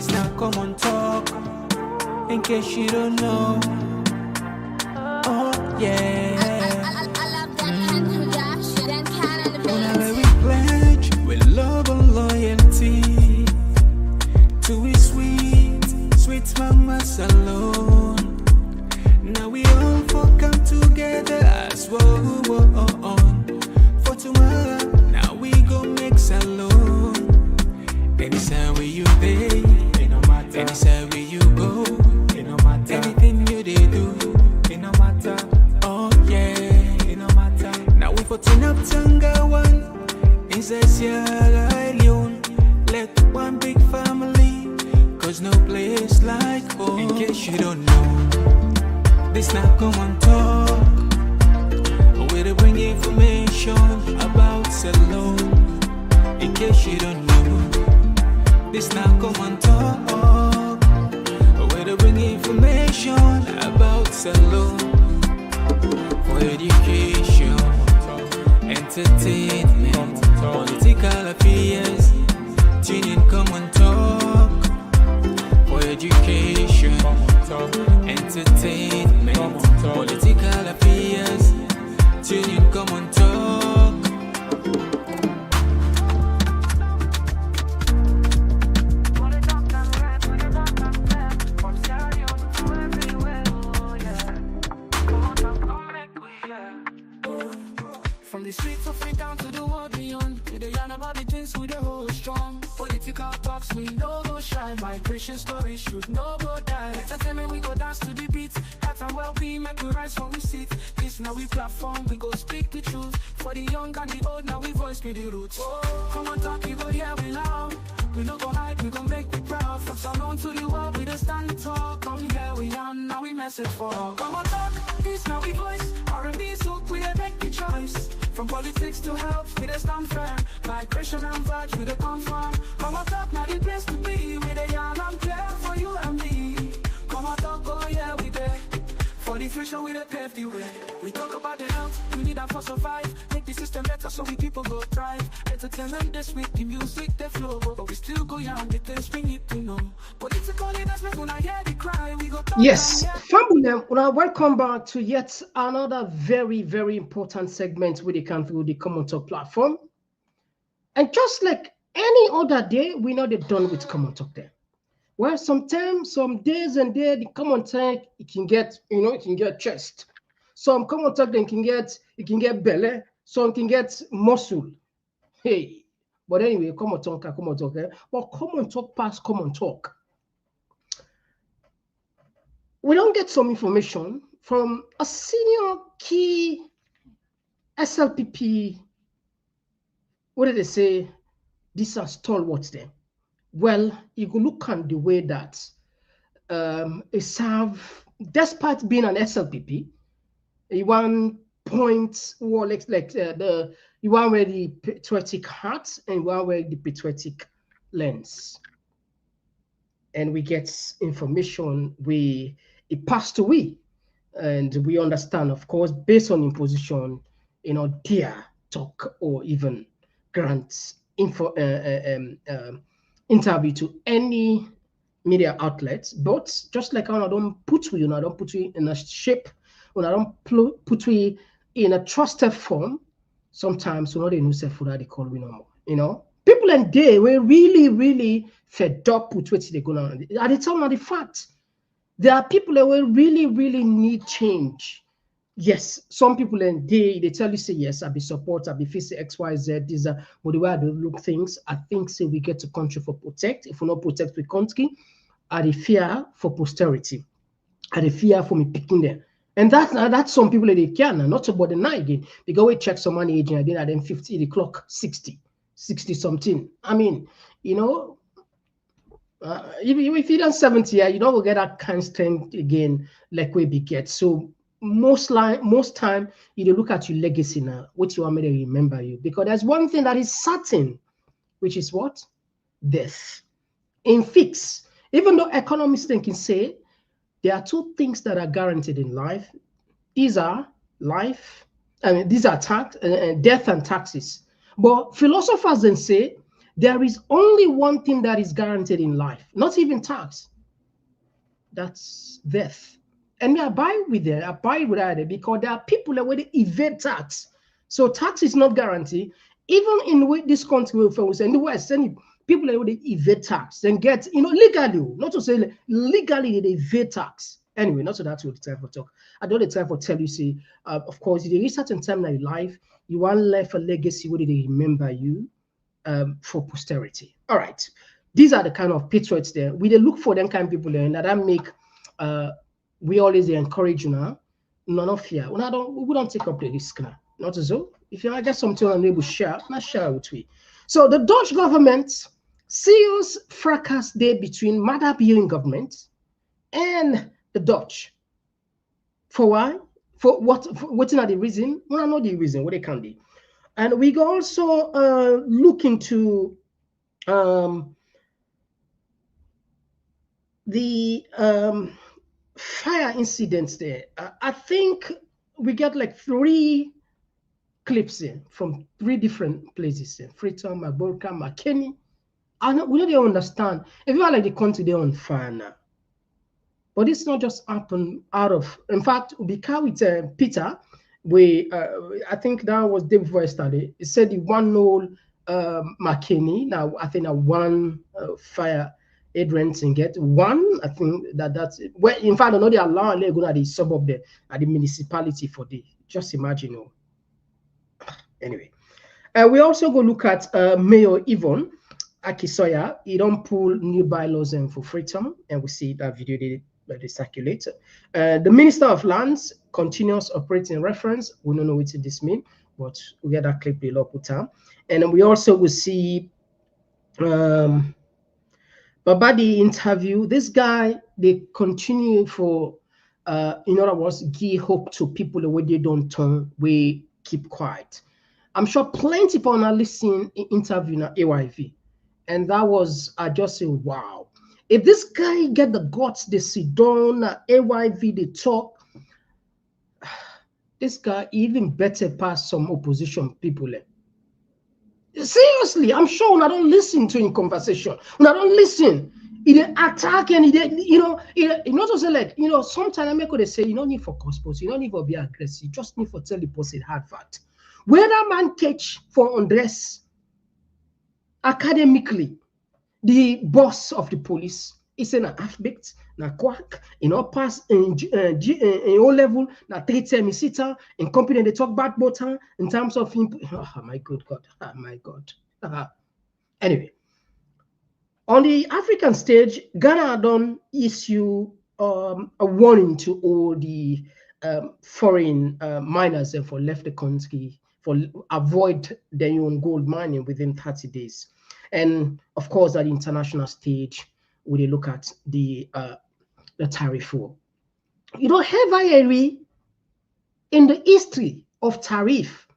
This now Komon-Tok, in case you don't know. Oh yeah. Whenever we pledge with love and loyalty to we sweet mamas alone. Now we all for come together as one. For tomorrow, now we go make alone. Anytime where you day, it no matter. Anytime where you go, it no matter. Anything you they do, it no matter. Oh yeah, it no matter. Now we for turn up Tanga one inside Sierra Leone. Let one big family, cause no place like home. In case you don't know, this now Komon-Tok, where they bring information about Salon. In case you don't know, this now Komon-Tok, where they bring information about Salon. For education, entertainment, political affairs, tune in Komon-Tok. For education, entertainment, political affairs, tune in Komon-Tok. From the streets of it down to the world beyond, we dey yarn about the things we dey hold strong. Political talks we no go shy, migration stories should no go die. Entertainment we go dance to the beats, health and well-being make we rise from we sit. This now we platform, we go speak the truth. For the young and the old, now we voice be the roots. Komon-Tok, you go hear we loud. We no go hide, we go make we proud. From Salon to the world, we dey stand and talk. Come here we yarn, now we message for Komon-Tok, this now we voice. R&B soak, we dey make the choice. From politics to health, we dey stand firm. Migration and vibes, we dey confirm. Komon-Tok, now the place to be. We dey yarn and clear for you and me. Komon-Tok, oh yeah, we dey. For the future, we dey pave the way. We talk about the health, we need that for survive. Make the system better so we people go thrive. Entertainment this week, the music they flow. But we still go yarn the things we need to know. Political leaders make una hear the cry. We go talk. Yes, family, welcome back to yet another very, very important segment with the country with the Komon-Tok platform. And just like any other day, we know they're done with Komon-Tok there. Well, sometimes, some days and days, the Komon-Tok, it can get, it can get chest. Some Komon-Tok, then it can get belly. Some can get muscle. Hey, but anyway, Komon-Tok, eh? But Komon-Tok past Komon-Tok. We don't get some information from a senior key SLPP. What did they say? These are stalwarts there. Well, you go look at the way that despite being an SLPP, you want point well, you want wear the patriotic hat and you want wear the patriotic lens. And we get information it passed away, and we understand, of course, based on imposition, dare talk or even grant interview to any media outlets. But just like I don't put you in a shape, when I don't put you in a trusted form, sometimes they know self that they call we normal. People and they were really, really fed up with what they're going on. At the time of the fact, there are people that will really, really need change. Yes, some people and they tell you, say, yes, I'll be support, I'll be facing XYZ, these are but the way I look things. I think say we get to country for protect. If we not protect the country, I the fear for posterity. I the fear for me picking them. And that's some people that they can, not about the night again. Because we check some money agent, then at them 50, the clock 60 something. I mean, if you done 70, you don't get that constant again like we be get. So most time you look at your legacy now, what you want me to remember you, because there's one thing that is certain, which is what? Death. In fix, even though economists can say there are two things that are guaranteed in life. These are death and taxes. But philosophers then say There is only one thing that is guaranteed in life, not even tax. That's death. And me, I buy with it. I buy without it because there are people that will evade tax. So tax is not guaranteed. Even in this country, in the West, any people that will evade tax and get, legally, not to say legally they evade tax. Anyway, not so that's what the time for talk. I don't have time for tell you, see, of course, there is certain time in your life, you want left a legacy where they remember you for posterity. All right. These are the kind of patriots there. We look for them kind of people there, and that make we always encourage none of fear. We don't take up the risk now. Not as though if you get something unable to share, not share with we. So the Dutch government serious fracas there between Maada Bio government and the Dutch. For why? For what's not the reason? We don't know the reason what they can do. And we also look into the fire incidents there. I think we get like 3 clips in from 3 different places in Freetown, Maborka, McKinney. We don't understand. If you are like the country, they're on fire now. But it's not just happen out of. In fact, we can with Peter. I think that was day before yesterday. He said the one old McKinney. Now I think that one fire hydrant and get one. I think that's it. Well, in fact, I know they allow they go to the suburb there at the municipality for the. Just imagine, Anyway, we also go look at Mayor Yvonne Akisoya. He don't pull new bylaws in for Freetown, and we see that video they circulate. The Minister of Lands continues operating reference. We don't know what this means, but we get that clip below put time. And then we also will see Babadi interview. This guy, they continue for in other words, give hope to people the way they don't turn, we keep quiet. I'm sure plenty people are listening interview na AYV. And that was just say, wow. If this guy get the guts, they sit down, AYV, they talk, this guy even better pass some opposition people. Seriously, I'm sure when I don't listen to in conversation, when I don't listen, he attack and he not to say like, sometimes I make what they say, you don't need for cosmos, you don't need for be aggressive, you just need for tell the person hard fact. When a man catch for undress academically, the boss of the police is an half-baked, na quack, pass in O level, na 3 term sitter, in company they talk bad about her in terms of oh my good God, oh my God. Anyway, on the African stage, Ghana don't issue a warning to all the foreign miners for left the country for avoid their own gold mining within 30 days. And of course, at the international stage, when they look at the tariff war. You don't have a in the history of tariff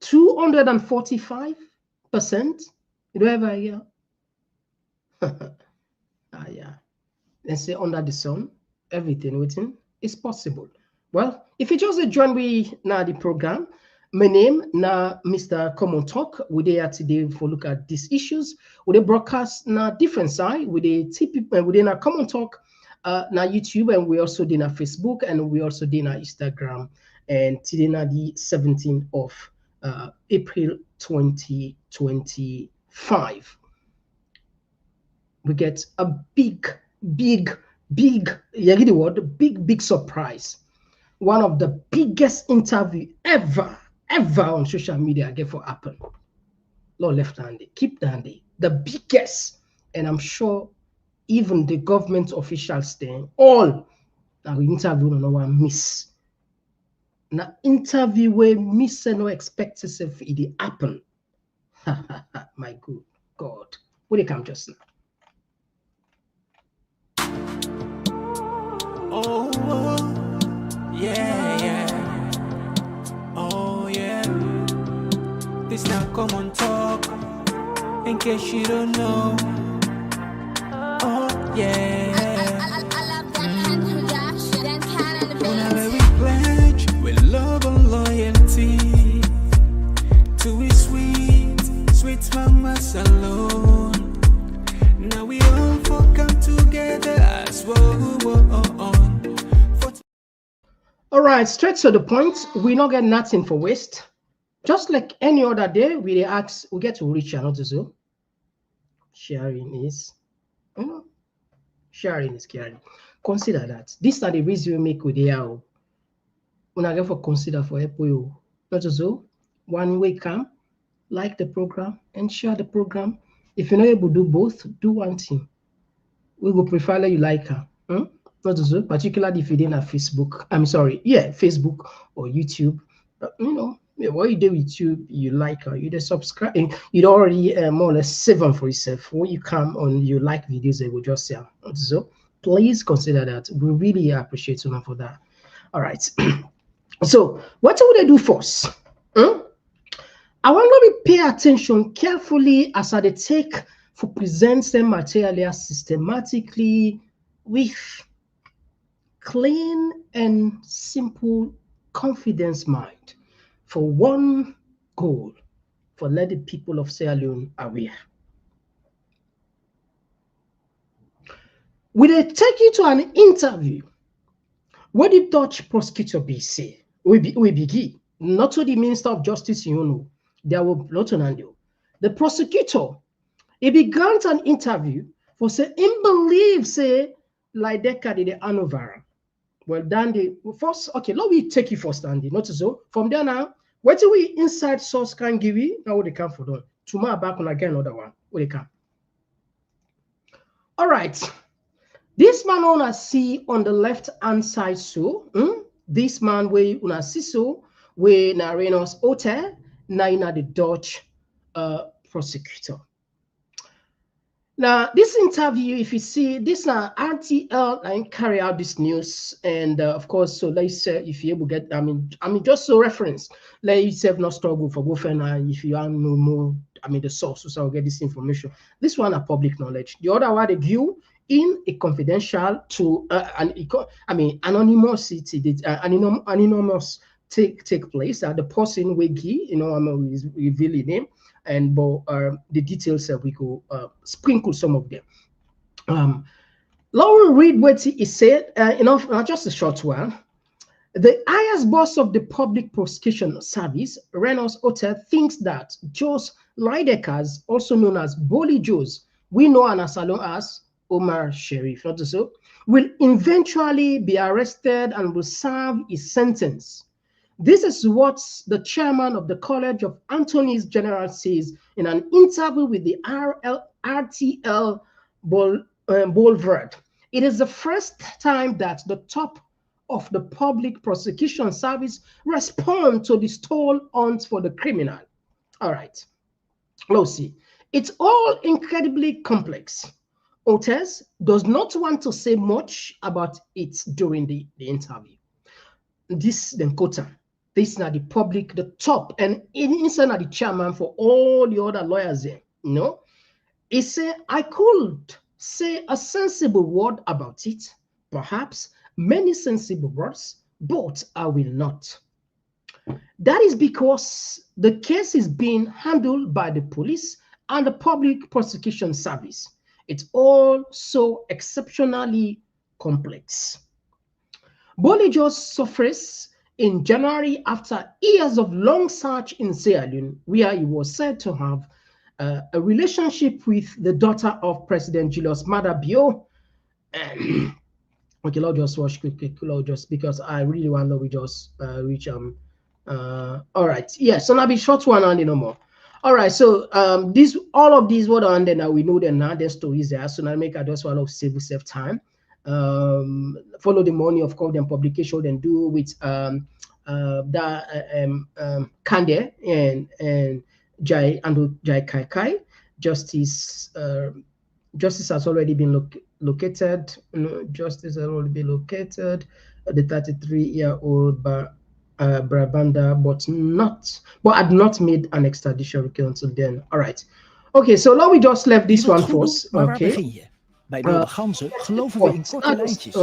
245%. You don't have a year. Yeah. Let's say under the sun, everything within is possible. Well, if you just join me now the program, my name now Mr. Komon-Tok. We there today for look at these issues. We broadcast now different side with a within a Komon-Tok now YouTube, and we also did our Facebook, and we also did our Instagram. And today now the 17th of April 2025. We get a big surprise. One of the biggest interview ever on social media I get for happen. Lord left-handed, keep the handy. The biggest, and I'm sure even the government officials there, all now interview no one miss. Now interview where miss and no expect to say it happen. My good God. Will they come just now? Oh, yeah. Oh, yeah. This now Komon-Tok, in case you don't know. Oh, yeah. Whenever we pledge with love and loyalty to his sweet mama salon. right, straight to the point. We not get nothing for waste. Just like any other day, we get to reach another zone. Sharing is, sharing is caring. Consider that. These are the reasons we make with the hour. When I get for consider for help, not so. One way come, like the program and share the program. If you're not able to do both, do one thing. We will prefer that you like her. Not so, particularly if you didn't have Facebook. Facebook or YouTube. But, what you do with YouTube, you like her, you just subscribe, you'd already more or less save them for yourself. When you come on, you like videos, they will just say, so please consider that. We really appreciate you for that. All right. So what would I do first? I want to pay attention carefully as I take for present them material systematically with clean and simple confidence mind for one goal, for let the people of Sierra Leone aware. Will they take you to an interview? What did Dutch prosecutor be say? We begin not to the Minister of Justice, there will not an the prosecutor. He began an interview for say him believe say like that the Anovara. Well done. The first, okay, let me take you first, Andy. Not so. From there now, what do we inside source can give you? Now what they come for them. Tomorrow back on again another one. What they come. All right. This man on a see on the left hand side so. This man we on a see so we na Reynolds Hotel na in the Dutch prosecutor. Now, this interview, if you see, this now RTL and carry out this news, and of course, so let's say if you able get, I mean, just so reference, let yourself not struggle for both, and if you are no more, the source, so I'll get this information. This one are public knowledge. The other one they give in a confidential to anonymity, anonymous take place. The person we give, is revealing name. And the details we go sprinkle some of them. Lauren read what he said, just a short one. The highest boss of the public prosecution service, Reynolds Hotel, thinks that Jos Lydeckers, also known as Bolle Jos, we know and as alone as Umar Sheriff, not so, will eventually be arrested and will serve his sentence. This is what the chairman of the College of Attorneys General says in an interview with the RTL Boulevard. It is the first time that the top of the public prosecution service respond to the stall hunt for the criminal. All right, let's see. It's all incredibly complex. Otis does not want to say much about it during the interview. This then quote. This is not the public, the top, and inside the chairman for all the other lawyers there. He said, I could say a sensible word about it, perhaps many sensible words, but I will not. That is because the case is being handled by the police and the public prosecution service. It's all so exceptionally complex. Bolle Jos suffers in January after years of long search in Sierra Leone, where he was said to have a relationship with the daughter of President Julius Maada Bio. Okay, I'll just watch quickly, just because I really want to just reach all right, yeah, so now be short one and no more. All right, so all of these what on there now we know them now, their stories there. So now make I just want to save yourself time. Follow the money of course then publication then do with Kande and Jai Kai. Justice has already been located. Justice has already been located. The 33-year-old Brabanda, but had not made an extradition request until then. All right. Okay, so now we just left this one first. Okay. Bij Wilde Ganzen geloven we in korte lijntjes.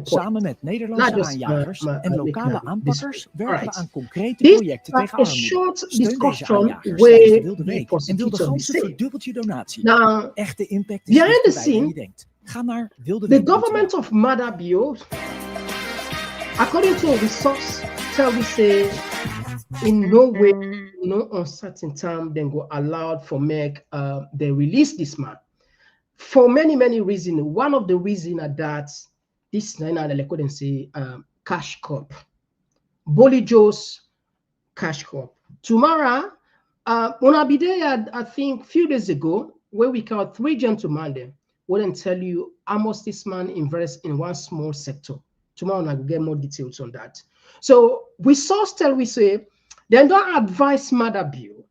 Samen met Nederlandse aanjagers en lokale aanpakkers werken we aan concrete projecten tegen armoede. Steun deze aanjagers tijdens de Wilde Week en Wilde Ganzen verdubbelt je donatie. Echte impact is dichterbij dan je denkt. Ga naar wildeweek.nl. The government of Maada Bio According to the source, tell we say in no way, no uncertain time, then go allowed for make they release this man for many reasons. One of the reasons are that this nine they couldn't say cash crop, Bolle Jos cash crop. Tomorrow, when I be there, I think few days ago, where we called 3 gentlemen there, wouldn't tell you how much this man invests in one small sector. Tomorrow I will get more details on that. So we saw still we say they don't advise Maada Bio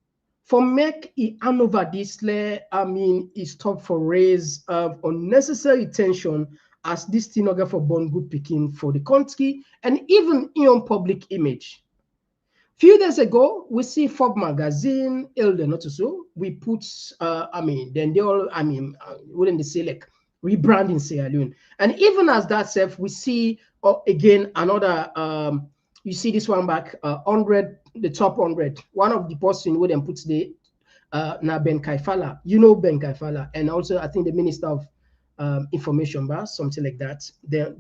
for make it hand over this law. I mean, it stop for raise of unnecessary tension as this thing not for born good picking for the country and even in public image. Few days ago, we see Forbes magazine, Elder not so. We put, I mean, then they all, I mean, wouldn't they say like rebranding Sierra Leone? And even as that self, we see again another. You see this one back, 100, the top 100. One of the person who then puts the na Ben Kaifala. You know Ben Kaifala, and also I think the Minister of Information, something like that.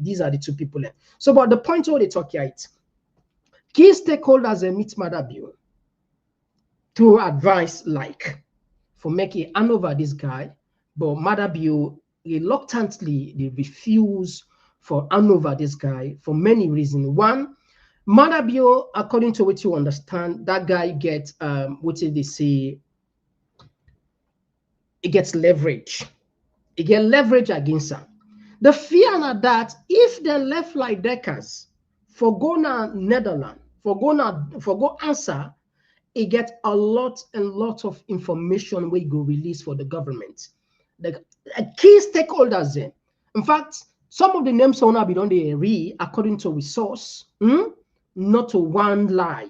These are the two people there. So, but the point where they talk here, it's key stakeholders meet Maada Bio to advise like for making hand over this guy, but Maada Bio reluctantly they refuse for hand over this guy for many reasons. One, Maada Bio, according to what you understand, that guy gets what did they say? It gets leverage. It gets leverage against him. The fear now that if they left like deckers for go now Netherlands, for go answer, it gets a lot of information we go release for the government. The key stakeholders there. In fact, some of the names on be done they read according to resource, not to one lie.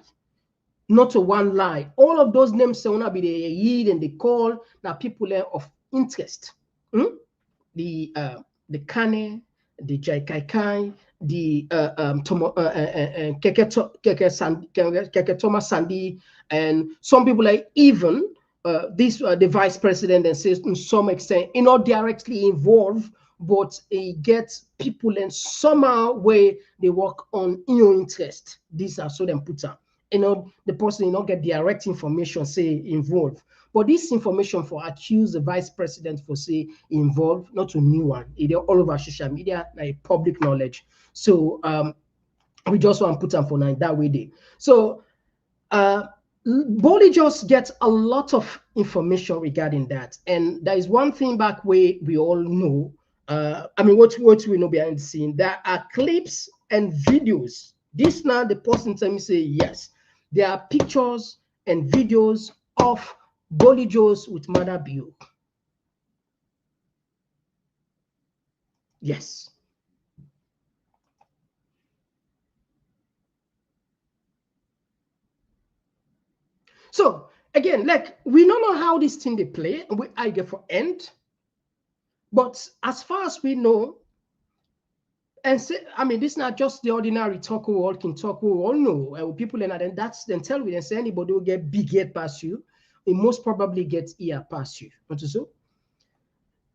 Not to one lie. All of those names on be they read and they call that people of interest. The Kane, the Jai, the Keke Thomas Sandy, and some people like even the vice president and says to some extent, not directly involved, but it gets people in somehow way they work on in your interest. These are so them put up. The person not get direct information say involved. But this information for accuse the vice president for say involved, not a new one. It all over social media, like public knowledge. So we just want to put them for now that way there. So Bolle Jos gets a lot of information regarding that. And there is one thing back where we all know. I mean, what we know behind the scene, there are clips and videos. This now the person tell me say yes. There are pictures and videos of Bolle Jos with Maada Bio. Yes. So again, like we don't know how this thing they play, I get for end. But as far as we know, and say, I mean, this is not just the ordinary talk we all can talk, we all know. People and then that's then tell me and say anybody will get big head past you, it most probably gets ear past you. So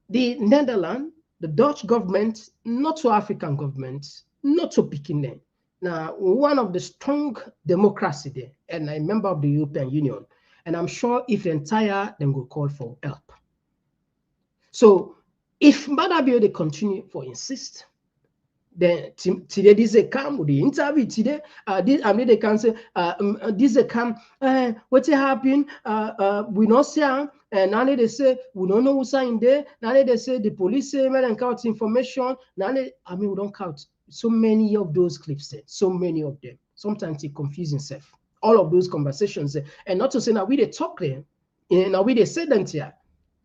the Netherlands, the Dutch government, not to African government, not to picking them. Now, one of the strong democracy there, and a member of the European Union, and I'm sure if the entire them will call for help. So if Maada Bio they continue for insist, then today this a come with the interview today. I mean they can say this a come. What's happening? We not see and now they say we don't know who's in there. Now they say the police say man and count information. Now I mean we don't count so many of those clips there. So many of them. Sometimes it confusing self. All of those conversations and not to say now we they talk there. Now we they say them here.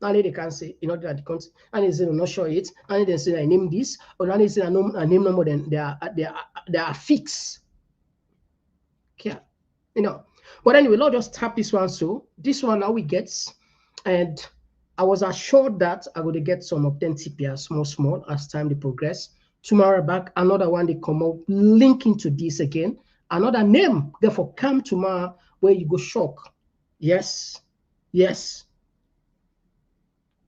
And they can say, you know, that the country, and they say, I'm not sure it, and they say, I name this, or they say, I name no more than they are fixed. Okay, you know. But anyway, Lord just tap this one. So this one now we get, and I was assured that I would get some authentic here, small, as time they progress. Tomorrow back, another one they come up linking to this again. Another name, therefore, come tomorrow where you go shock. Yes.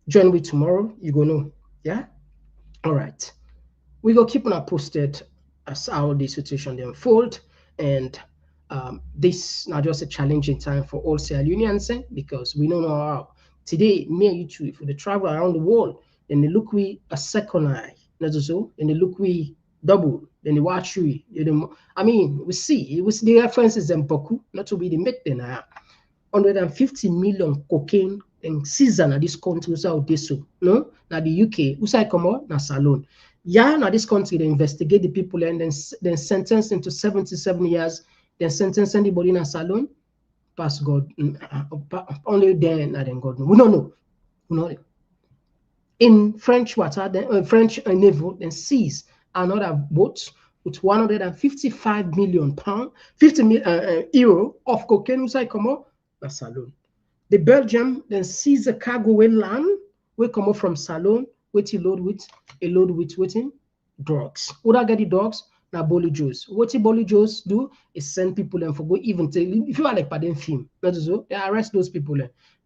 Join me tomorrow, you go know. Yeah. All right. We go keep on posted. as how the situation they unfold. And this not just a challenging time for all Sierra Leoneans, because we don't know how today, me and you too, if we travel around the world, then they look we a second eye, not so, then they look we double, then they watch we. I mean, we see the references in Boku, not to be the make then 150 million cocaine and season at this country without this so no now the UK usai come out na salon. Yeah, now this country they investigate the people and then sentence into 77 years, then sentence anybody in a salon. Pass God, only then and then God. We don't know. We know. In French water, then French naval then seize another boat with 155 million pound, 50 million euro of cocaine. Usai come out na salon. The Belgium then seize a cargo way land we come up from salon. What you load with waiting drugs. Would I get the drugs? Now Bolla Jos. What Bolla Jos do is send people and for go even tell if you are like Paden film, not so they arrest those people.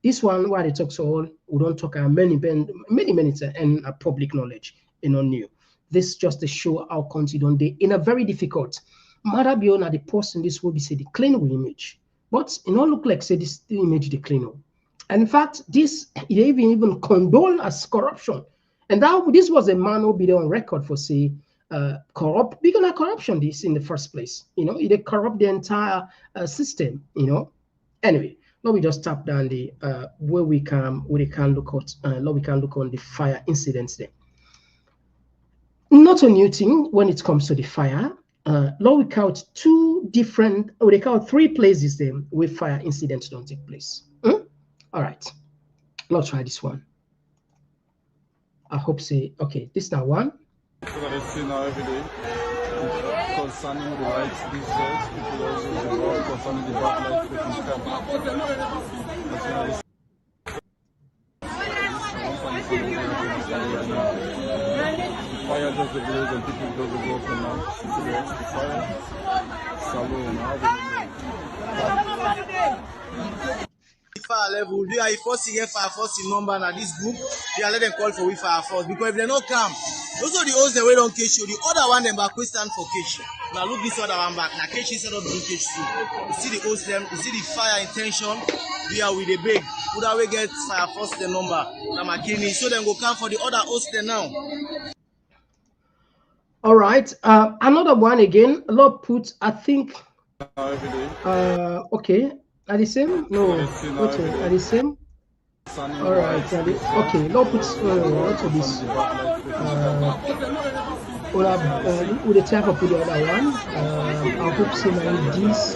This one why they talk so all we don't talk many minutes and public knowledge on new. This just to show how country don't they in a very difficult. Maada Bio now the person this will be say the clean image, but it don't look like say this image the clean. And in fact, this it even condone as corruption. And this was a man who be on record for say corrupt because of corruption this in the first place. It corrupt the entire system. Anyway, now we just tap down the where we can look at we can look on the fire incidents there. Not a new thing when it comes to the fire. Now we count we count 3 places there where fire incidents don't take place. All right, let's try this one. I hope say okay. This now one. So that I see now every day concerning the rights these days, people also involved concerning the bad life they can fire just the village and people don't go from now. The fire, salon, fire level, they are forcing fire force number now this group, they are let them call for we fire force because if they don't come, those are the hosts they don't catch you. The other one them back stand for catch. Now look this other one back. Now catch instead of doing catch too. You see the host them, you see the fire intention, they are with the big. Who that way get fire force the number. Now McKinney, so then go come for the other host there now. All right, another one again. Lord put I think okay. Are the same? No. Okay. Are the same? All right. Okay. Lord put what to this? With the type of the other one. I hope so. Like this.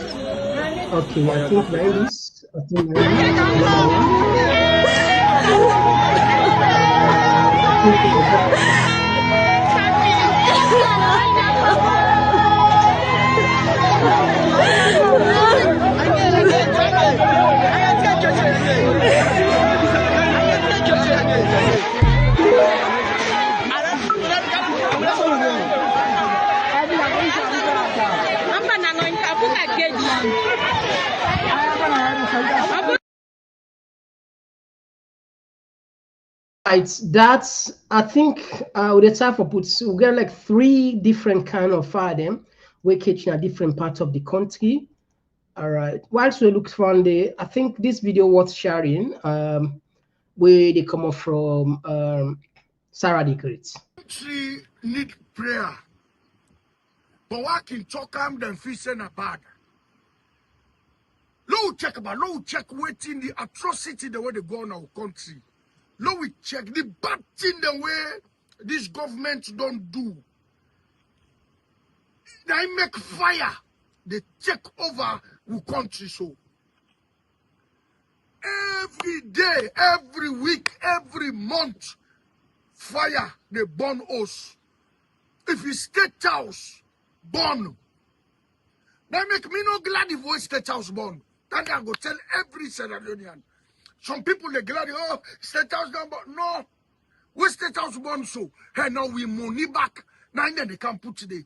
Okay. I think like this. I think like this. Right, that's I think with the type of puts we get like 3 different kind of fire them we catch in a different part of the country. All right, whilst we look from the I think this video worth sharing where they come up from Sarah the Great. Country need prayer, but what can talk them fish and a bad. Low check waiting the atrocity the way they go in our country. Now we check the bad thing the way this government don't do. They make fire. They take over our country so. Every day, every week, every month, fire, they burn us. If it's State House, burn. They make me no glad if we State House burn. Then I go tell every Sierra Leonean. Some people they glad, oh, State House done, but no. We State House born so. Hey, now we money back. Now then they can put today.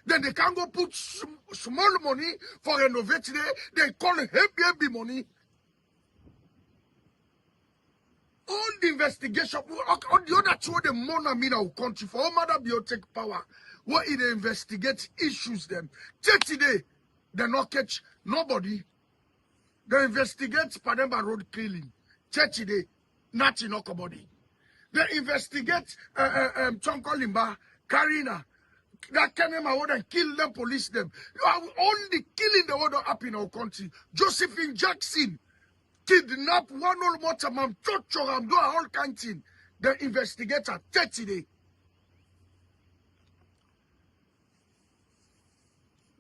Then they can go put small money for renovate today. They call it heavy money. all the investigation, on the other two, the money in our country for Maada Bio take power, where it investigates issues them. Today, they not catch nobody. They investigate Pademba road killing. Today, nothing nobody. They investigate Chonko Limba, Karina. That can them out and kill them, police them. Only killing the order up in our country. Josephine Jackson kidnap one old motorman, torture him, do all kinds of things. The investigator 30 days.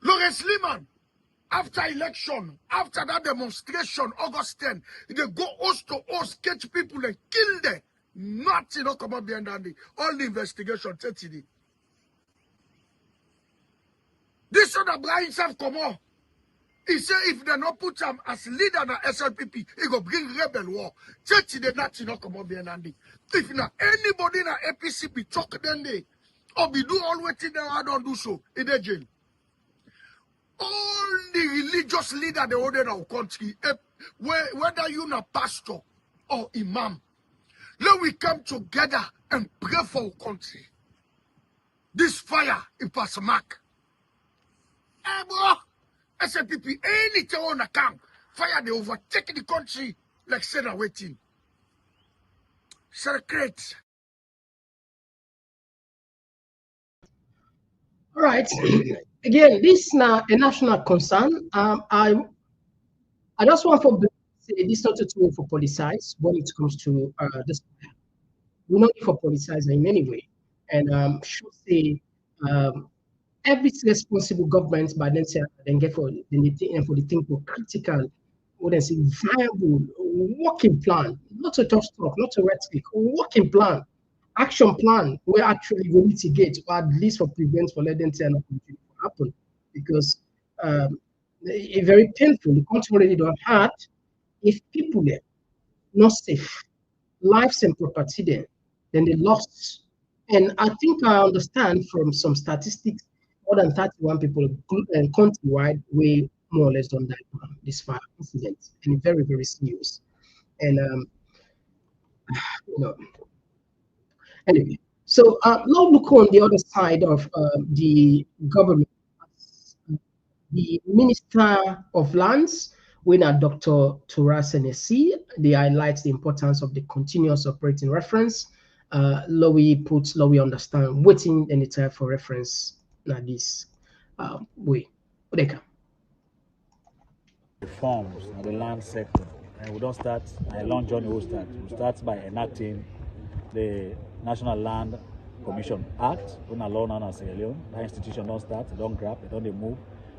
Lawrence Liman, after election, after that demonstration, August 10, they go host to host, catch people and kill them. Nothing not come up behind that. All the investigation 30 days. This other Brian himself come on. He say if they not put him as leader in SLPP, he go bring rebel war. Church they not come up behind that. If not anybody in the APC be talk then they or be do all waiting there, I don't do so in the jail. All the religious leader they hold in our country, whether you not pastor or imam, let we come together and pray for our country. This fire, it pass mark. Hey, bro, SLPP, anything on account, fire, they overtake the country like Sarah waiting. Secret. All right. Again, this is now a national concern. I just want to say this not a tool for politicize when it comes to this. We don't need for politicize in any way, and should say every responsible government by then say then get for the thing for critical, wouldn't say viable working plan, not a just talk, not a rhetoric, working plan, action plan where actually we mitigate or at least for prevent for letting say happen, because it's very painful. The country already don't hurt if people there not safe, lives and property there, then they lost. And I think I understand from some statistics, more than 31 people countrywide way more or less don't die from this fire incident, and very, very serious. And you know, anyway, so now look on the other side of the government. The Minister of Lands, when Dr. Tura Senesi, they highlight the importance of the continuous operating reference. Lowy understand waiting any time for reference like this way. Reforms in the land sector, and we don't start a long journey. We start by enacting the National Land Commission Act, when a law known as Sierra Leone. That institution don't start, they don't grab, they don't move.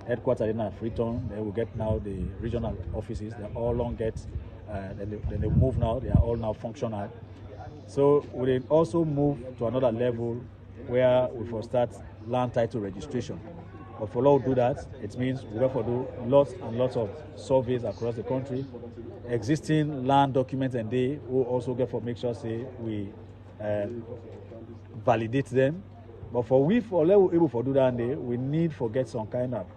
Headquarters in Freetown, they will get now the regional offices, they all long get, then they move now, they are all now functional. So we also move to another level where we will start land title registration. But for law to do that, it means we have to do lots and lots of surveys across the country. Existing land documents, and they will also get for make sure say we validate them. But for level able to do that, we need to get some kind of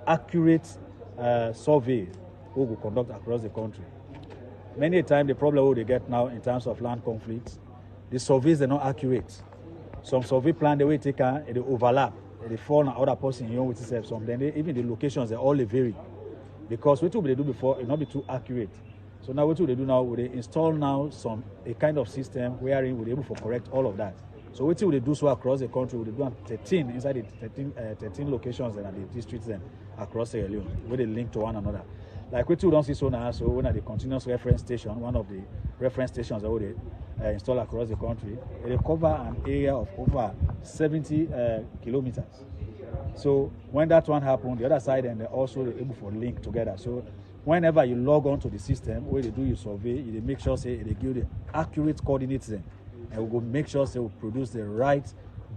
accurate survey we will conduct across the country. Many times the problem they get now in terms of land conflicts, the surveys are not accurate. Some survey plan the way they can, they overlap, they fall on other person you know with itself. Some then even the locations they all vary, because what they do before it not be too accurate. So now what they do now, they install now a kind of system wherein we're able to correct all of that. So what they do so across the country, we do 13 inside the 13 locations and the districts then across Sierra Leone, where they link to one another. Like we don't see so now, so when at the continuous reference station, one of the reference stations that they install across the country, they cover an area of over 70 kilometers. So when that one happened, the other side and they're also able to link together. So whenever you log on to the system, where they do your survey, they make sure say they give the accurate coordinates then. And we will make sure they will produce the right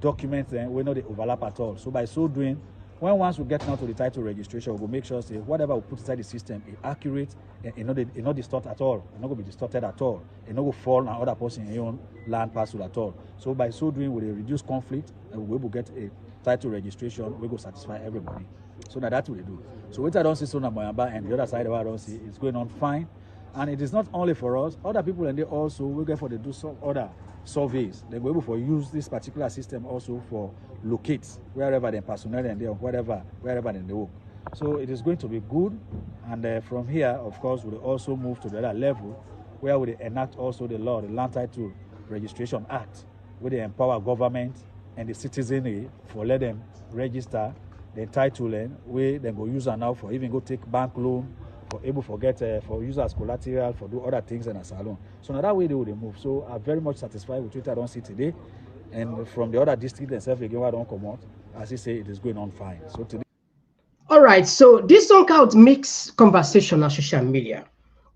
documents and we know they overlap at all. So by so doing, once we get now to the title registration, we will make sure say whatever we put inside the system is accurate and it not distort at all. It's not going to be distorted at all. It not going to fall on other person in your own land parcel at all. So by so doing, we will reduce conflict and we will get a title registration. We will satisfy everybody. So now that's what we do. So what I don't see so now Moyamba and the other side of I don't see it's going on fine. And it is not only for us, other people and they also will get for they do some other surveys. They will be able to use this particular system also for locate wherever the personnel and they or wherever they work. So it is going to be good. And from here, of course, we'll also move to the other level where we enact also the law, the Land Title Registration Act, where they empower government and the citizenry for let them register the title and where they go use it now for even go take bank loan, for able to get for use as collateral, for do other things in a salon. So now that way they will move. So I'm very much satisfied with what I don't see today. And from the other district themselves again, I don't come out. As you say, it is going on fine. So today. All right, so this don't count mixed conversation on social media.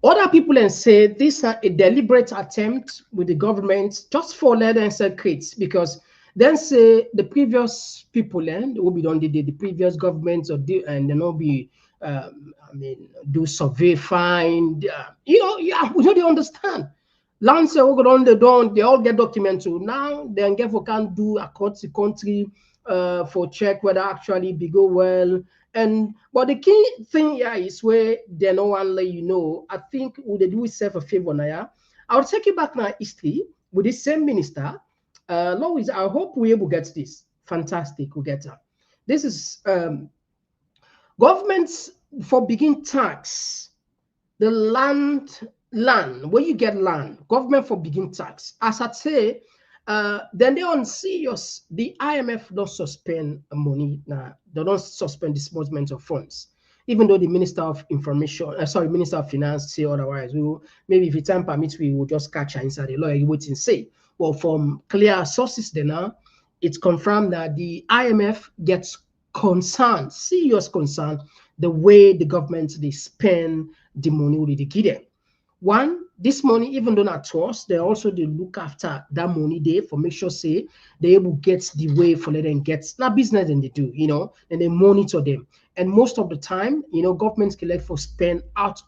Other people and say this is a deliberate attempt with the government just for let them secrets, because then say the previous people and will be done the previous governments or do and then will be I mean do survey find we don't understand. Land say we go on the don't they all get documented now. Then get for can do across the country for check whether actually be go well. And but the key thing here is where they no one let you know. I think would they do itself a favor now? I'll take you back now history with the same minister. Louis, I hope we able to get this. Fantastic, we get that. This is governments for begin tax the land where you get land. Government for begin tax. As I say. Then they on serious. The IMF don't suspend money now. They don't suspend disbursement of funds, even though the Minister of Information, Minister of Finance say otherwise. We will maybe if the time permits, we will just catch her inside the lawyer. You wait and say. Well, from clear sources, then now it's confirmed that the IMF gets concerned, serious concern, the way the government they spend the money with the kid. One, this money, even though not to us, they also they look after that money there for make sure say they able get the way for let them get not business and they do, and they monitor them. And most of the time, governments collect for spend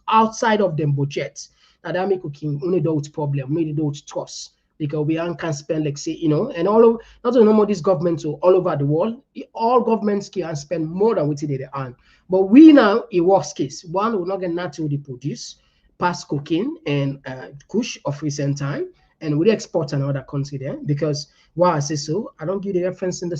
outside of them budget. Now that make cooking only those problem, only those trust because we can spend like say, and all of not only more these governments all over the world, all governments can spend more than what they earn. But we now in worst case, one will not get nothing to produce. Past cocaine and kush of recent time, and we export another country there because why I say so, I don't give the reference in the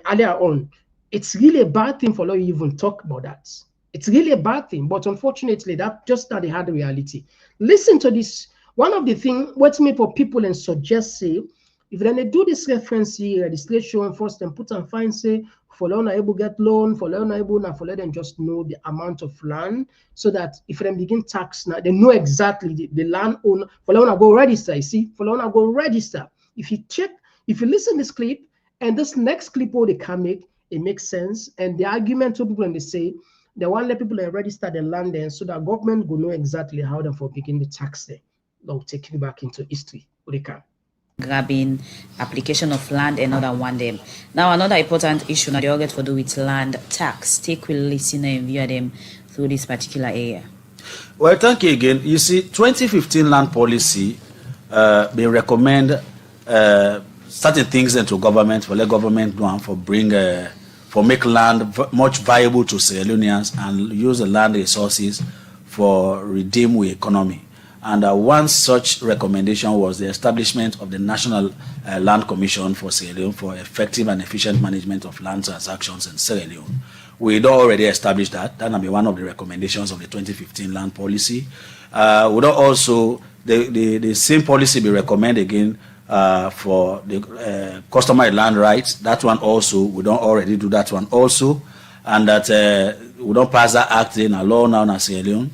earlier on. It's really a bad thing for law you even talk about that. It's really a bad thing, but unfortunately, that just not the hard reality. Listen to this. One of the things what's made for people and suggest say if then they do this reference registration first and put and find say for loan able get loan, for loan able now for let them just know the amount of land so that if they begin tax now, they know exactly the land owner for loan go register. You see, for loan go register. If you listen to this clip and this next clip what they can make, it makes sense. And the argument to people and they say they want let people register the land there so that government will know exactly how them for begin the tax there. They'll take you back into history. What they can. Grabbing application of land and another one them. Now another important issue now they all get to do with land tax. Take will listen and view them through this particular area. Well, thank you again. You see, 2015 land policy they recommend certain things into government for let government do and for bring for make land much viable to Sierra Leoneans and use the land resources for redeem the economy. And one such recommendation was the establishment of the National Land Commission for Sierra Leone for effective and efficient management of land transactions in Sierra Leone. We had already established that. That will be one of the recommendations of the 2015 land policy. Would also the same policy be recommended again for the customary land rights? That one also we don't already do that one also, and that we don't pass that act in a law now in Sierra Leone.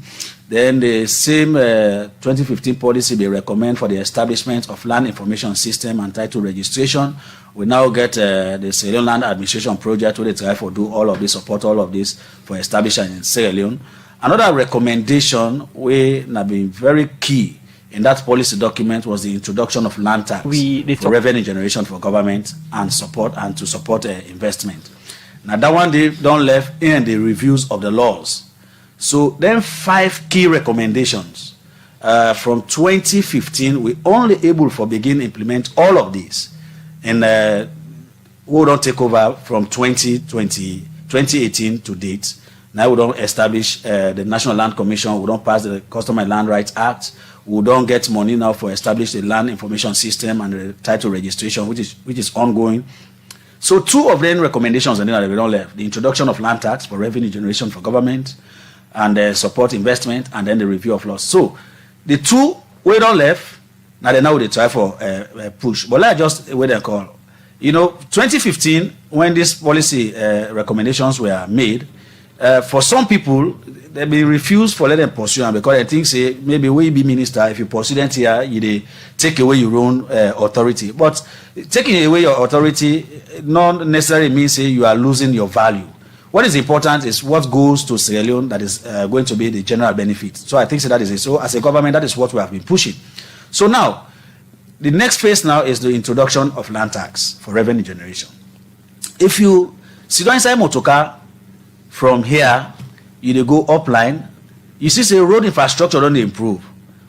Then the same 2015 policy they recommend for the establishment of land information system and title registration. We now get the Sierra Leone Land Administration Project where they try to do all of this, support all of this for establishment in Sierra Leone. Another recommendation which have been very key in that policy document was the introduction of land tax for revenue generation for government and to support investment. Now that one they don't left in the reviews of the laws. So then 5 key recommendations from 2015, we only able to begin implement all of these. And we don't take over from 2018 to date. Now we don't establish the National Land Commission. We don't pass the Custom and Land Rights Act. We don't get money now for establish the land information system and the title registration, which is ongoing. So 2 of them recommendations and then we don't left: the introduction of land tax for revenue generation for government, and support investment, and then the review of laws. So the 2 we don't left. Now they try for push. But let's just wait and call. 2015 when these policy recommendations were made, for some people they be refused for let them pursue them because they think say maybe we be minister, if you pursue them here, you take away your own authority. But taking away your authority not necessarily means say you are losing your value. What is important is what goes to Sierra Leone that is going to be the general benefit. So I think that is it. So as a government, that is what we have been pushing. So now the next phase now is the introduction of land tax for revenue generation. If you sit down inside motorcar from here, you go upline, you see say road infrastructure don't improve.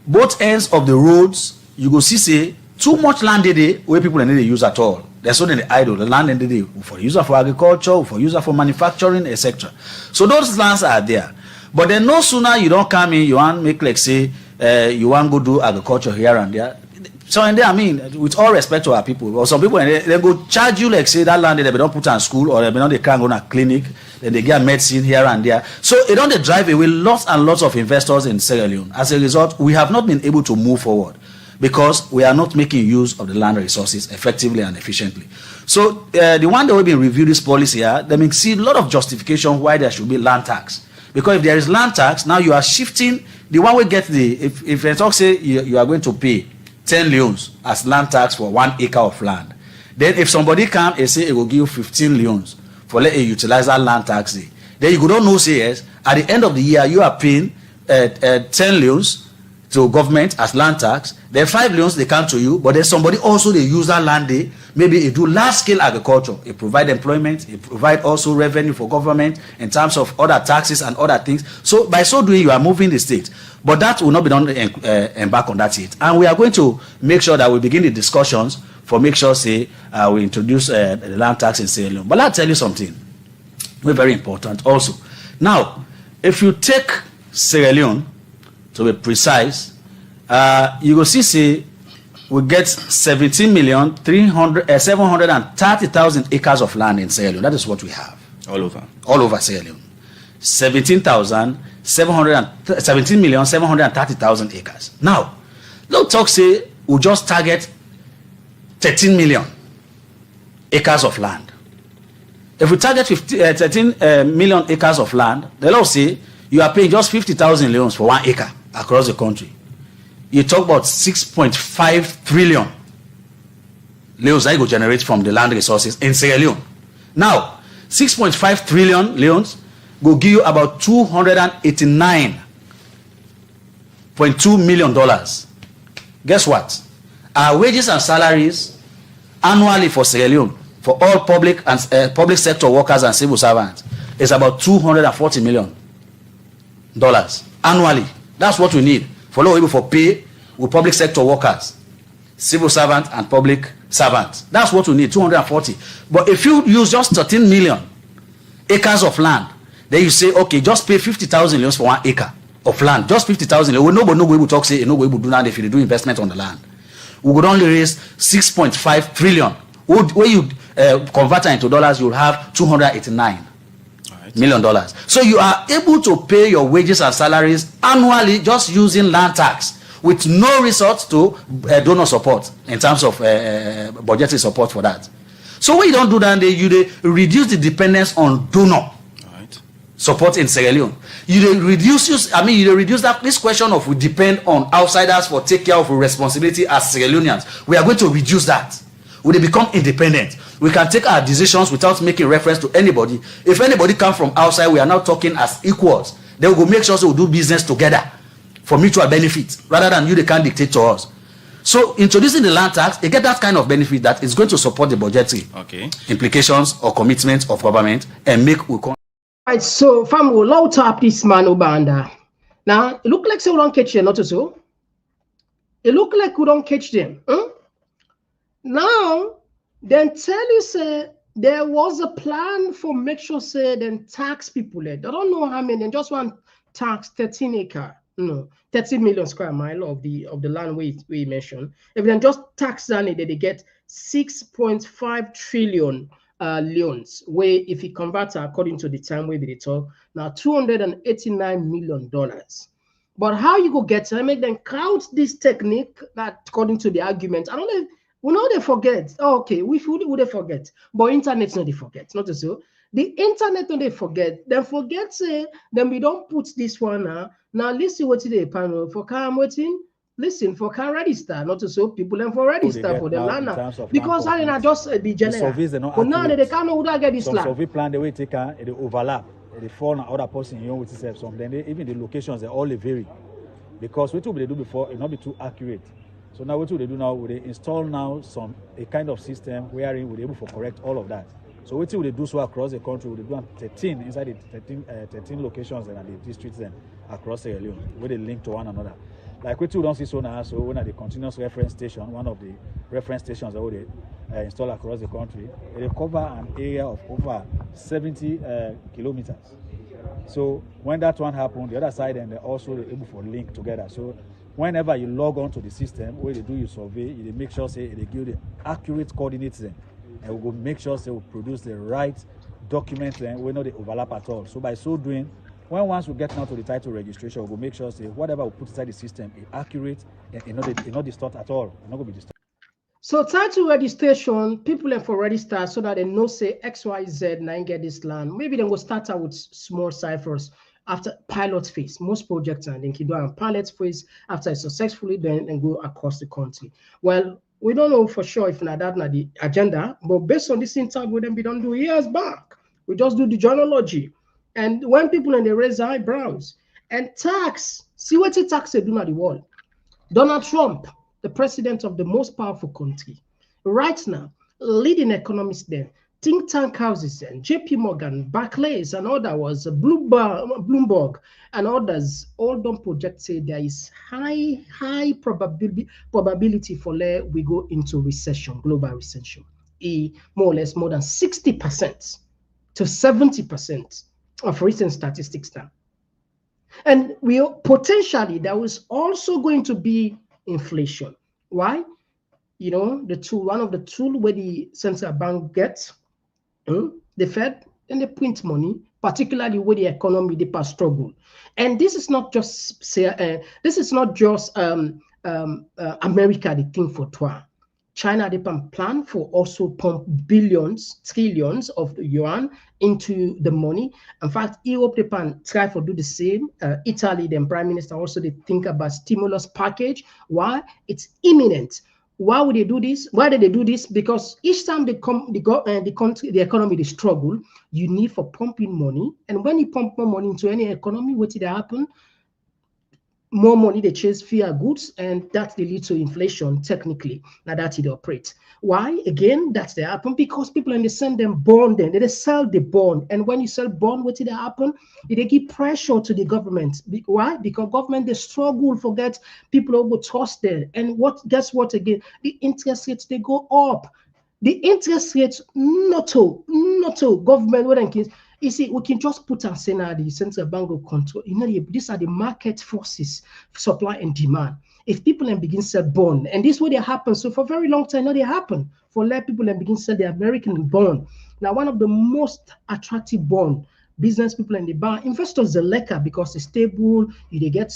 Both ends of the roads, you go see say too much land there where people need to use at all. There's only the idle, the land in the for user for agriculture, for user for manufacturing, etc. So those lands are there. But then no sooner you don't come in, you want make like say you want go do agriculture here and there. So and there, I mean, with all respect to our people, or some people they go charge you like say that land they don't put on school or they don't they can't go to a clinic, then they get medicine here and there. So it don't they drive away lots and lots of investors in Sierra Leone. As a result, we have not been able to move forward because we are not making use of the land resources effectively and efficiently. So the one that we've been reviewing this policy here, they may see a lot of justification why there should be land tax. Because if there is land tax, now you are shifting the one we get the if they talk say you are going to pay 10 leons as land tax for 1 acre of land. Then if somebody come and say it will give you 15 leons for let you utilize that land tax, then you don't know say yes, at the end of the year you are paying 10 leons to government as land tax, then 5 leons they come to you, but then somebody also they use that land day, maybe it do large scale agriculture, it provide employment, it provide also revenue for government in terms of other taxes and other things. So by so doing you are moving the state, but that will not be done embark on that yet. And we are going to make sure that we begin the discussions for make sure say we introduce the land tax in Sierra Leone. But I'll tell you something very important also. Now if you take Sierra Leone to be precise, you will see we get 17,730,000 acres of land in Sierra Leone. That is what we have. All over Sierra Leone. 17,730,000 acres. Now, don't talk say we just target 13 million acres of land. If we target 13 million acres of land, the law say you are paying just 50,000 leons for 1 acre across the country. You talk about 6.5 trillion leons that you go generate from the land resources in Sierra Leone. Now, 6.5 trillion leons will give you about $289.2 million. Guess what? Our wages and salaries annually for Sierra Leone, for all public and public sector workers and civil servants, is about $240 million annually. That's what we need for low able for pay with public sector workers, civil servants and public servants. That's what we need, 240. But if you use just 13 million acres of land, then you say, okay, just pay 50,000 leons for 1 acre of land. Just 50,000. We know, but no way we talk say, no way we do that if you do investment on the land. We would only raise 6.5 trillion. When you convert it into dollars, you'll have $289 million. So you are able to pay your wages and salaries annually just using land tax with no resort to donor support in terms of budgetary support for that. So when you don't do that, you reduce the dependence on donor support in Sierra Leone. You reduce that this question of we depend on outsiders for take care of responsibility as Sierra Leoneans. We are going to reduce that. When they become independent, we can take our decisions without making reference to anybody. If anybody comes from outside, we are now talking as equals. Then we will make sure we do business together for mutual benefit, rather than they can't dictate to us. So introducing the land tax, they get that kind of benefit that is going to support the budgetary implications or commitments of government and make we. Right, so fam will allow tap this man Obanda. Now it look like we don't catch them, not so. It look like we don't catch them. Now then tell you say there was a plan for make sure say then tax people. I don't know how many. Just one tax 13 acre, no, 30 million square mile of the land we mentioned. If then just tax that, they get 6.5 trillion loans. Where if you convert according to the time we talk now, $289 million. But how you go get to make them count this technique that according to the argument? I don't know. We know they forget. Oh, okay, we would they forget, but internet no they forget. Not so. The internet no they forget. Then forget say then we don't put this one now. Now listen what the panel for car waiting. Listen for car register. Not so people then for register for the land because I didn't just be general. The surveys are not but now they can't know who get this some land. Survey plan the way take they overlap. They fall on other person you with itself. Some then even the locations they all vary because what they do before it not be too accurate. So now what do they do now? They install now a kind of system wherein we're able to correct all of that. So what do they do so across the country? They do 13 inside the 13 locations and the districts then across Sierra Leone where they link to one another. Like we don't see so now. So when the continuous reference station, one of the reference stations that they install across the country, they cover an area of over 70 kilometers. So when that one happened, the other side and they're also able to link together. So whenever you log on to the system, where they do your survey, they make sure say they give the accurate coordinates then, and we will make sure they will produce the right documents then, we know they overlap at all. So by so doing, once we get now to the title registration, we will make sure say whatever we put inside the system is accurate and it not distort at all. It's not going to be distorted. So title registration, people are for register so that they know say XYZ now get this land. Maybe they will start out with small ciphers. After pilot phase, most projects and then do a pilot phase after it's successfully done and go across the country. Well, we don't know for sure if not that not the agenda, but based on this interview, we don't do years back. We just do the journalogy. And when people and they raise eyebrows and tax, see what the tax they do not the world. Donald Trump, the president of the most powerful country, right now, leading economists there. Think tank houses and JP Morgan, Barclays, and others, Bloomberg, and others all don't project say there is high probability for we go into recession, global recession, more or less more than 60% to 70% of recent statistics now. And potentially there was also going to be inflation. Why? You know, one of the tools where the central bank gets. The Fed and they print money, particularly with the economy they pass struggle, and this is not just America the thing for toi. China they plan for also pump billions, trillions of yuan into the money. In fact, Europe they plan try to do the same. Italy, the prime minister also they think about stimulus package. Why? It's imminent. Why would they do this? Why did they do this? Because each time they come, the economy they struggle, you need for pumping money. And when you pump more money into any economy, what did happen? More money they chase fear goods, and that they lead to inflation. Technically, now that it operates. Why? Again, that's the happen because people and they send them bond, then they sell the bond, and when you sell bond, what did happen? They give pressure to the government. Why? Because government they struggle forget people who trust them, and guess what again? The interest rates they go up. The interest rates not to government when you see, we can just put and say now the central bank will control. You know, these are the market forces, supply and demand. If people then begin to sell bond, and this way they happen. So for a very long time, now they happen. For let people then begin to sell the American bond. Now, one of the most attractive bond, business people and the buy, investors the lecker because it's stable. They get,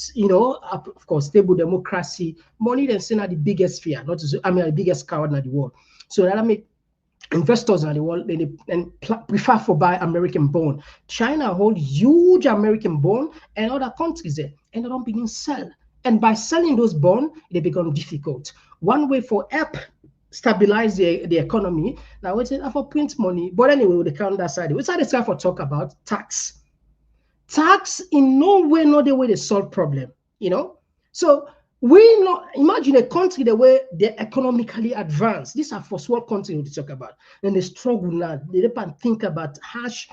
of course, stable democracy. Money then say now the biggest fear, the biggest coward in the world. So that make investors in the world prefer for buy American bond. China hold huge American bond, and other countries there, and they don't begin sell. And by selling those bonds, they become difficult. One way for help stabilize the economy. Now we say for print money, but anyway, with the calendar side, we started to talk about tax. Tax in no way, not the way they solve problem. So. We not imagine a country the way they economically advanced. These are first world countries we talk about, and they struggle now. They don't think about harsh,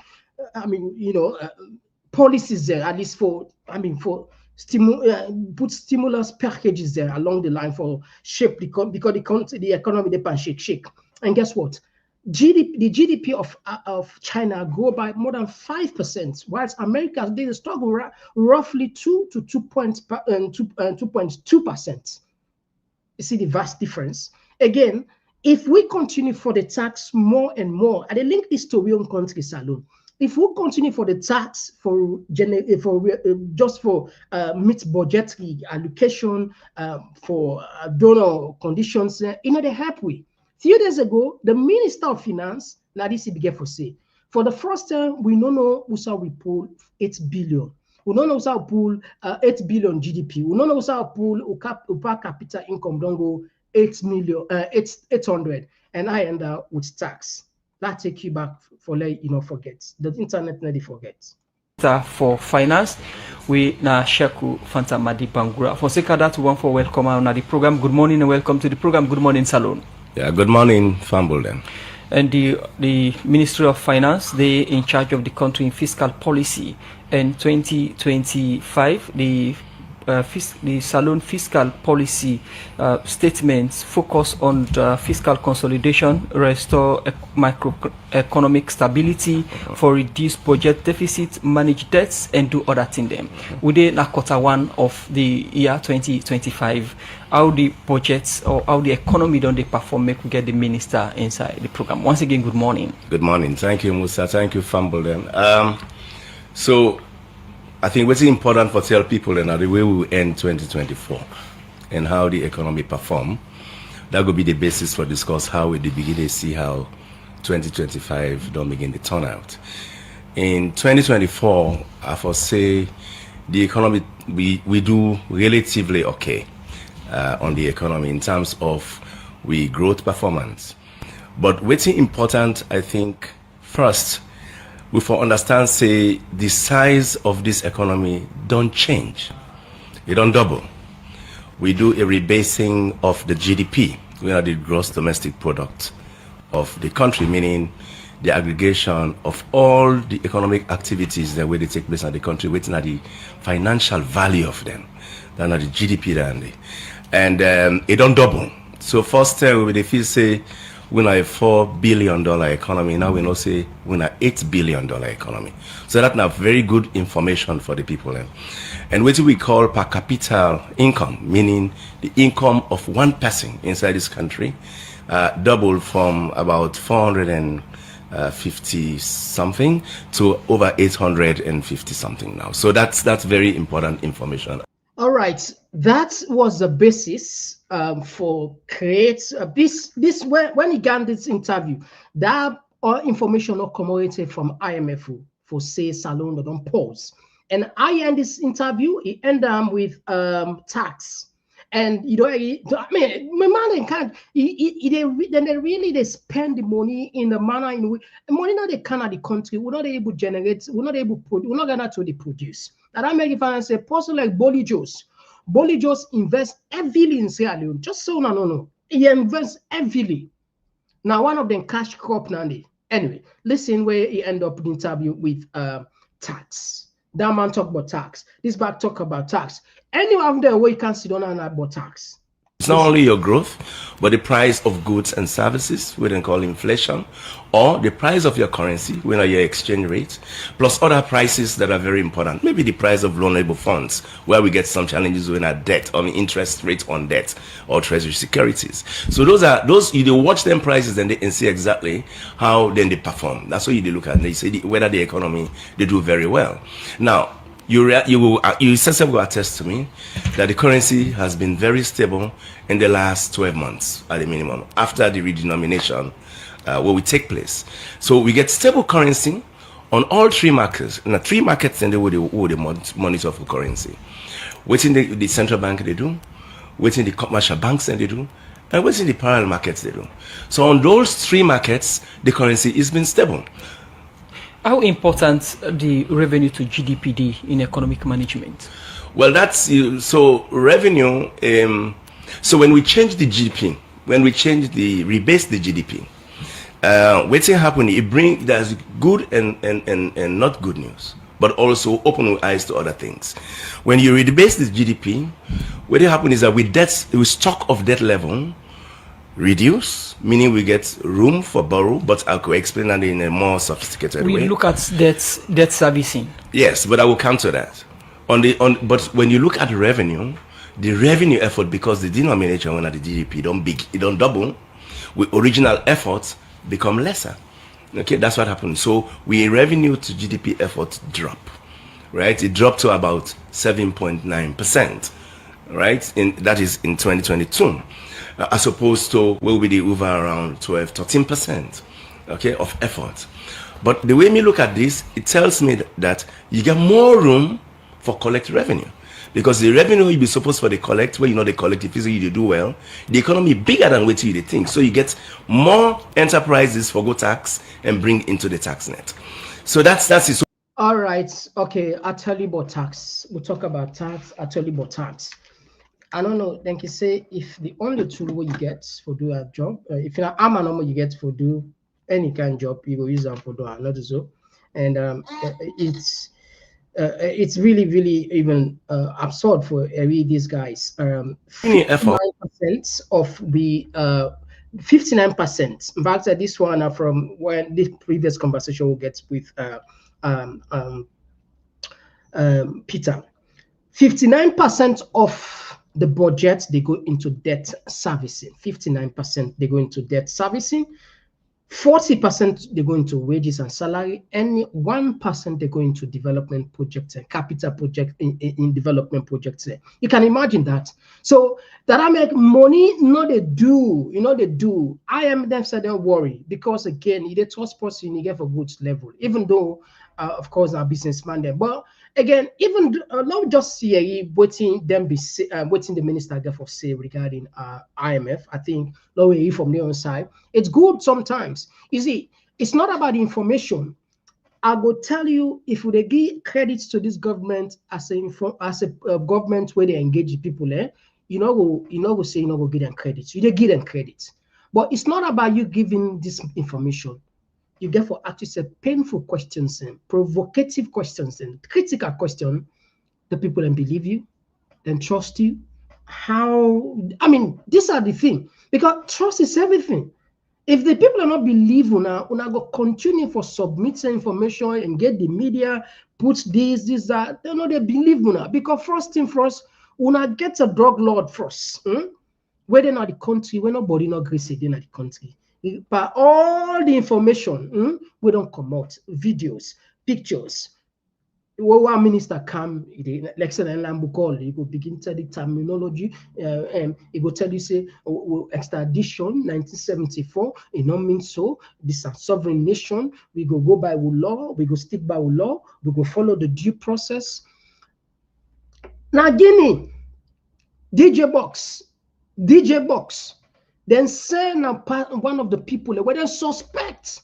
policies there. At least put stimulus packages there along the line for shape because the economy they can shake. And guess what? the GDP of China grew by more than 5%, whilst America did struggle roughly 2 to 2.2%. You see the vast difference. Again, if we continue for the tax more and more, and I link this to real countries alone. If we continue for the tax just for meet budgetary allocation for donor conditions, they help we. Few days ago, the Minister of Finance, Ladisi began for say, for the first time, we don't know how we pull 8 billion. We don't know how we pull 8 billion GDP. We don't know how we pull per capita income don't go 800, and I end up with tax. That take you back for let you not forget. The internet never forget. For finance, we na Sheku Fanta Madi Bangura. For sake of that, we want for welcome on the program. Good morning and welcome to the program. Good morning, Salon. Yeah, good morning, Fambolden. And the Ministry of Finance, they in charge of the country in fiscal policy. In 2025, the Salon fiscal policy statements focus on fiscal consolidation, restore macroeconomic stability, for reduced budget deficit, manage debts, and do other things. Within quarter one of the year 2025, how the budgets or how the economy don't they perform, make we get the minister inside the program. Once again, good morning. Good morning. Thank you, Musa. Thank you, Fambolden. So I think what's important for tell people and the way we will end 2024 and how the economy perform, that will be the basis for discuss how we begin to see how 2025 don't begin to turn out. In 2024, I foresee the economy, we do relatively okay on the economy in terms of we growth performance. But what's important, I think, first, we for understand say the size of this economy don't change. It don't double. We do a rebasing of the GDP, we are the gross domestic product of the country, meaning the aggregation of all the economic activities that way they take place in the country, waiting at the financial value of them, than at the GDP and it don't double. So first we they feel say we're a $4 billion economy. Now we know say we're an $8 billion economy. So that's now very good information for the people. And what we call per capita income, meaning the income of one person inside this country, doubled from about 450 something to over 850 something now. So that's very important information. All right, that was the basis for create this when he got this interview. That all information or commodity from IMF for say Salon don't pause. And I end this interview. He end with tax. And I mean, my man can't. Then they really spend the money in the manner in which money not they can at the country. We're not able to generate. We're not able to. We're not gonna to produce. And I make it finance a person like Bolla Jos. Bolle Jos invests heavily in Sierra Leone. Just so no. He invests heavily. Now one of them cash crop now. Anyway, listen where he end up the interview with tax. That man talk about tax. This back talk about tax. Anyone of them where you can sit down and about tax. It's not only your growth, but the price of goods and services, we don't call inflation, or the price of your currency, when are your exchange rate, plus other prices that are very important. Maybe the price of loanable funds, where we get some challenges with our debt, or interest rate on debt, or treasury securities. So those you watch them prices and see exactly how then they perform. That's what you look at. They say whether the economy they do very well. Now, you yourself will attest to me that the currency has been very stable in the last 12 months at the minimum after the redenomination will take place. So we get stable currency on all three markets. Now, three markets and they would monitor for currency. Waiting the central bank they do, waiting the commercial banks and they do, and waiting the parallel markets they do. So on those three markets, the currency has been stable. How important the revenue to GDP in economic management? Well, that's so revenue. So when we change the GDP, when we rebase the GDP, what's happen? There's good and not good news, but also open eyes to other things. When you rebase the GDP, what happen is that with stock of debt level, reduce, meaning we get room for borrow, but I could explain that in a more sophisticated way. We look at debt servicing. Yes, but I will counter that. But when you look at revenue, the revenue effort, because the denominator when at the GDP don't double, with original efforts become lesser. Okay, that's what happened. So revenue to GDP effort drop, right? It dropped to about 7.9%, right? That is in 2022, as opposed to where we did over around 13%, okay, of effort. But the way me look at this, it tells me that you get more room for collect revenue. Because the revenue you be supposed for the collect, where they collect, if you do well, the economy bigger than what you think. So you get more enterprises for go tax and bring into the tax net. So that's it. All right. Okay. I'll tell you about tax. We'll talk about tax. I'll tell you about tax. I don't know. Then you say if the only tool you get for do a job, if you're a normal you get for do any kind of job, you go use them for do another so. And it's really, really even absurd for these guys. 59% of the 59%. In fact, this one are from when this previous conversation we'll get with Peter. 59% of the budget they go into debt servicing. 59% they go into debt servicing. 40% they go into wages and salary, and 1% they go into development projects and capital project in development projects. You can imagine that. So that I make money, they do. They do. I am them said don't worry, because again, you get trust person you get for good level, even though of course our businessman there. But again, even not just see waiting the minister therefore say regarding IMF. I think no way from the other side. It's good sometimes. You see, it's not about the information. I go tell you, if they give credits to this government as a government where they engage people, you go say go give them credits. You give them credits, but it's not about you giving this information. You get for actually say painful questions and provocative questions and critical questions. The people then believe you, then trust you. These are the thing, because trust is everything. If the people are not believe una go continue for submitting information and get the media put this that, they know they believe una, because first thing first, una get a drug lord first. Where they not the country, where nobody not agree they not the country. But all the information we don't come out, videos, pictures. One minister come, election and Lambukol, he go begin to the terminology, and he go tell you say extradition 1974, it don't mean so. This is a sovereign nation. We go by law, we go stick by law, we go follow the due process. Now Guinea, DJ Box, then say one of the people where they suspect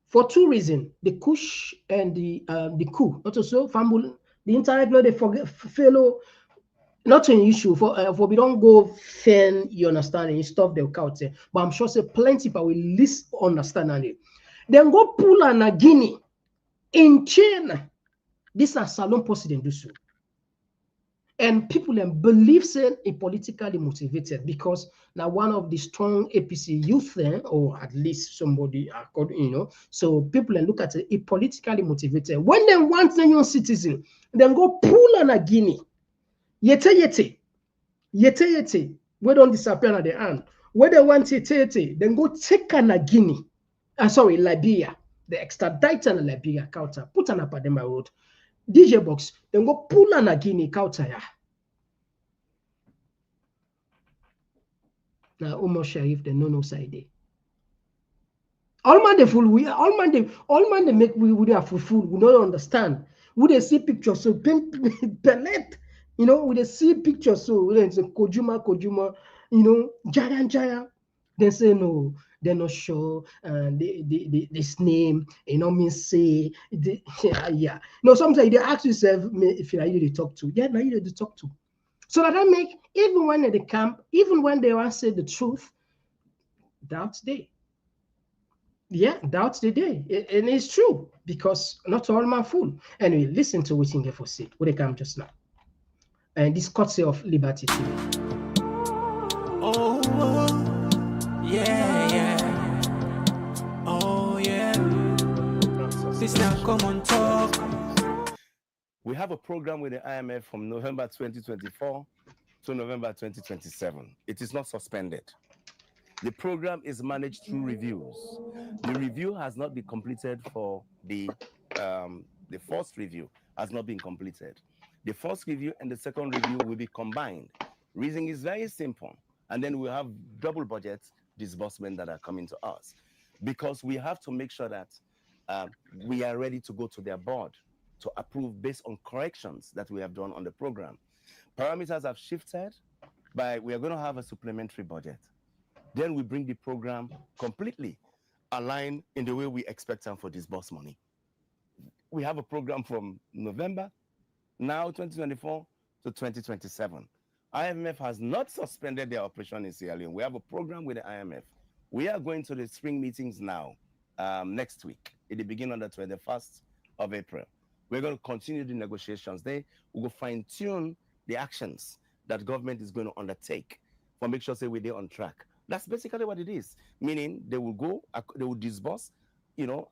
for two reasons: the Kush and the coup. Not also family, the entire blood they forget fellow. Not an issue for we don't go fan you understanding stuff they'll count there. But I'm sure say plenty people will least understanding. Then go pull a Guinea in China. This is Salon President do so. And people believe saying it politically motivated, because now one of the strong APC youth there, or at least somebody, so people look at it politically motivated. When they want a young citizen, then go pull on a Guinea. Yete, we don't disappear at the end. When they want yete, then go take a Guinea. Liberia. The extradite on Liberia counter, put an up at them road. DJ Box, then go pull on a Guinea counter. Now Umar Sheriff, the no side. All man they fool we, all man they make we would have fool. We don't understand. We they see pictures so pellet, we they see pictures so it's a Kojuma, Jaya. They say no. They're not sure this name, mean say yeah. No, sometimes they ask yourself if you're you to talk to. Yeah, now you to talk to. So that make even when they camp, even when they want to say the truth, doubts they. Yeah, doubts the day. And it's true, because not all man fool. Anyway, listen to what you for say. What they come just now. And this courtesy of Liberty TV. Oh, Komon-Tok. We have a program with the IMF from November 2024 to November 2027. It is not suspended. The program is managed through reviews. The review has not been completed for the first review has not been completed. The first review and the second review will be combined. Reason is very simple. And then we have double budget disbursement that are coming to us, because we have to make sure that we are ready to go to their board to approve based on corrections that we have done on the program. Parameters have shifted, but we are going to have a supplementary budget. Then we bring the program completely aligned in the way we expect them for disbursed money. We have a program from November, now 2024 to 2027. IMF has not suspended their operation in Sierra Leone. We have a program with the IMF. We are going to the spring meetings now, next week. It will begin on the 21st of April. We're going to continue the negotiations there. We will fine-tune the actions that government is going to undertake for make sure say we're there on track. That's basically what it is. Meaning they will go, they will disburse,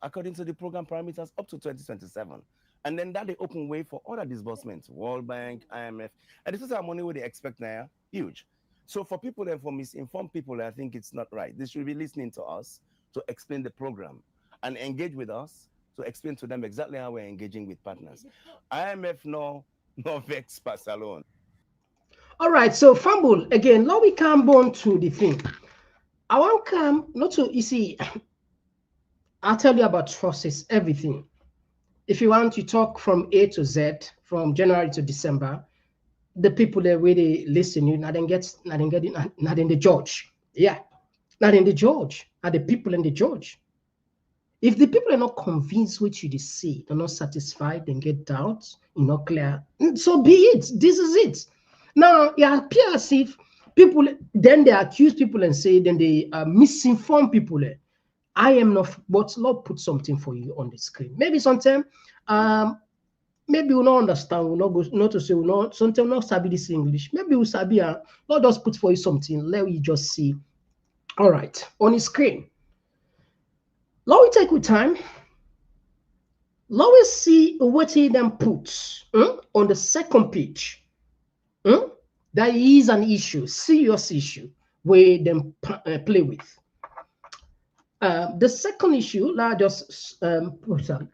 according to the program parameters up to 2027. And then that they open way for other disbursements, World Bank, IMF. And this is our money what they expect now, huge. So for people and for misinformed people, I think it's not right. They should be listening to us to explain the program and engage with us to explain to them exactly how we're engaging with partners. IMF no vex pass alone. All right, so Fumble, again, now we come on to the thing. I want to come, not to, you see, I'll tell you about trust is everything. If you want to talk from A to Z, from January to December, the people that really listen, you not in the judge. Yeah, not in the judge, are the people in the judge. If the people are not convinced what you see, they're not satisfied, then get doubts, not clear, so be it. This is it. Now, it appears as if people, then they accuse people and say, then they misinform people. I am not, but Lord put something for you on the screen. Maybe sometime, maybe we'll not understand, we'll not go, not to say, we'll not, sometimes we'll not sabi this English. Maybe we'll sabi, Lord just put for you something, let me just see. All right, on the screen. Let we take with time. Let us see what he then puts on the second page. That is an issue, serious issue, where them play with. The second issue, let's just put on.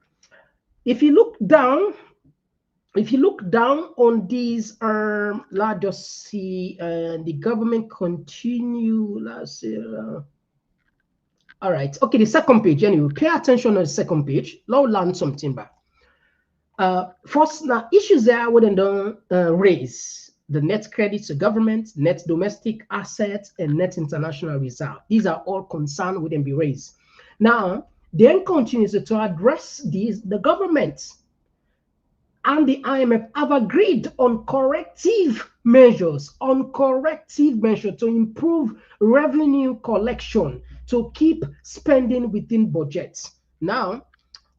If you look down on these, let's just see the government continue. Let's see. All right. Okay, the second page. Anyway, pay attention on the second page. Let's learn something back. First, now issues there wouldn't raise. The net credit to government, net domestic assets, and net international reserve. These are all concerned wouldn't be raised. Now, then continues to address these, the government and the IMF have agreed on corrective measures to improve revenue collection, to keep spending within budgets. Now,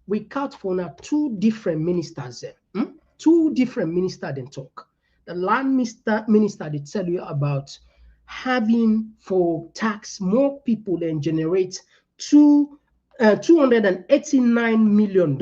we count for now two different ministers there. Two different ministers then talk. The land minister they tell you about having for tax more people and generate $289 million,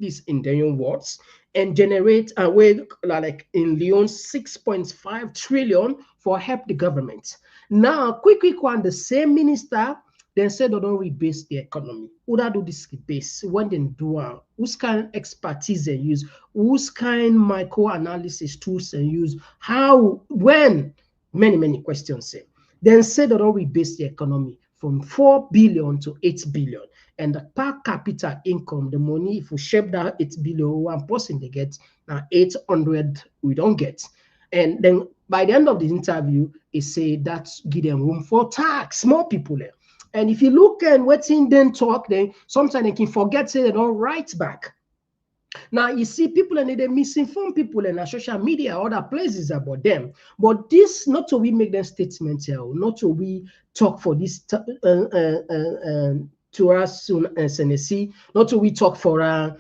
this in their own words, and generate like in Leon 6.5 trillion for help the government. Now, quick one, the same minister then said they don't rebase the economy. Who that do this rebase? When they do whose kind of expertise they use, whose kind micro-analysis tools they use, how, when, many questions say. Then said they don't rebase the economy from 4 billion to 8 billion. And the per capita income, the money, if we shape that 8 billion, one person they get, now 800 we don't get. And then by the end of the interview, it said that's give them room for tax, more people there. And if you look at what's in them talk, then sometimes they can forget, say they don't write back. Now you see people and they misinform people in social media, other places about them. But this, not to we make them statements here, not to we talk for this to us soon SNSC, not to we talk for and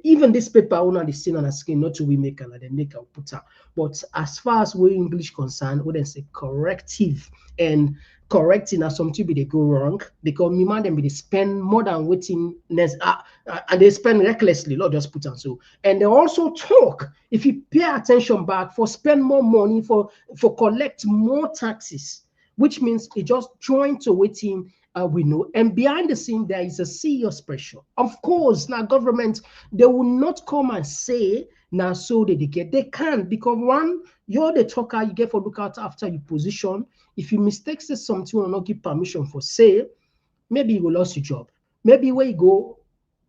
even this paper we not seen on the screen, not to we make and they make a put out. But as far as we English concerned, we then say corrective and correcting as something they go wrong because me man them they spend more than waiting and they spend recklessly, not just put on so. And they also talk if you pay attention back for spend more money for collect more taxes, which means it just join to waiting. We know, and behind the scene there is a serious pressure. Of course, now government they will not come and say now so they get they can't because one, you're the talker, you get for look out after your position. If you mistake say something or not give permission for say, maybe you will lose your job. Maybe where you go,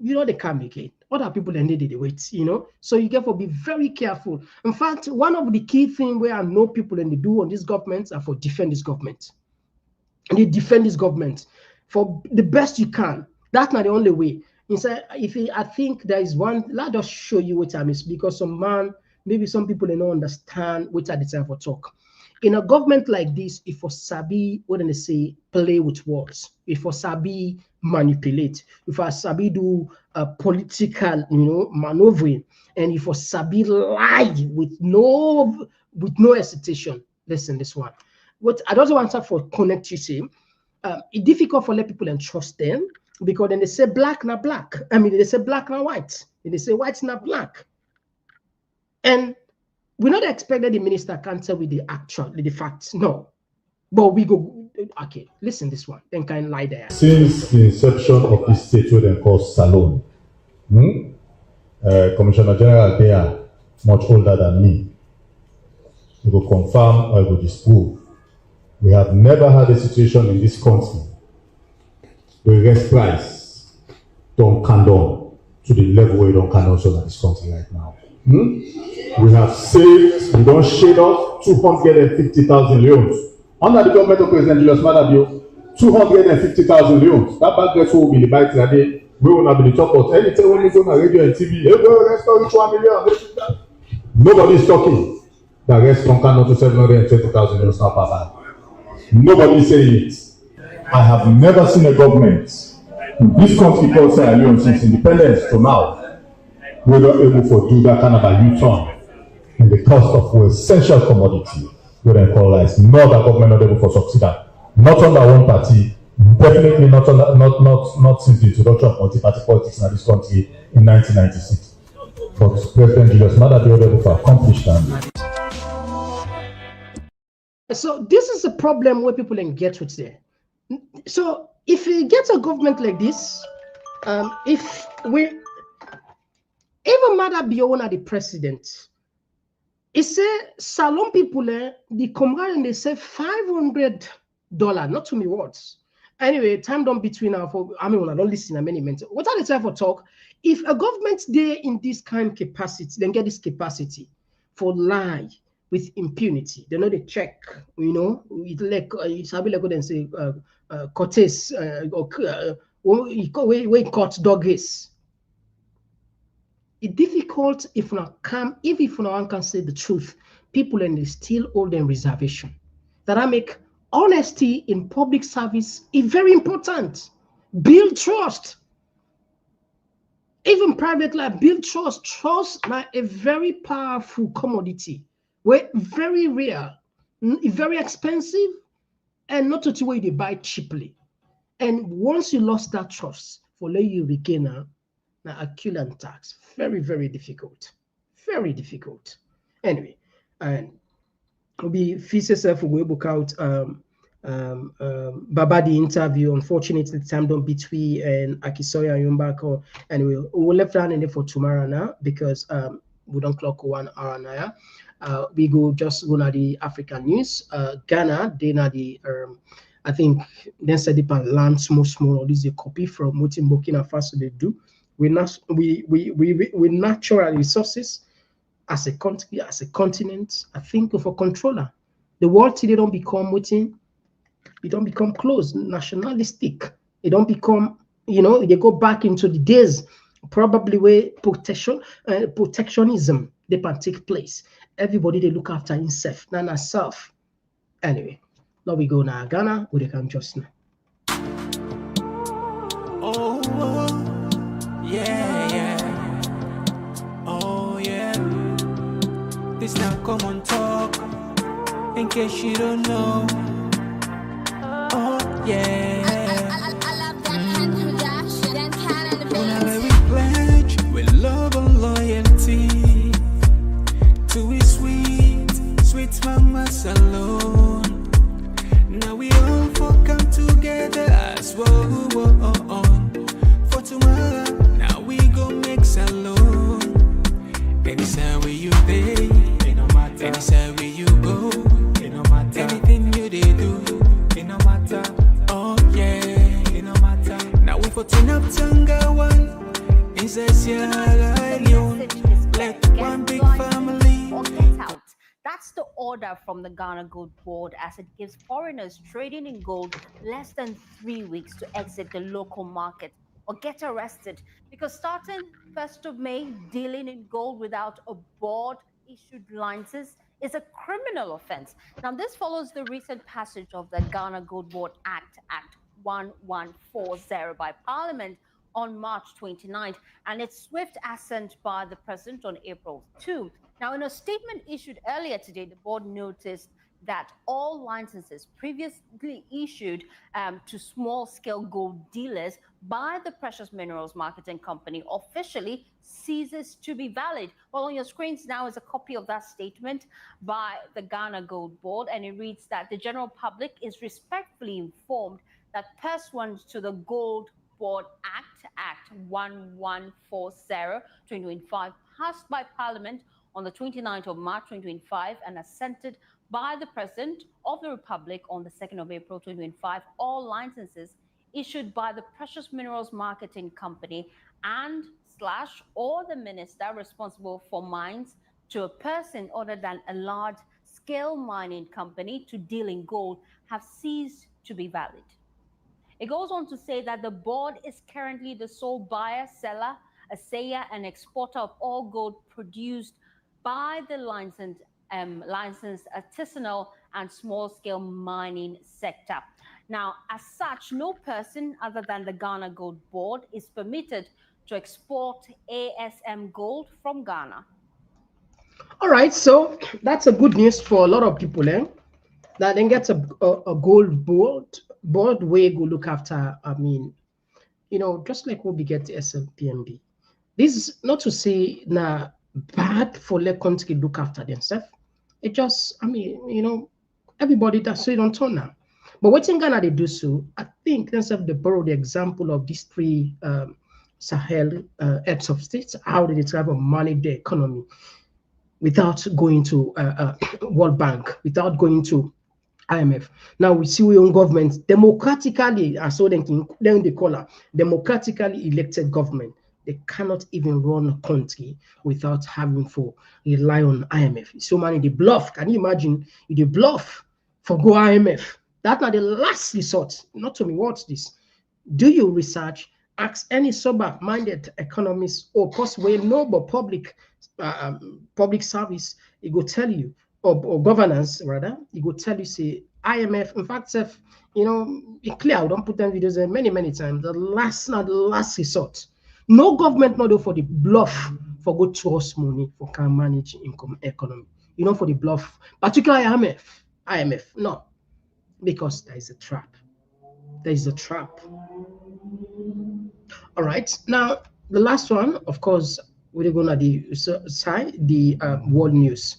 you know they can't make it. Other people then they wait, you know. So you get to be very careful. In fact, one of the key things where I know people and they do on this government are for defend this government. And they defend this government for the best you can. That's not the only way. Inside, I think there is one, let us show you what I mean, because maybe some people they don't understand what I decide for talk. In a government like this, if for sabi, what they say, play with words, if for sabi manipulate, if for sabi do political, maneuvering, and if for sabi lie with no hesitation. Listen, this one. What I don't want to for connect you say, it's difficult for let people and trust them because then they say black na black. I mean, they say black na white. And they say white na black. And we not expect that the minister can tell with the facts. No. But we go, okay, listen this one. Then kind of lie there. Since the inception of this state where they call Salon, Commissioner General, they are much older than me. You will confirm or you will disprove. We have never had a situation in this country where gas price don't come down to the level where it don't come down so in this country right now. We have saved, we don't shade off 250,000 loans. Under the government of President Julius Maada Bio, 250,000 loans. That back gets will be the bite today. We will not be the top of anything when you go on radio and TV. Let's reach 1 million. Nobody is talking. The rest can come to 720,000 loans now per bag. Nobody is saying it. I have never seen a government in this country called Sierra Leone since independence to now were not able to do that kind of a U-turn in the cost of an essential commodity. We then call lies. No other government not able to succeed that. Not under one party, definitely not since the introduction of multi-party politics in this country in 1996. But President Julius Maada Bio able to accomplish that. So this is a problem where people can get with there. So if you get a government like this, even Maada Bio are the president, it say Salon people they come out and they say $500, not to me words. Anyway, time done between now for I don't listen to many minutes. What are the time for talk? If a government there in this kind of capacity, then get this capacity for lie with impunity. They know they check, it's like it's like what they say Cortez where court dog is. It's difficult if not come, if no one can say the truth, people and they still hold them reservation. That I make honesty in public service is very important. Build trust. Even private life, build trust. Trust is a very powerful commodity. We're very rare, very expensive, and not to where they buy cheaply. And once you lost that trust, for let you regain now accumulate tax. Very, very difficult. Very difficult. Anyway, and we fix yourself we book out Baba the interview. Unfortunately, time don't between and Akisoya and Yumbako. Anyway, we'll left down in there for tomorrow now because we don't clock 1 hour now. We go just go to the African news. Ghana, they na the I think then said it and land small. This is a copy from what in Burkina Faso they do. We natural resources as a country, as a continent. I think of a controller. The world today don't become waiting. It don't become closed, nationalistic. It don't become, they go back into the days probably where protectionism they can take place. Everybody they look after himself, not herself. Anyway, now we go now Ghana, where they come just now. Oh, yeah. Oh, yeah. This now Komon-Tok, in case you don't know. Oh, yeah. Whenever we pledge with love and loyalty to we sweet mama alone. Now we all for come together as one. For tomorrow, now we go make salon. Anytime where you day, it no matter. Anytime where you go, it no matter. Anything you they do, it no matter. Oh yeah, it no matter. Now we for turn up Tanga one, inside Sierra Leone, like one big family. Or get out. That's the order from the Ghana Gold Board as it gives foreigners trading in gold less than 3 weeks to exit the local market or get arrested, because starting 1st of May, dealing in gold without a board-issued license is a criminal offense. Now, this follows the recent passage of the Ghana Gold Board Act 1140 by Parliament on March 29th, and its swift assent by the President on April 2. Now, in a statement issued earlier today, the board noticed that all licenses previously issued to small-scale gold dealers by the Precious Minerals Marketing Company officially ceases to be valid. Well, on your screens now is a copy of that statement by the Ghana Gold Board, and it reads that the general public is respectfully informed that pursuant to the Gold Board Act 1140/2025, passed by Parliament on the 29th of March 2025 and assented by the President of the Republic on the 2nd of April 2025, all licenses issued by the Precious Minerals Marketing Company and / or the minister responsible for mines to a person other than a large-scale mining company to deal in gold have ceased to be valid. It goes on to say that the board is currently the sole buyer, seller, assayer, and exporter of all gold produced by the licensed artisanal and small-scale mining sector. Now, as such, no person other than the Ghana Gold Board is permitted to export ASM gold from Ghana. All right, so that's a good news for a lot of people, that then gets a gold board where go look after, just like what we get to SMPMB. This is not to say now bad for let country look after themselves. It just, everybody does so it on turn now. But what in Ghana they do so, I think they borrow the example of these three Sahel heads of states, how they try to manage the economy without going to World Bank, without going to IMF. Now we see we own government democratically, and so then they call her democratically elected government. They cannot even run a country without having to rely on IMF. So many they bluff. Can you imagine? They bluff for go IMF. That's not the last resort. Not to me, what's this? Do you research? Ask any sober-minded economist or cost way no but public service, it will tell you, or governance rather, it will tell you, say IMF, in fact, it's clear, I don't put them videos there many times. The last resort. No government model for the bluff for good trust money for can manage income economy. For the bluff, particularly IMF, no, because there is a trap. There is a trap. All right. Now, the last one, of course, we're going to the world news.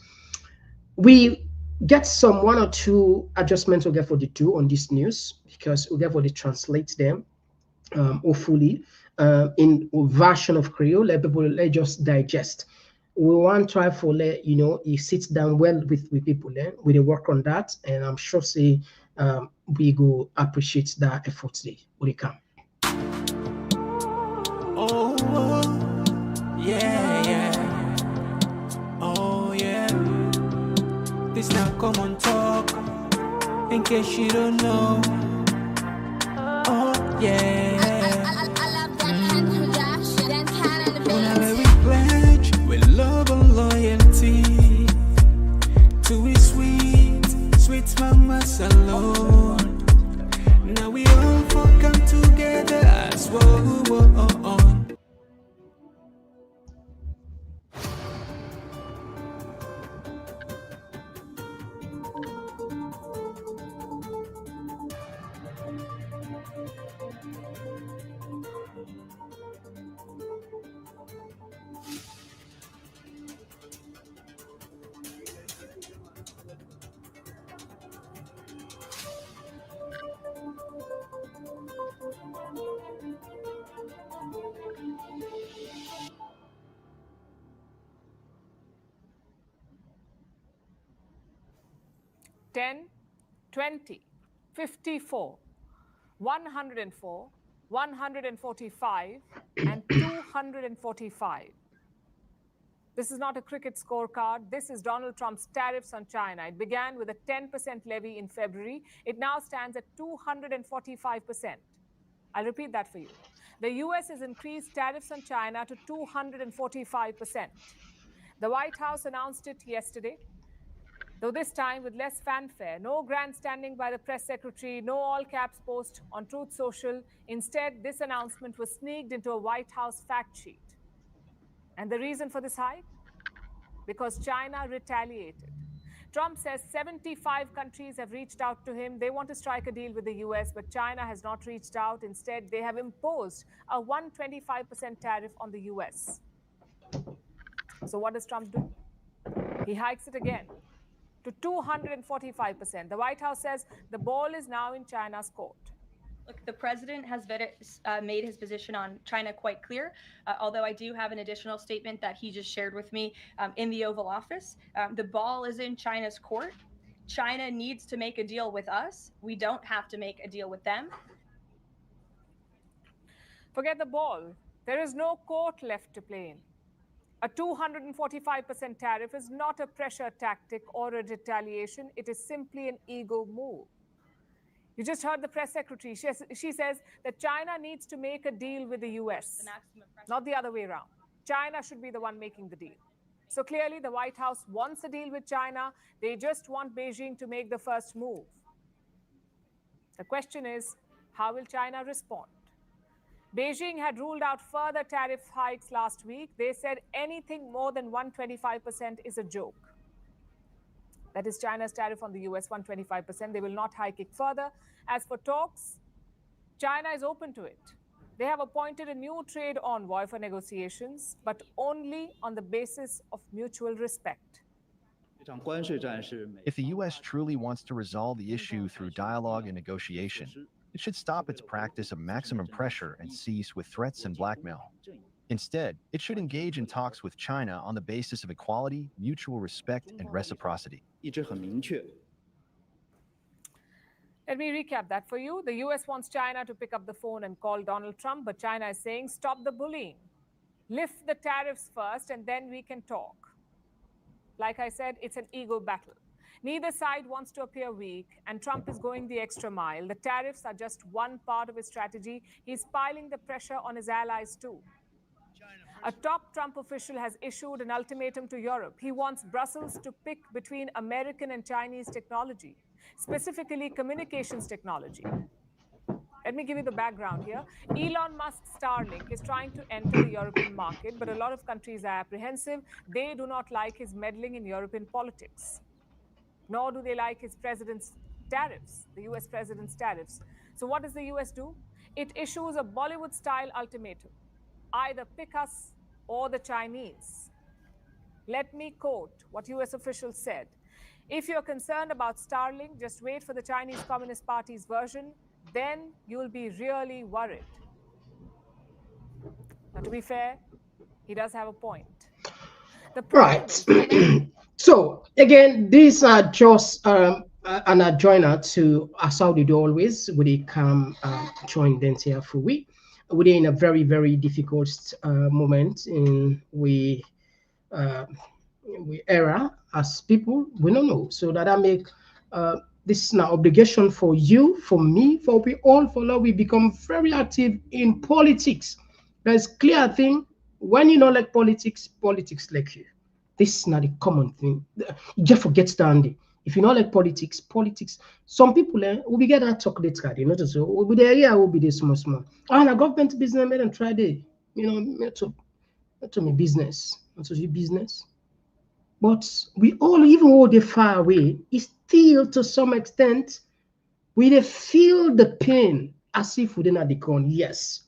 We get some 1 or 2 adjustments we'll get for the 2 on this news, because we'll get for the translate them, hopefully, in a version of Creole. Let people just digest. We want to try for it sits down well with people. We work on that, and I'm sure we go appreciate that effort today. We come. Oh, yeah. Oh, yeah. This now Komon-Tok, in case you don't know. Oh, yeah. Whenever we pledge with love and loyalty to we sweet mama alone. Now we all come together as one. 10, 20, 54, 104, 145, and 245. This is not a cricket scorecard. This is Donald Trump's tariffs on China. It began with a 10% levy in February. It now stands at 245%. I'll repeat that for you. The US has increased tariffs on China to 245%. The White House announced it yesterday, though this time with less fanfare. No grandstanding by the press secretary, no all-caps post on Truth Social. Instead, this announcement was sneaked into a White House fact sheet. And the reason for this hike? Because China retaliated. Trump says 75 countries have reached out to him. They want to strike a deal with the US, but China has not reached out. Instead, they have imposed a 125% tariff on the US. So what does Trump do? He hikes it again to 245%. The White House says the ball is now in China's court. Look, the president has made his position on China quite clear, although I do have an additional statement that he just shared with me in the Oval Office. The ball is in China's court. China needs to make a deal with us. We don't have to make a deal with them. Forget the ball. There is no court left to play in. A 245% tariff is not a pressure tactic or a retaliation. It is simply an ego move. You just heard the press secretary. She says that China needs to make a deal with the US, not the other way around. China should be the one making the deal. So clearly, the White House wants a deal with China. They just want Beijing to make the first move. The question is, how will China respond? Beijing had ruled out further tariff hikes last week. They said anything more than 125% is a joke. That is China's tariff on the US, 125%. They will not hike it further. As for talks, China is open to it. They have appointed a new trade envoy for negotiations, but only on the basis of mutual respect. If the U.S. truly wants to resolve the issue through dialogue and negotiation, it should stop its practice of maximum pressure and cease with threats and blackmail. Instead, it should engage in talks with China on the basis of equality, mutual respect, and reciprocity. Let me recap that for you. The US wants China to pick up the phone and call Donald Trump, but China is saying, stop the bullying. Lift the tariffs first, and then we can talk. Like I said, it's an ego battle. Neither side wants to appear weak, and Trump is going the extra mile. The tariffs are just one part of his strategy. He's piling the pressure on his allies too. A top Trump official has issued an ultimatum to Europe. He wants Brussels to pick between American and Chinese technology, specifically communications technology. Let me give you the background here. Elon Musk's Starlink is trying to enter the European market, but a lot of countries are apprehensive. They do not like his meddling in European politics, nor do they like his president's tariffs, the US president's tariffs. So what does the US do? It issues a Bollywood-style ultimatum. Either pick us or the Chinese. Let me quote what US officials said. If you're concerned about Starlink, just wait for the Chinese Communist Party's version. Then you'll be really worried. Now, to be fair, he does have a point. Right. So, again, these are just an adjoiner to how they do always with a calm join them here for we. We're in a very, very difficult moment in we era as people. We don't know. So that I make this is an obligation for you, for me, for we all, for now, we become very active in politics. There's clear thing. When you don't like politics, politics like you. This is not a common thing. You just forget standing. If you don't like politics, some people will be getting talk later. You know, so will be there, yeah, will be there small. And a government business made and try it. You know, not to me business, not to you business. But we all, even though they're far away, is still to some extent, we feel the pain as if we didn't have the con. Yes.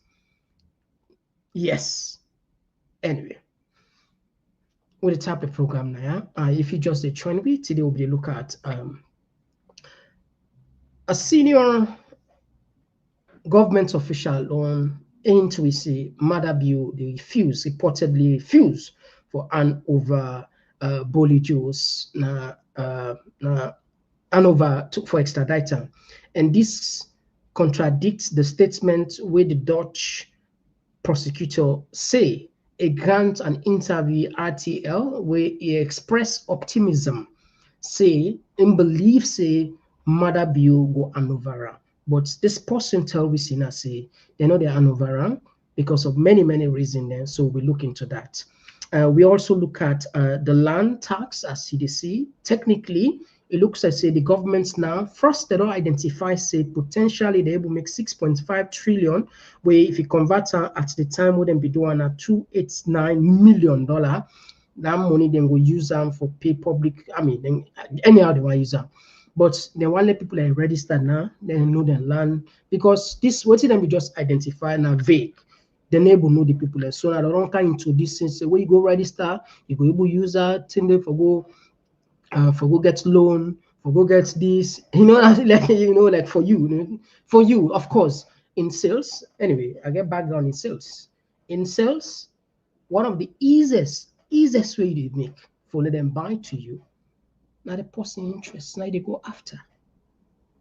Yes. Anyway. With the type of program now, if you just join me today, we'll be look at a senior government official on into Maada Bio. They reportedly refuse for hand over Bolle Jos Hanover for extradition, and this contradicts the statement where the Dutch prosecutor say a grant an interview RTL where he expressed optimism, say in belief say Maada Bio go Hanover, but this person tell we see say they know they're Hanover because of many reasons. Then so we look into that. We also look at the land tax as CDC. Technically, it looks like say the governments now first they don't identify say potentially they able to make 6.5 trillion, where if you convert at the time wouldn't be doing at $289 million. That money then will use them for pay public. I mean, then, anyhow they want to use them. But they want let people like register now, they know their land because this what them be just identify now vague. The neighbor know the people. So now they don't come into this sense. Where you go register, you go able use that thing for go get loan, for go get this. You know, like like for you, of course, in sales. Anyway, I get background in sales. In sales, one of the easiest way you make for let them buy to you, now the person interest, now they go after.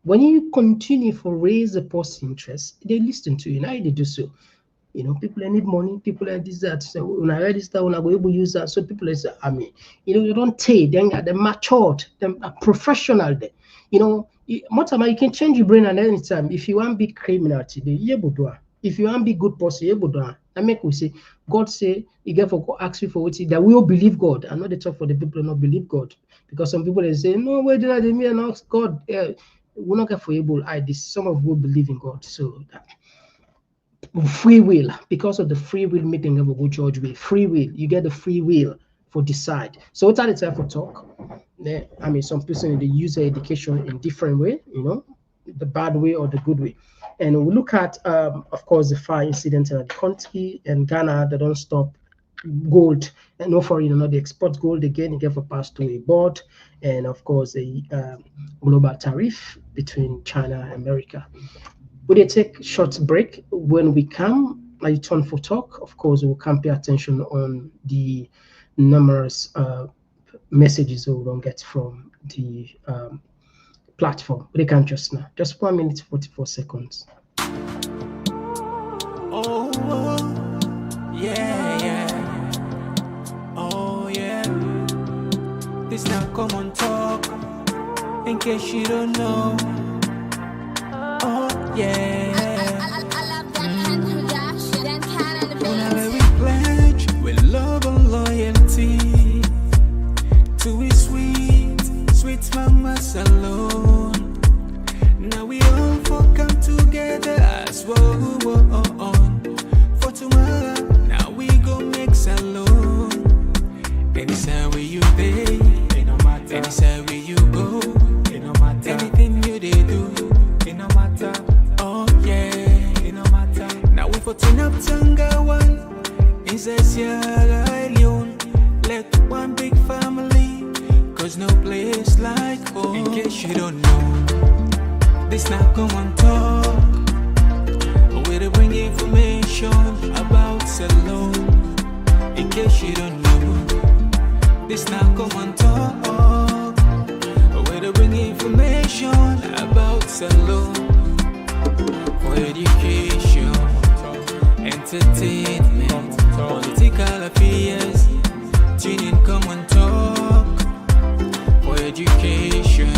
When you continue for raise the person interest, they listen to you. Now they do so. People need money, people like this, that. So when I register, when I go able to use that, so people say, I mean, you don't take, then they're matured, they're professional. More time you can change your brain at any time. If you want to be criminal today, you able to. If you want to be good person, you able to. I make we say, God say, you get for ask you for what that we will believe God. I know they talk for the people who not believe God. Because some people they say, no, where did I mean and ask God? We're not get for able this. Some of you believe in God. So that free will, because of the free will making of a good judge way. Free will, you get the free will for decide. So what are the time for talk? I mean, some person they use their education in different way, the bad way or the good way. And we look at, of course, the fire incident in the country and Ghana. They don't stop gold, and no foreign, they export gold again. You get for pass to a board, and of course, a global tariff between China and America. We take a short break. When we come, I turn for talk. Of course, we can pay attention on the numerous messages we don't get from the platform. They can just now. Just 1 minute 44 seconds. Oh, yeah. Oh, yeah. This now Komon-Tok. In case you don't know. Oh, yeah. Whenever we pledge with love and loyalty to we sweet mamas alone. Now we all come together as one. For tomorrow, now we go make salon. Anytime where you day, anytime where you go, anything you they do. Oh yeah, it no matter. Now we for turn up Tangawan in Sierra Leone, like one big family, cause no place like home. In case you don't know, this now Komon-Tok, where they bring information about salon. In case you don't know, this now Komon-Tok, where they bring information about salon. For education, entertainment, political affairs, tune in Komon-Tok. For education,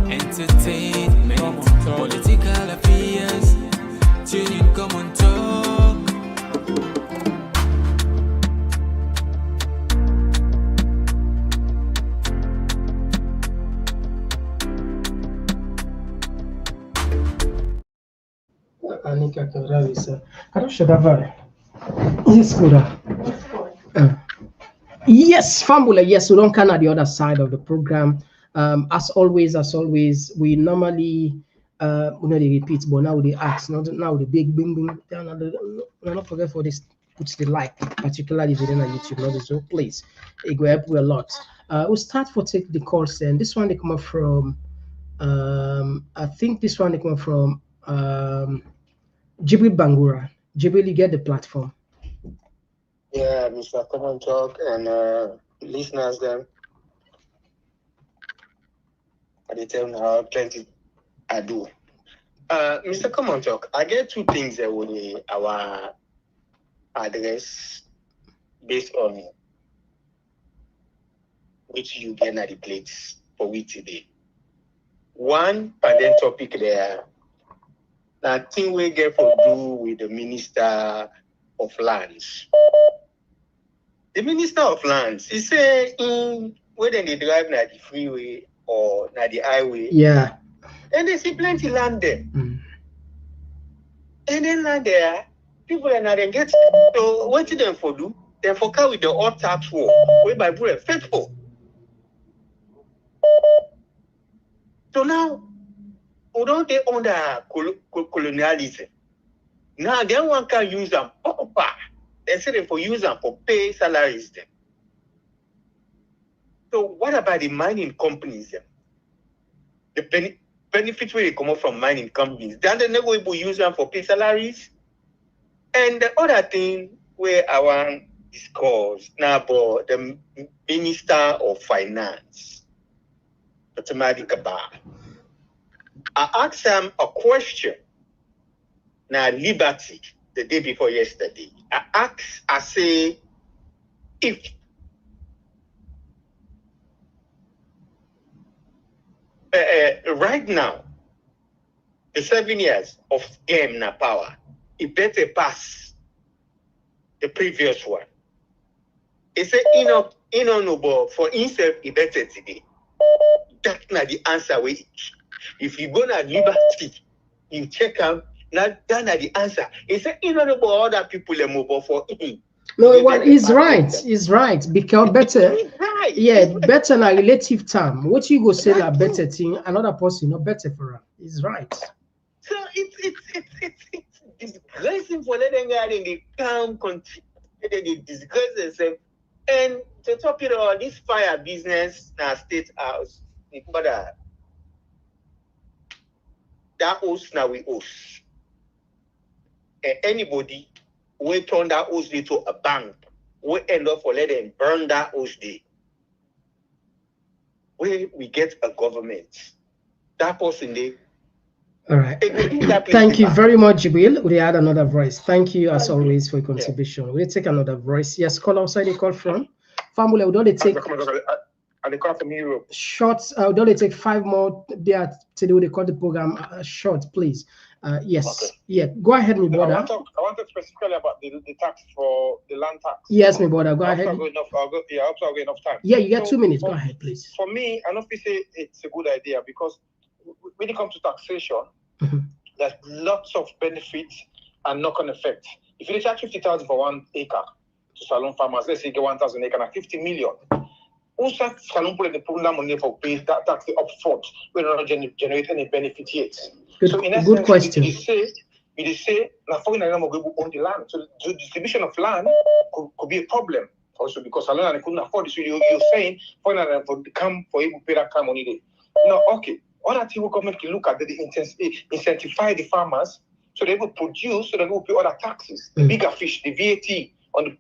entertainment, political affairs, tune in Komon-Tok. Anika Kavravisa. Yes, Fambula. Yes, we don't come at the other side of the program. As always, we normally they repeat, but now they ask. Now the big bing bing. Not forget for this. Put the like, particularly if you're on YouTube. Not so please, it will help you a lot. We'll start for take the course, and this one they come up from. I think this one they come from. Jibril Bangura. Jibril, you get the platform. Yeah, Mr. Komon-Tok and listeners then. I tell now plenty I do. Mr. Komon-Tok, I get two things that will our address based on which you get at the plates for we today. One pandemic topic there, that thing we get for do with the Minister of Lands. The Minister of Lands, he say whether they drive na the freeway or na the highway. Yeah. And they see plenty land there. And then land there, people are not get. So what do them for do? They for carry with the old tax war, whereby people are faithful. So now, we don't get under colonialism. Now then one can use them proper. They say they for use them for pay salaries them. So what about the mining companies then? The benefits where they come up from mining companies, then they never able use them for pay salaries. And the other thing where I want to discuss now about the Minister of Finance, I asked him a question. Now, Liberty, the day before yesterday, I say, if right now, the 7 years of game na power, it better pass the previous one. He said, no, for himself, it better today. That's not the answer. If you go to Liberty, you check out, that's not the answer. He said, other people are mobile for him. No, well, he's right. He's right. Because better, right. Yeah, better na relative term. What you go say na better thing, another person not better for him. He's right. So it's disgracing for letting guys in the town continue. They disgrace themselves. And to top it all, this fire business na state house. That house now we host. And anybody we turn that house to a bank, we end up for letting them burn that house day. Where we get a government. That person day. All right. Thank you very much, Jibril. We had another voice. Thank you as always for your contribution. Yeah. We'll take another voice. Yes, call outside the call from. Family, we don't take and they call from Europe. Short, don't take 5 more there to do the call the program short, please. Yes. Okay. Yeah. Go ahead, my brother. I want to specifically about the tax for the land tax. Yes, my brother. Go ahead. I hope I'll get enough time. Yeah, you got 2 minutes. Go ahead, please. For me, I don't say it's a good idea because when it comes to taxation, there's lots of benefits and knock-on effect. If you charge 50,000 for 1 acre to salon farmers, let's say you get 1,000 acre and 50 million. Also, salon put the problem money for pay that tax up front. We don't generate any benefit yet. Good, so in essence, good question. You say, now foreign and go own the land. So the distribution of land could be a problem also because salon and couldn't afford it. So you're saying foreign and come for able to pay that kind of money. No, okay. Other thing we government can look at the incentivize the farmers so they will produce, so they will pay other taxes. The bigger fish, the VAT on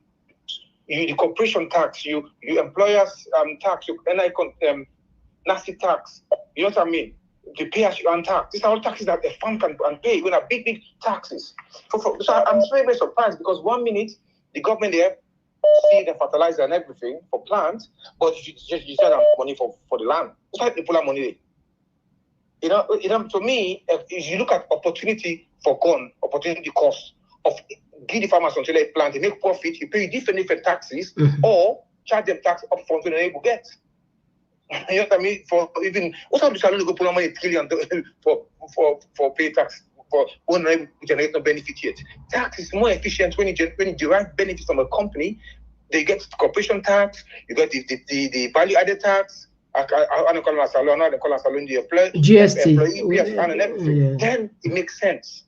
the corporation tax, you employers tax, you NI tax. You know what I mean? The pay as you earn tax. These are all taxes that the farm can pay. You're gonna have big taxes. So I'm very surprised because 1 minute the government there see the fertilizer and everything for plants, but you sell them money for the land. It's like they pull out money there. You know, to me, if you look at opportunity for opportunity cost of give the farmers until they plant, they make profit, you pay different taxes, or charge them tax up front when they're able to get. You know what I mean? For even what's up the salon go put on money $1 trillion for pay tax for when they generate no benefit yet. Tax is more efficient when you derive benefits from a company. They get corporation tax, you get the value added tax. I don't call it salon, I don't call it salon, the GST, employee, and everything. Yeah. Then it makes sense.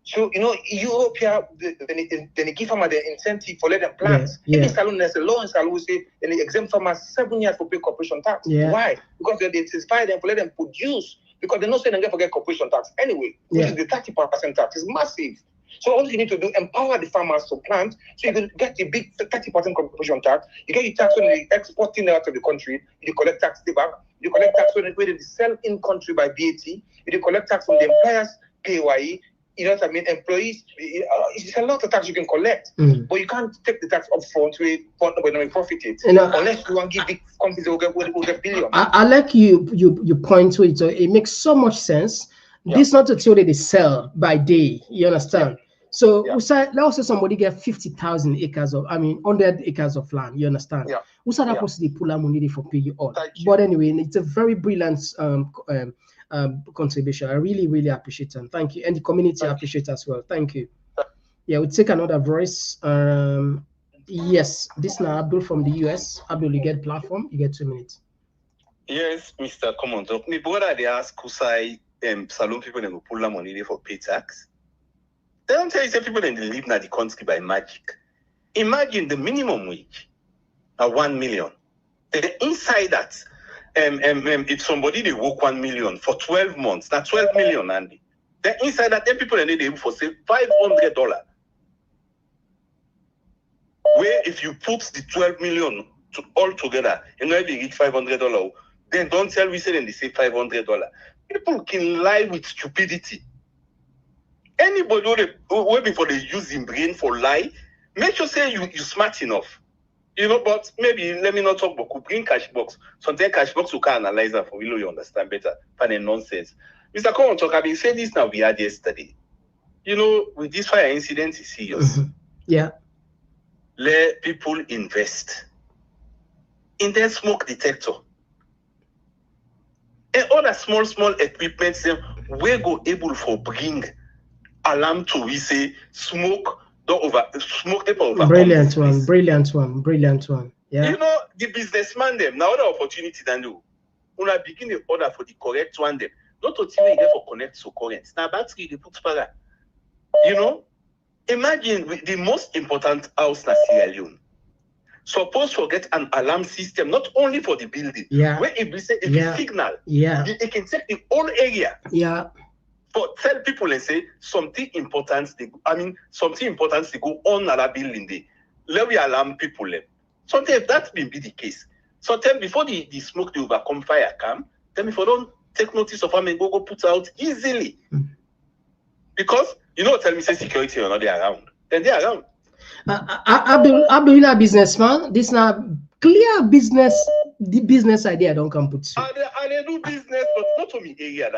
So, you know, Europe here, then they give farmers the incentive for let them plant. Even salon, there's a law in salon, say, and they exempt farmers 7 years for pay corporation tax. Yeah. Why? Because they incentivize them for let them produce, because they're not saying they get corporation tax anyway, which is the 30% tax. It's massive. So all you need to do, empower the farmers to plant, so you can get the big 30% contribution tax. You get your tax when they exporting out of the country, you collect tax back, you collect tax when they sell in country by BAT, you collect tax from the employers, PAYE, you know what I mean, employees, it's a lot of tax you can collect, but you can't take the tax up front when we profit it, unless you want to give big companies will get billions. I like you point to it, so it makes so much sense. This not a theory they sell by day, you understand? So let's say somebody get 50,000 acres of, 100 acres of land, you understand? Who's that possibly pull out money for pay you all? But anyway, it's a very brilliant contribution. I really appreciate it. Thank you. And the community appreciate as well. Thank you. Yeah, we'll take another voice. Yes, this now Abdul from the US. Abdul, you get platform, you get 2 minutes. Yes, Mr. Komon-Tok. My brother, they ask Kusai Salon people and pull money for pay tax. They don't tell you people in the live in the country by magic. Imagine the minimum wage at 1 million. The inside that, if somebody they work 1 million for 12 months, that's 12 million, Andy. Then inside that, then people are able for say $500. Where if you put the 12 million all together, and now they reach $500, then don't tell me say they say $500. People can lie with stupidity. Anybody who before they use his brain for lie, make sure say you smart enough. You know, but maybe let me not talk about could bring cash box. Sometimes cash box you can analyze that for you understand better than nonsense. Mr. Komon-Tok, I've been saying this now we had yesterday. You know, with this fire incident is serious. Yeah. Let people invest in their smoke detector. And all the small equipment we go able for bring alarm to we say smoke don't over smoke paper over. Brilliant one. Yeah. You know the businessman them now the opportunity than do. When I begin the order for the correct one them, not to tell you for connect to current. Now battery they put para. You know, imagine the most important house in Sierra Leone. Suppose to get an alarm system not only for the building, where if we say if signal, it can take the whole area. Yeah. But tell people and say something important they go on at that building day. Let we alarm people them. Sometimes if that may be the case. Sometimes before the smoke they overcome fire come, then if you don't take notice of them and go put out easily. Because you know tell me say security are not there around. Then they're around. Abdul businessman, this now clear business, the business idea don't come put. I do business, but not to me area.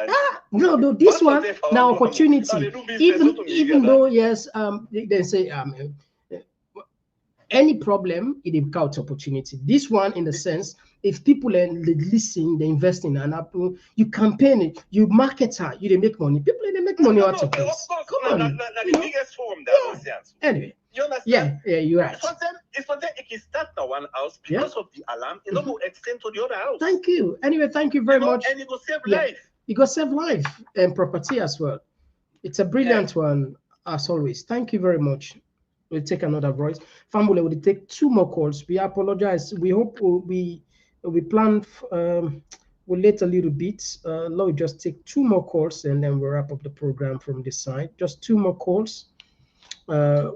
No, this one now opportunity. Even though yes, they say any problem it will count opportunity. This one in the sense if people listen, they invest in an Apple, you campaign it, you market her, you they make money. People they make money out of this. Come on, the biggest form that. Anyway. You understand? Yeah, you're right. If it can start the one house because of the alarm, it will extend to the other house. Thank you. Anyway, thank you very much. And it will save life. It will save life and property as well. It's a brilliant one, as always. Thank you very much. We'll take another voice. Family will take 2 more calls. We apologize. We hope we plan. We'll wait a little bit. Now we just take 2 more calls and then we'll wrap up the program from this side. Just 2 more calls.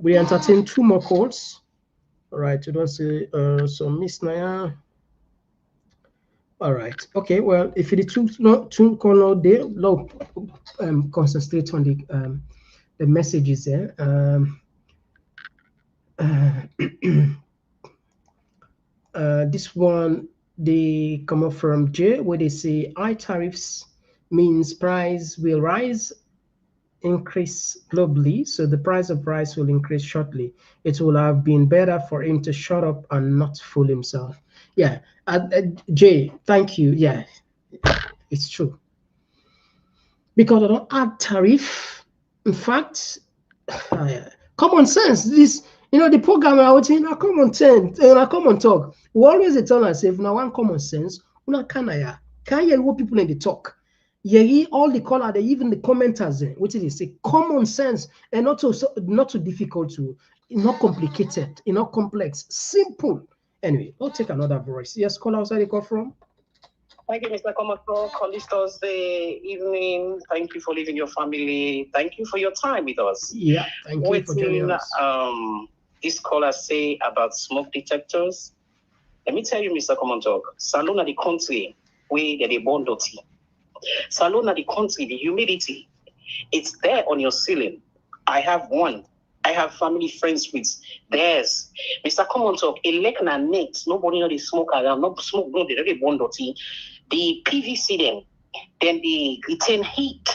We entertain 2 more calls. All right, you don't say so Miss Naya. All right, okay. Well, if it is two call out there, no, concentrate on the messages there. This one they come up from J, where they say high tariffs means price will rise. Increase globally, so the price of rice will increase shortly. It will have been better for him to shut up and not fool himself. Yeah, Jay, thank you. Yeah, it's true. Because I don't add tariff. In fact, common sense. This, the program I was in a common sense and a common talk. We always tell ourselves now one common sense. Una can't hear what people in the talk. Yeah, all the color, even the commenters, which is say common sense and not too difficult to, not complicated, not complex, simple. Anyway, we'll take another voice. Yes, call outside the call from. Thank you, Mr. Komon-Tok, on this Thursday evening. Thank you for leaving your family. Thank you for your time with us. Yeah, thank you for joining us. This caller say about smoke detectors. Let me tell you, Mr. Komon-Tok, Salon at the country where they born dirty. Salon at the country, the humidity, it's there on your ceiling. I have one. I have family friends with theirs. Mr. Komon-Tok, elect na net. Nobody know they smoke around. No smoke, no, they born dirty. The PVC then they retain heat.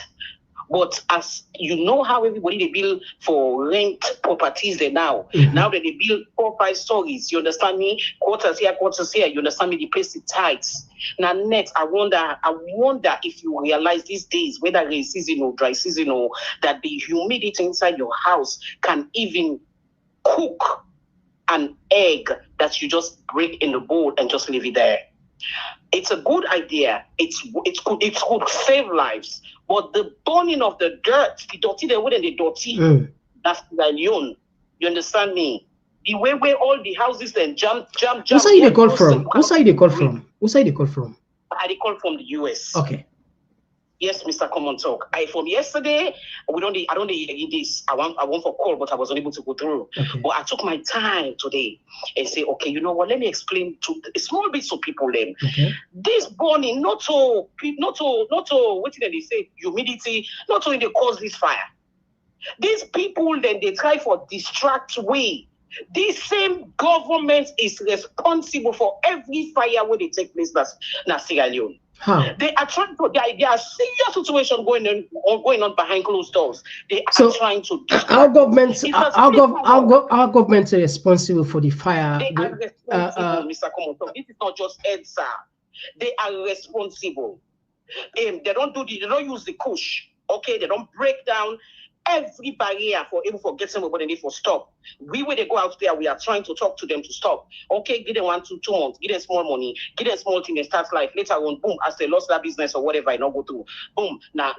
But as you know how everybody they build for rent properties there now. Now that they build 4 or 5 stories, you understand me? Quarters here, you understand me? The place is tight. Now next, I wonder if you realize these days, whether rain season or dry season, or that the humidity inside your house can even cook an egg that you just break in the bowl and just leave it there. It's a good idea. It could save lives. But the burning of the dirt, the dirty, the wood and the dirty, that's Sierra Leone. You understand me? The way where all the houses then jump. What side they call from? What side they call from? What side they call from? I call from the US. Okay. Yes, Mr. Komon-Tok. From yesterday, I don't need this. I want for call, but I was unable to go through. Okay. But I took my time today and say, okay, you know what? Let me explain to a small bit to people then. Okay. This burning, not to what did they say? Humidity, not to they cause this fire. These people then they try for distract way. This same government is responsible for every fire where they take place in Sierra Leone. How? They are trying to. There are serious situation going on behind closed doors. They are trying to. Our government is responsible for the fire. They are responsible, Mr. Komon-Tok. This is not just EDSA. They are responsible. They don't use the push. Okay, they don't break down every barrier for getting somebody for stop. When they go out there, we are trying to talk to them to stop. Okay, give them 1 to 2 months, give them small money, give them small thing, they start life. Later on, boom, as they lost that business or whatever, I don't go through. Boom, now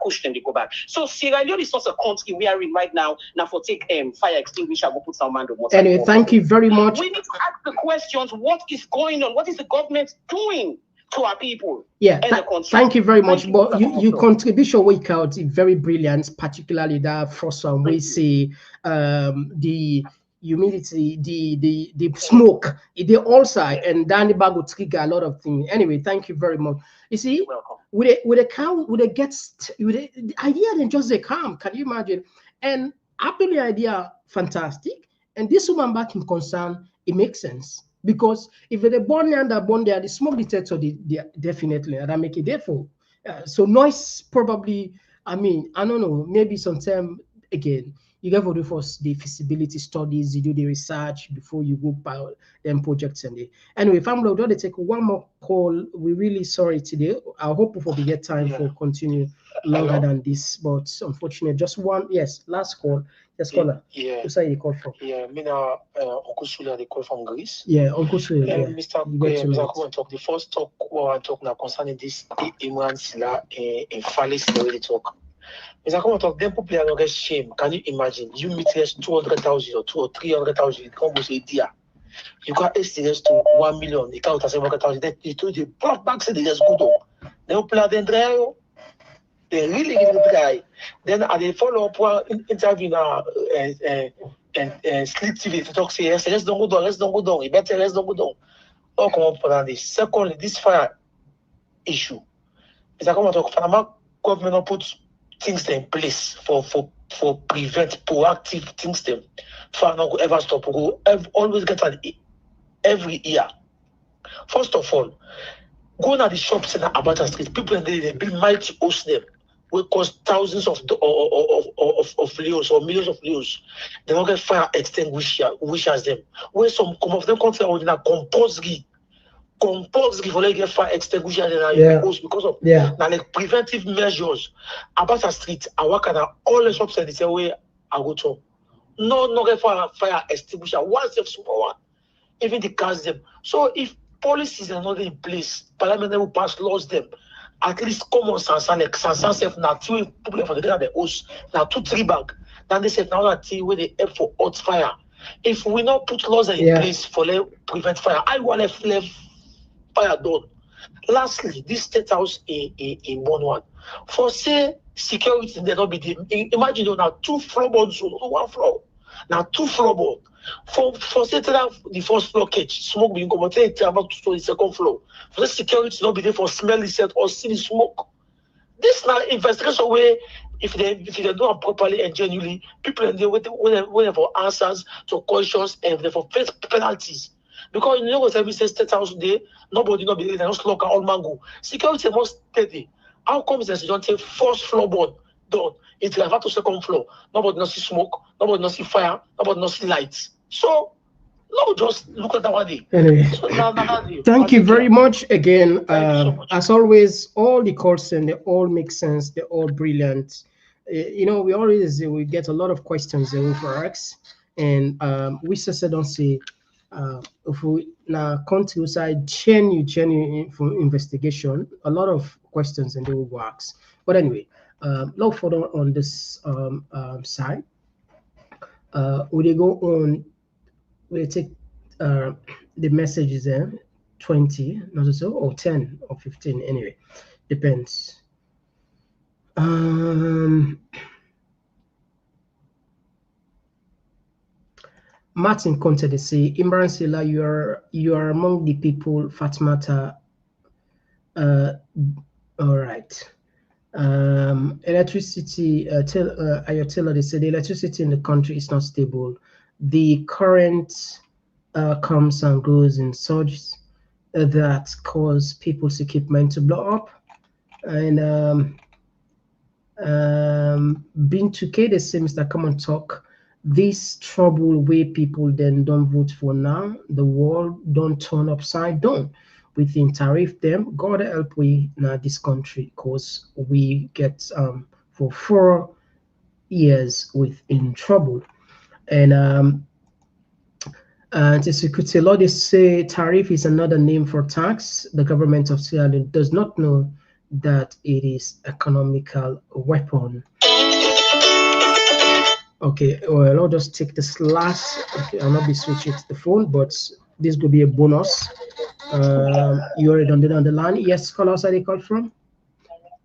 push them, they go back. So Sierra Leone is not a country we are in right now. Now for take fire extinguisher, go put some man. Anyway, thank you very much. We need to ask the questions: what is going on? What is the government doing to our people? Yeah, thank you very much. But your contribution week out is very brilliant, particularly that first one we see the humidity, the smoke, the outside, and then the bag will trigger a lot of things. Anyway, thank you very much. You see, with the idea then just they come. Can you imagine? And after the idea, fantastic. And this woman back in concern, it makes sense. Because if they burn there, the smoke detector, they definitely, and I make it therefore. So noise probably, I mean, I don't know, maybe sometime, again, you have to do first the feasibility studies, you do the research before you go by them projects. And anyway, family, we'll take one more call. We're really sorry today. I hope we get time for continue longer than this, but unfortunately, just one, last call. Yes, caller. Yeah. Who's you call from? Yeah, me now, Uncle Sule, they call from Greece. Yeah, Uncle Sule. Yeah. Mr. Komon-Tok, the first talk I talk now concerning this Imran Silla in Falis, the way they talk. Mr. Komon-Tok, them people are not get shame. Can you imagine? You meet us 200,000 or 200,000 or 300,000, it comes with a deal. You got estimate to 1 million, it counts as 700,000. They told you, back say they just go down. They don't play them dry. They really give it a try. Then at the follow-up interview now, Sleep TV to talk say, yes, let's don't go down. You better let's don't go down. Oh, come up for this. Secondly, this fire issue. Mr. Komon-Tok, Panama government not put things in place for prevent proactive things them. Fire not go ever stop. Go always get an every year. First of all, go to the shops in Abata Street. People in there, they build mighty hosts them. Will cost thousands of leos or millions of leos. They don't get fire extinguishers them. Where some of them countries are in a compulsory for like get fire extinguishers because of like preventive measures. Abata Street, I work at all the shops in the same way I go to. No get fire extinguisher. One safe small one. Even the cars them. So if policies are not in place, Parliament will pass laws them. At least common sense, like sense self now 2 people for the host now 2-3 bag. Then they say now that where they help for hot fire. If we not put laws in place for prevent fire, I want to fire done. Lastly, this State House in one. For say security, they not be the, imagine you now 2 floorboards, 1 floor. Now 2 floorboard. For say the first floor catch, smoke being come to the second floor. For the security not be there for smelly set or see the smoke. This now investigation way, if they do it properly and genuinely, people and they wait for answers to questions and they for face penalties. Because you know what every State House today, nobody not be there, just lock all mango. Security must steady. How come they don't take first floorboard done? It's like to second floor. Nobody not see smoke, nobody not see fire, nobody not see lights. So no, just look at that one day. Anyway, So, thank you very much again. As always, all the calls and they all make sense. They're all brilliant. You know, we get a lot of questions for us, and we just don't say if we now country side genuine for investigation, a lot of questions and they will ask. But anyway, no further on this side. We go on. We take the messages there, 20, not so, or 10 or 15 anyway, depends. Martin Conte, they say, Imran Sela, you are among the people, Fatmata. All right. Electricity, Ayotela, they say the electricity in the country is not stable. The current comes and goes in surges that cause people's equipment to blow up. And being 2K, they say, Mr. Komon-Tok, this trouble where people then don't vote for now, the world don't turn upside down. Within tariff them, God help we now this country, because we get for 4 years within trouble. And the security law, they say tariff is another name for tax. The government of Sierra Leone does not know that it is economical weapon. Okay, well, I'll just take this last. Okay, I'll not be switching to the phone, but this could be a bonus. You already on the line. Yes, call us. Where they call from?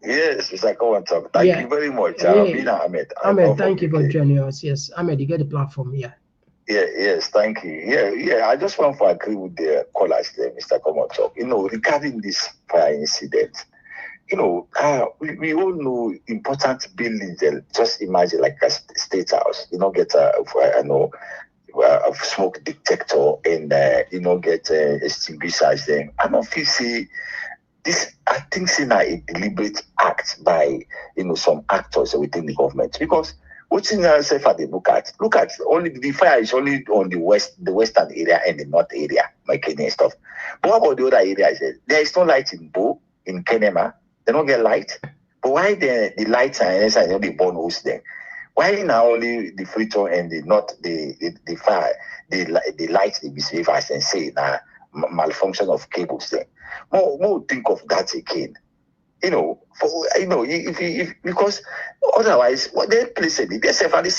Yes, Mr. Komon-Tok. Thank you very much. Ahmed. Ahmed, thank you for joining us. Yes, Ahmed, you get the platform. Yeah. Yes, thank you. Yeah. I just want to agree with the callers there, Mr. Komon-Tok. You know, regarding this fire incident, you know, we all know important buildings. Just imagine like a State House. You know, get a smoke detector and get extinguishers. Then I don't feel see this. I think it's a deliberate act by some actors within the government, because what's in yourself at the look at only the fire is only on the western area and the north area, making and stuff. But what about the other areas? There is no light in Bo, in Kenema. They don't get light. But why the lights are inside the burn host then? Why now only the Freetown and the fire, the light they behave as and say malfunction of cables then? More think of that again. Because otherwise, what they place it, they say for the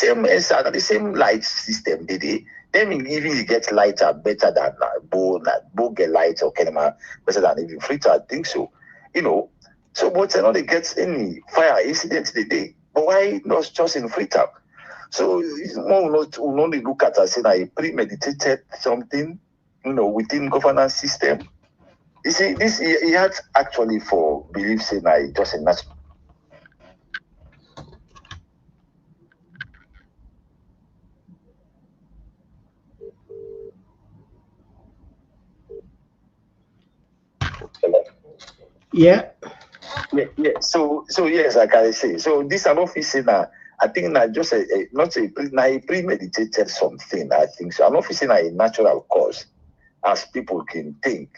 same light system, they even you get lighter better than Bo get light or Kenema better than even Freetown. I think so. So but they get any fire incident today. But why not just in Freetown? So we'll only look at as a premeditated something, within governance system. You see, this he had actually for beliefs in just a natural. Yeah. So yes, like I say, so this an office I think just not a premeditated something. I think so. An office in a natural cause, as people can think,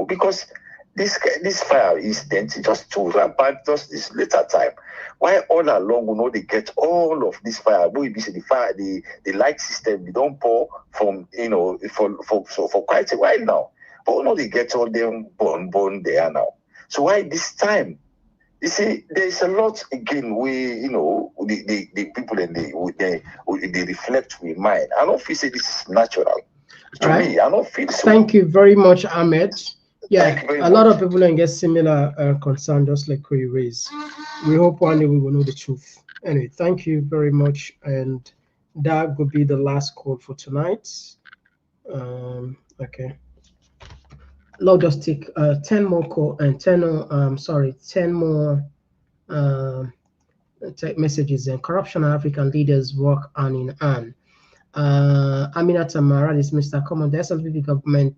because this fire incident is just too rampant just this later time. Why all along they get all of this fire? We see the fire, the light system they don't pour from for quite a while now. But they get all them born there now. So why this time? You see, there's a lot again. The people and they reflect with mind. I don't feel say this is natural. To me, I don't feel so. Thank you very much, Ahmed. Yeah, Thank you very a lot much. of people can get similar concern, just like we raise. We hope one day we will know the truth. Anyway, thank you very much, and that would be the last call for tonight. Okay. Lord, just take 10 more call and 10 more messages. And corruption and African leaders work hand in hand. Aminat Amara is Mr. Common. The SLPP government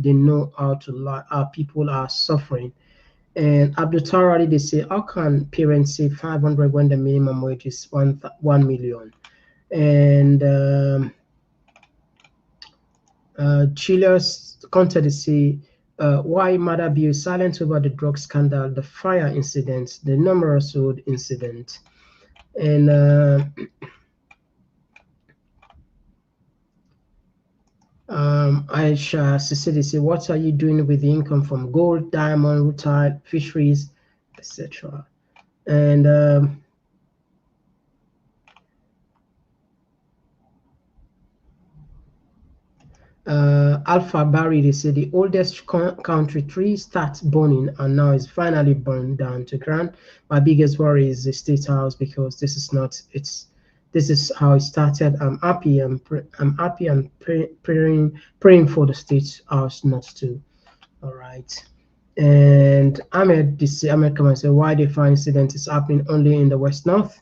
they know how to lie. Our people are suffering. And Abdul Tarari, they say, how can parents save 500 when the minimum wage is 1 million? And Julius Conte, they say, why Maada Bio is silent over the drug scandal, the fire incident, the numerous road incident. And Aisha Sisidi say, what are you doing with the income from gold, diamond, rutile, fisheries, etc.? And Alpha Barry, they say the oldest country tree starts burning and now is finally burned down to ground. My biggest worry is the state house, because this is not this is how it started. I'm happy and praying for the state house not to. All right. And Ahmed come and say, why the fire incident is happening only in the West North,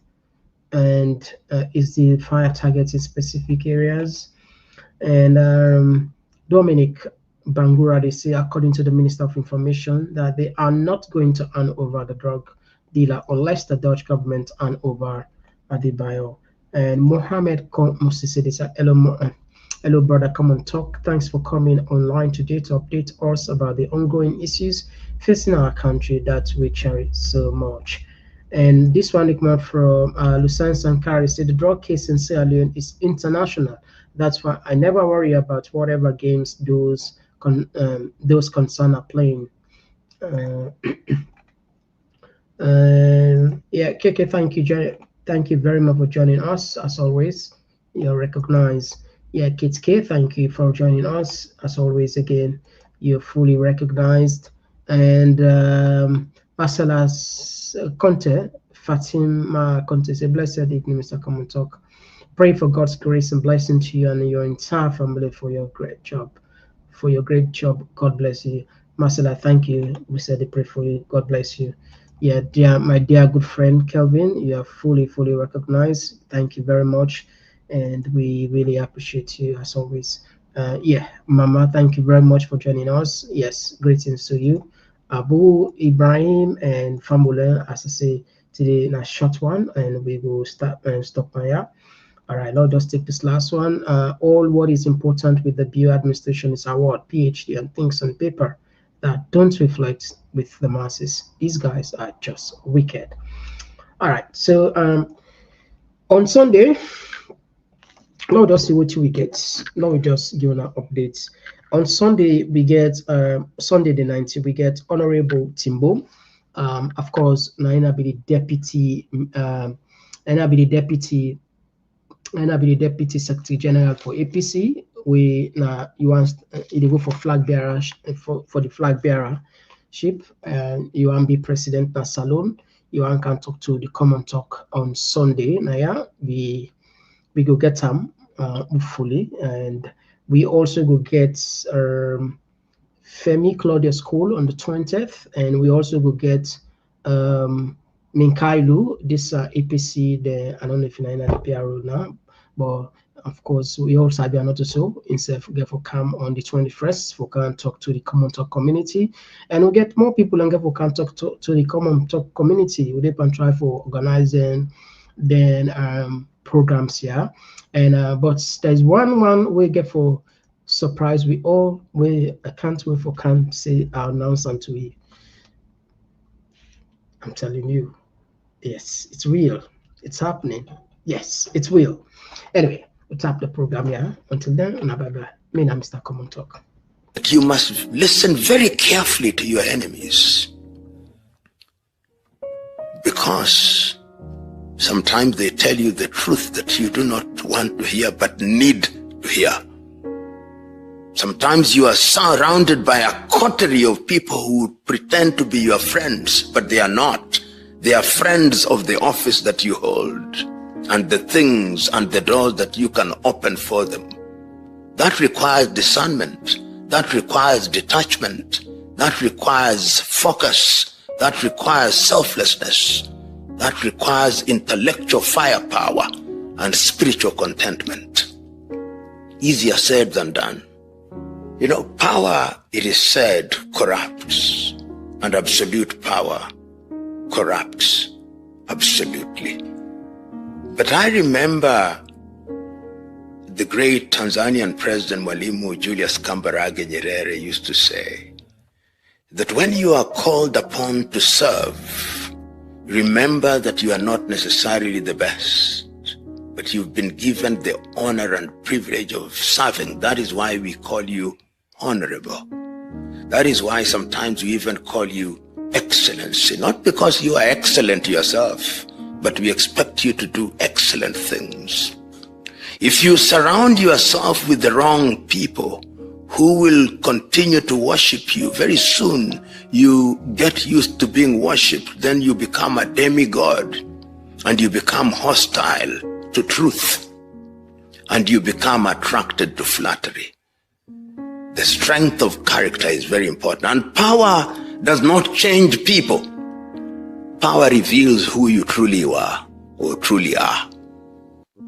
and is the fire targeting specific areas? And Dominic Bangura, they say, according to the Minister of Information, that they are not going to hand over the drug dealer unless the Dutch government hand over Adebayo. And Mohammed Mosisi, they say, hello, brother, Komon-Tok. Thanks for coming online today to update us about the ongoing issues facing our country that we cherish so much. And this one came from Lucien Sankari, said the drug case in Sierra Leone is international. That's why I never worry about whatever games those concerned are playing. Yeah, KK, thank you, thank you very much for joining us. As always, you're recognized. Yeah, Kit K, thank you for joining us. As always, again, you're fully recognized. And Marcela Conte, Fatima Conte, say, blessed evening, Mr. Komon-Tok. Pray for God's grace and blessing to you and your entire family for your great job. For your great job, God bless you. Marcela, thank you. We said they pray for you. God bless you. Yeah, my dear good friend Kelvin, you are fully recognized. Thank you very much, and we really appreciate you as always. Yeah, Mama, thank you very much for joining us. Yes, greetings to you, Abu Ibrahim and Famule. As I say today, in a short one, and we will stop here. All right, I'll just take this last one. All what is important with the Bio administration is award, PhD, and things on paper that don't reflect with the masses. These guys are just wicked. All right, so on Sunday, now we just see what we get. Now we just give an updates. On Sunday, we get Sunday the 19th, we get Honorable Timbo. Of course, Naina be the deputy, Naina be the deputy secretary general for APC. We you want you go for flag bearer for the flag bearership, and you want be president na salon. You want can talk to the Komon-Tok on Sunday. Now yeah, we go get them hopefully, and we also go get Femi Claudia School on the 20th, and we also go get Minkailu, this APC. I don't know if you know the PRO now, but of course we also have another so instead for come on the 21st for can talk to the Komon-Tok community, and we get more people and for can talk to the Komon-Tok community. We can try for organizing then programs here, and but there's one we get for surprise. I can't wait for can say our announcement to you. I'm telling you, yes, it's real. It's happening. Yes, it's real. Anyway, we'll tap the program here. Until then, bye-bye. Me and Mr. Komon-Tok. You must listen very carefully to your enemies, because sometimes they tell you the truth that you do not want to hear but need to hear. Sometimes you are surrounded by a coterie of people who pretend to be your friends, but they are not. They are friends of the office that you hold and the things and the doors that you can open for them. That requires discernment. That requires detachment. That requires focus. That requires selflessness. That requires intellectual firepower and spiritual contentment. Easier said than done. You know, power, it is said, corrupts, and absolute power corrupts absolutely. But I remember the great Tanzanian President Mwalimu Julius Kambarage Nyerere used to say that when you are called upon to serve, remember that you are not necessarily the best, but you've been given the honor and privilege of serving. That is why we call you honorable. That is why sometimes we even call you excellency, not because you are excellent yourself, but we expect you to do excellent things. If you surround yourself with the wrong people who will continue to worship you, very soon you get used to being worshipped, then you become a demigod and you become hostile to truth and you become attracted to flattery. The strength of character is very important, and power does not change people. Power reveals who you truly are or truly are.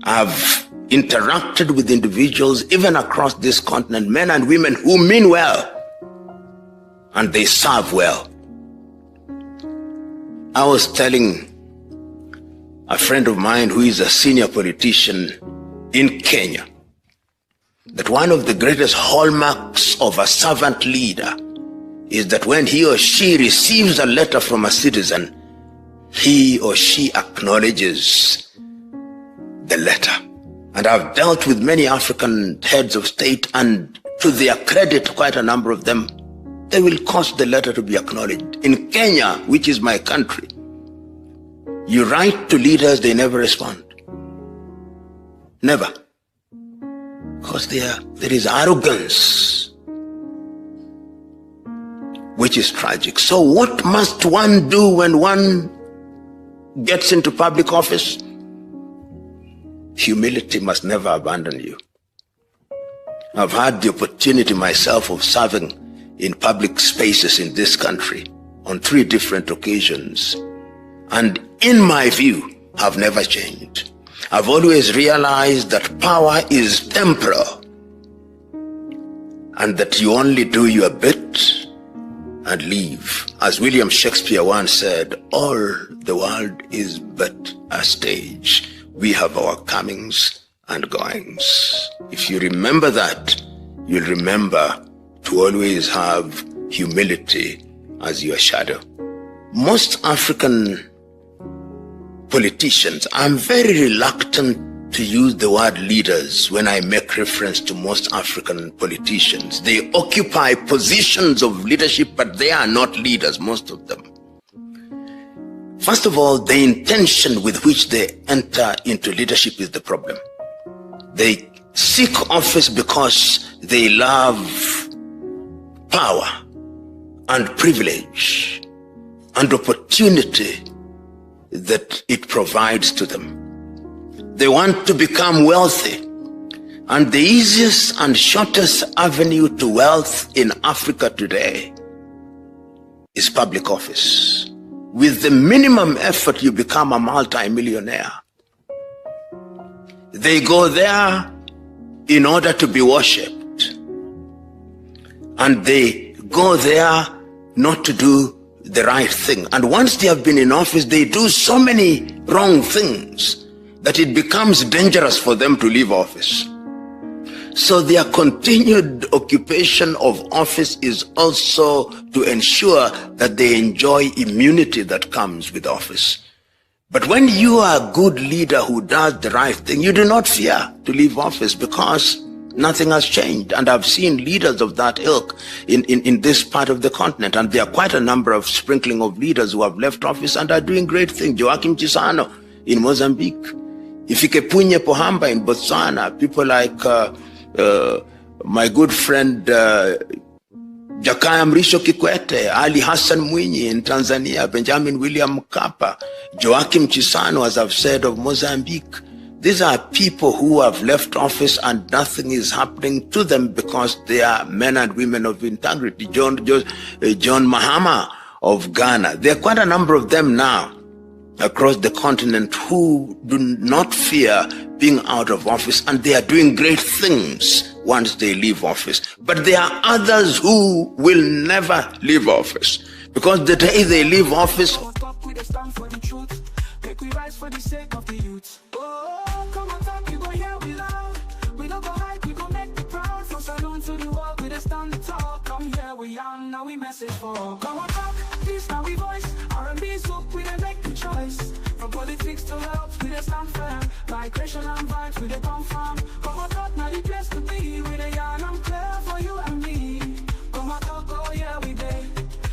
I've interacted with individuals even across this continent, men and women who mean well and they serve well. I was telling a friend of mine who is a senior politician in Kenya that one of the greatest hallmarks of a servant leader is that when he or she receives a letter from a citizen, he or she acknowledges the letter. And I've dealt with many African heads of state, and to their credit, quite a number of them, they will cause the letter to be acknowledged. In Kenya, which is my country, you write to leaders, they never respond. Never. Because there is arrogance, which is tragic. So what must one do when one gets into public office? Humility must never abandon you. I've had the opportunity myself of serving in public spaces in this country on 3 different occasions. And in my view, have never changed. I've always realized that power is temporal and that you only do your bit and leave. As William Shakespeare once said, all the world is but a stage. We have our comings and goings. If you remember that, you'll remember to always have humility as your shadow. Most African politicians, I'm very reluctant to use the word leaders when I make reference to most African politicians. They occupy positions of leadership, but they are not leaders, most of them. First of all, the intention with which they enter into leadership is the problem. They seek office because they love power and privilege and opportunity that it provides to them. They want to become wealthy, and the easiest and shortest avenue to wealth in Africa today is public office. With the minimum effort, you become a multi-millionaire. They go there in order to be worshipped, and they go there not to do the right thing. And once they have been in office, they do so many wrong things that it becomes dangerous for them to leave office. So their continued occupation of office is also to ensure that they enjoy immunity that comes with office. But when you are a good leader who does the right thing, you do not fear to leave office because nothing has changed. And I've seen leaders of that ilk in this part of the continent. And there are quite a number of sprinkling of leaders who have left office and are doing great things. Joaquim Chissano in Mozambique. Ifike Punye Pohamba in Botswana. People like my good friend Jakaya Mrisho Kikwete, Ali Hassan Mwinyi in Tanzania, Benjamin William Mkapa, Joaquim Chissano, as I've said, of Mozambique. These are people who have left office and nothing is happening to them because they are men and women of integrity. John Mahama of Ghana. There are quite a number of them now across the continent who do not fear being out of office, and they are doing great things once they leave office. But there are others who will never leave office, because the day they leave office, for the sake of the youth. Oh, come on, talk, you go hear we loud. We don't go hide, we go make the proud. From saloon to the world, we just stand the talk. Come here, we young, now we message for. Come on, talk, this now we voice. R&B soup, we don't make the choice. From politics to health, we just stand firm. Migration and vibes, we they come from. Come on, talk, now the place to be. We the young, I'm clear for you and me. Come on, talk, oh yeah, we day.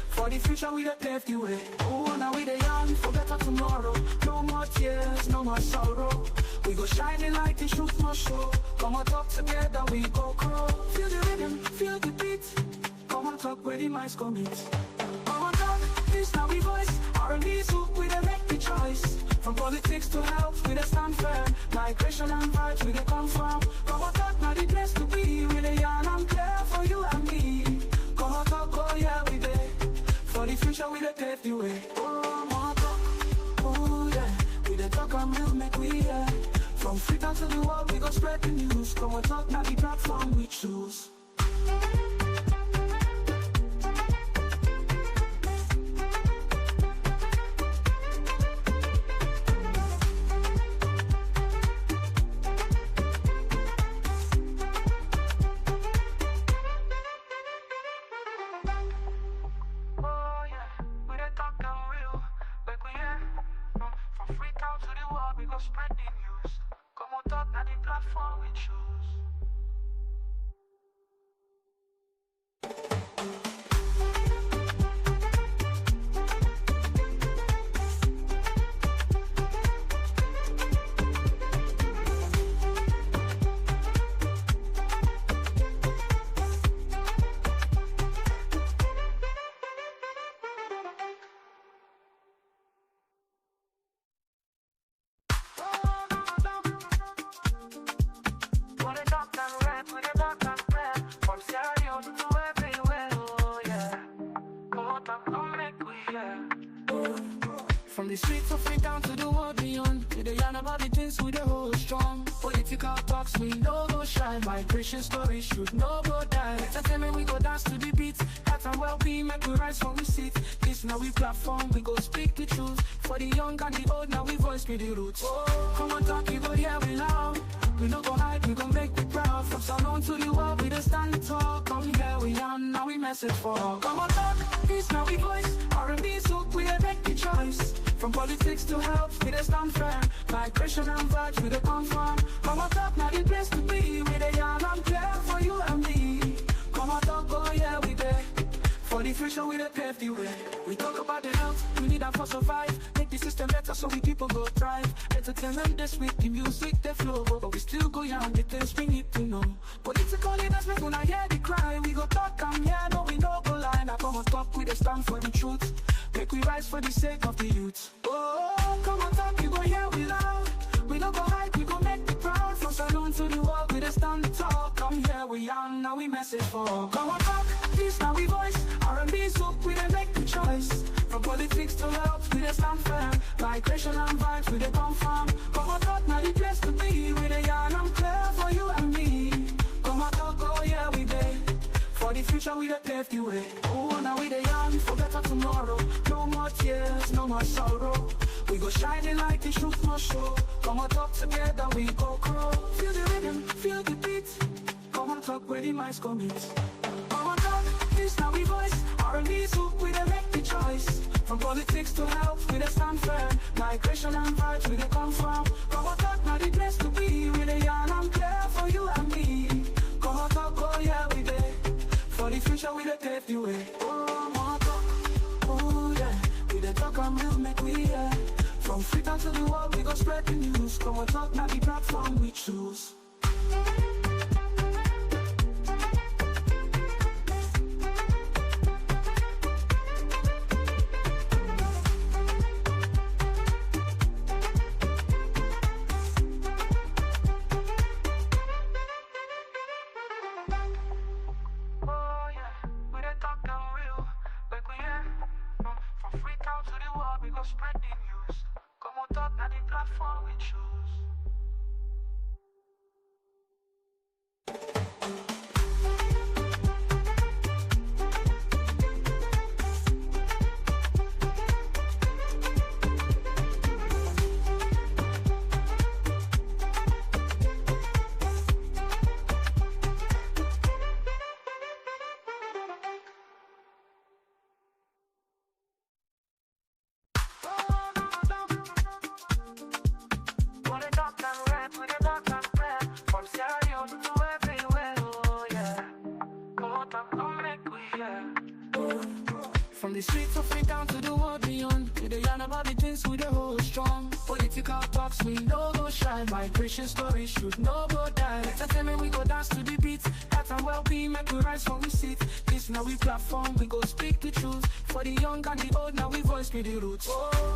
For the future, we the pave the way. Oh, now we the young, for better tomorrow. No more tears, no more sorrow. We go shining like the truth must show. Come on, talk together, we go grow. Feel the rhythm, feel the beat. Come on, talk where the minds commit. Come on, talk, this now we voice. R&B soup, we don't make the choice. From politics to health, we don't stand firm. Migration and vibes, we don't come from. Come on, talk, now the place to be. We the young, I'm clear for you and me. Come on, talk, oh yeah, we there. For the future, we don't pave the way. Oh, more talk, oh yeah. We don't talk and we'll make we yeah. From Freetown to the world, we go spread the news. Come on, talk, now the platform we choose. Spread the news. Come on, talk, now the platform we choose. From Sierra Leone to everywhere, oh yeah. Come on, come make we yeah. From the streets of Freetown to the world beyond, we the yarn about the things we the hold strong. Political talks we no go shy, migration stories should no go die. Entertainment we go dance to the beat, health and well-being make we rise from the seat. This now we platform, we go speak the truth. For the young and the old, now we voice be the roots. Oh, come on, talk, you go hear we loud. We no go hide, we gon' make it proud. From Salon to the world, we just stand and talk. Come here, we on, now we message for. Come on, talk, this now we voice. R&B soup, we make the choice. From politics to health, we just stand firm. Migration and vibes, we the come from. Come on, talk, now the place to be. We the young, I'm clear for you and me. Come on, talk, oh yeah, we there. For the future, we the pave the way. We talk about the health, we need that for survive. Make the system better so we people go thrive. Entertainment this week, the music, the flow. But we still go young, the things we need to know. Political leaders make una hear the cry. We go talk, I'm here, no we no go lie. Now come on talk, we the stand for the truth. Make we rise for the sake of the youth. Oh, come on talk, you go hear we loud. We don't go hide, we go make the proud. From Salon to the world, we just stand the talk. Come here, we young, now we message for. Come on talk, this now we voice. R&B soup, we didn't make the choice. From politics to health, we just stand firm. Migration and vibes, we they come from. Come on talk, now the place to be. We the young, I'm clear for you and me. Come on talk, oh yeah, we day. For the future, we the pave the way. Oh, now we the young, for better tomorrow. No more tears, no more sorrow. We go shining like the truth must show. Come on talk together, we go grow. Feel the rhythm, feel the beat. Come on talk where the minds commit. Come on talk, this now we voice. R&B soup, we the make the choice. From politics to health, we the stand firm. Migration and vibes, we the come from. Come on talk, now the place to be. We the young, I'm clear for you and me. Come on talk, oh yeah, we there. For the future, we the pave the way. Oh, more talk, oh yeah. We the talk and we'll make we yeah. From Freetown to the world, we go spread the news. Come on talk, now the platform we choose. From the streets of it down to the world beyond, we dey yarn about the things we dey hold strong. Political talks we no go shy, migration stories should no go die. Entertainment we go dance to the beat, health and well-being make we rise from we sit. This now we platform, we go speak the truth. For the young and the old, now we voice with the roots.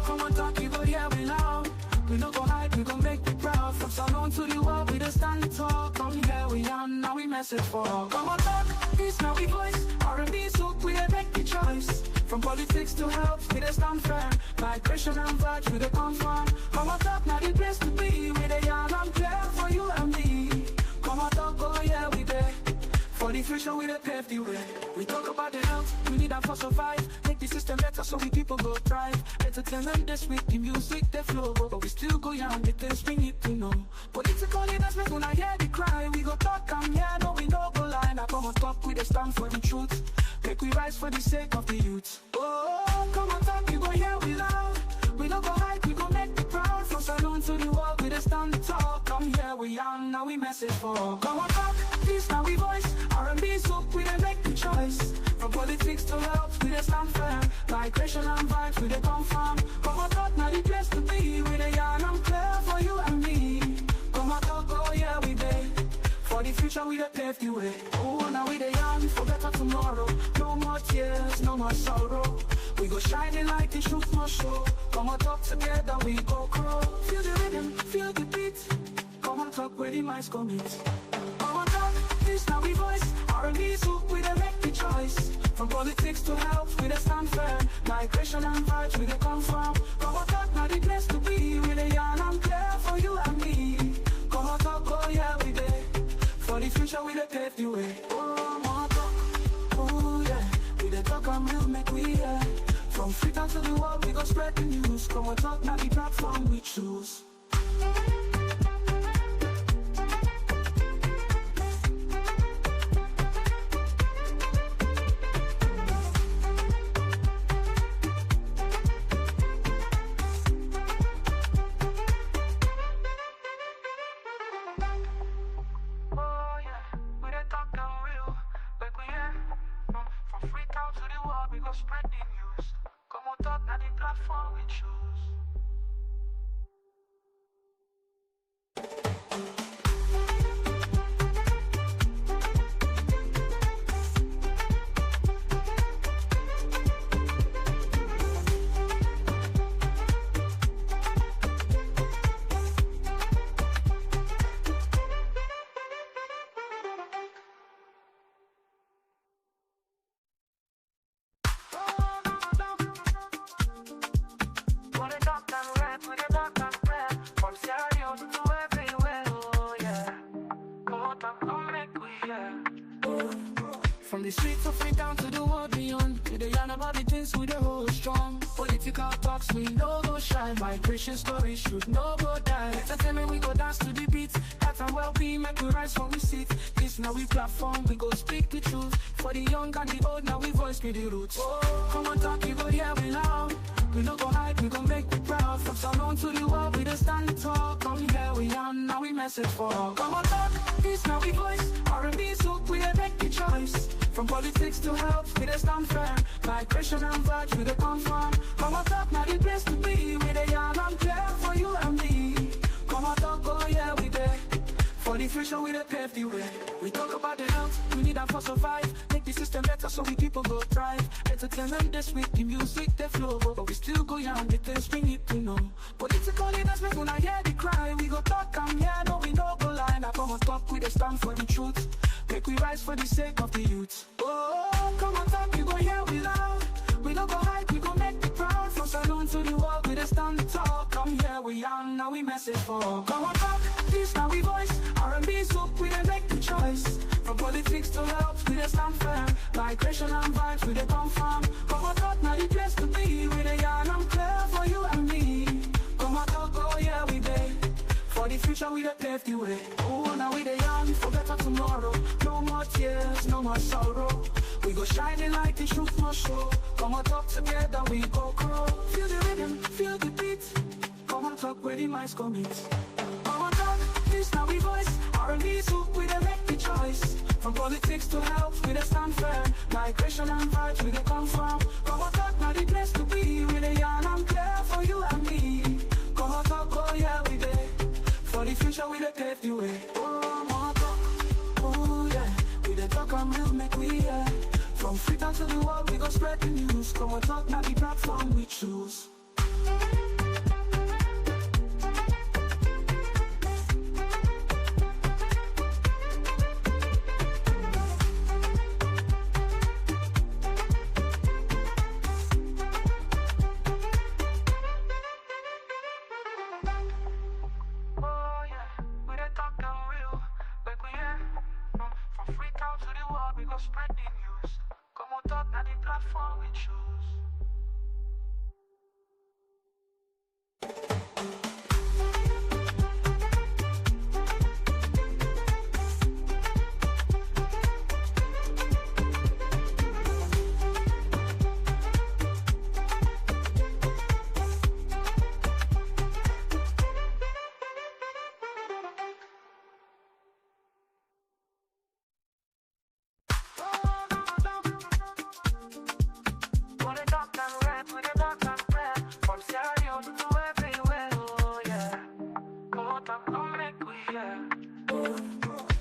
Komon-Tok, you go hear we loud. We no go hide, we go make you proud. From Salon to the world, we dey stand and talk. Come here we are, now we message for all. Komon-Tok, this now we voice. R&B soak, we dey make the choice. From politics to health, we dey stand firm. Migration and vibes, we dey confirm. Komon-Tok, now the place to be. We dey yarn and clear for you and me. Komon-Tok, oh yeah, we dey. For the future, we dey pave the way. We talk about the health, we need that for survive. Make the system better so we people go thrive. Entertainment this week, the music they flow, but we still go young, the things we need to know. Political leaders make una hear the cry. We go talk and yeah, no we no go lie. Now Komon-Tok, we dey stand for the truth. Make we rise for the sake of the youth. Oh, Komon-Tok, you go hear we loud. We no go hide, we go make the proud. From Salon to the world, we dey stand and talk. Come here we young, now we message for all. Komon-Tok, this now we voice. R&B soak, we dey make the choice. From politics to health, we dey stand firm. Migration and vibes, we dey confirm. Komon-Tok, now the place to be. We dey yarn and clear for you and me. Komon-Tok, oh yeah, we dey. For the future, we dey pave the way. Oh, now we dey yarn for better tomorrow. No more tears, no more sorrow. We go shining like the truth must show. Komon-Tok together, we go grow. Feel the rhythm, feel the beat. Komon-Tok, where the minds commit. Komon-Tok, this now we voice. R&B soak, we dey make the choice. From politics to health, we dey stand firm. Migration and vibes, we dey confirm. Komon-Tok, now the place to be. We dey yarn and clear for you and me. Komon-Tok, oh yeah, we dey. For the future, we dey pave the way. Oh, Komon-Tok, oh yeah. We dey talk and we'll make we hear. From Africa to the world, we go spread the news. Komon-Tok, now the platform we choose. Spread the news. Komon-Tok, now the platform we choose. From Sierra Leone to everywhere, oh yeah. Komon-Tok, come make we hear. From the streets of it down to the world beyond, we dey yarn about the things we dey hold strong. Political talks we no go shy, migration stories should no go die. Entertainment we go dance to the beat, health and well-being make we rise from we sit. This now we platform, we go speak the truth. For the young and the old, now we voice with the roots. Oh, Komon-Tok, you go hear we loud. We no go hide, we go make you proud. From Salon to the world, we dey stand and talk. Come here we are, now we message for all. Komon-Tok, this now we voice. R&B soak, we dey make the choice. From politics to health, we dey stand firm. Migration and vibes, we dey confirm. Komon-Tok, now the place to be. We dey yarn and clear for you and me. Komon-Tok, oh yeah, we dey. For the future, we dey pave the way. We talk about the health, we need that for survive. Make the system better so we people go thrive. Entertainment this week, the music they flow, but we still go young, the things we need to know. Political leaders make una hear the cry. We go talk and yeah, no we no go lie. Now Komon-Tok, we dey stand for the truth. Make we rise for the sake of the youth. Oh, Komon-Tok, you go hear we loud. We no go hide, we go make the proud. From Salon to the world, we dey stand and talk. Come here we young, now we message for all. Komon-Tok, this now we voice. R&B soak, we dey make the choice. From politics to health, we dey stand firm. Migration and vibes, we dey confirm. Komon-Tok, now the place to be. We dey yarn and clear for you and me. Komon-Tok, oh yeah, we dey. For the future, we dey pave the way. Oh, now we dey young for better tomorrow. No more tears, no more sorrow. We go shining like the truth must show. Komon-Tok together, we go grow. Feel the rhythm, feel the beat. Komon-Tok, where the minds commit. Komon-Tok, this now we voice. R&B soak, we dey make the choice. From From politics to health, we dey stand firm. Migration and vibes, we dey come from. Komon-Tok, now the place to be. We dey yarn and clear for you and me. Komon-Ok, oh yeah, we dey. For the future, we dey pave the way. Komon-Ok, oh yeah. We dey talk and real, make we hear. From Freetown to the world, we go spread the news. Komon-Tok, now the platform we choose. Spread the news. Komon-Tok, now the platform we choose. From Sierra Leone to everywhere, oh yeah. Komon-Tok, come make we hear.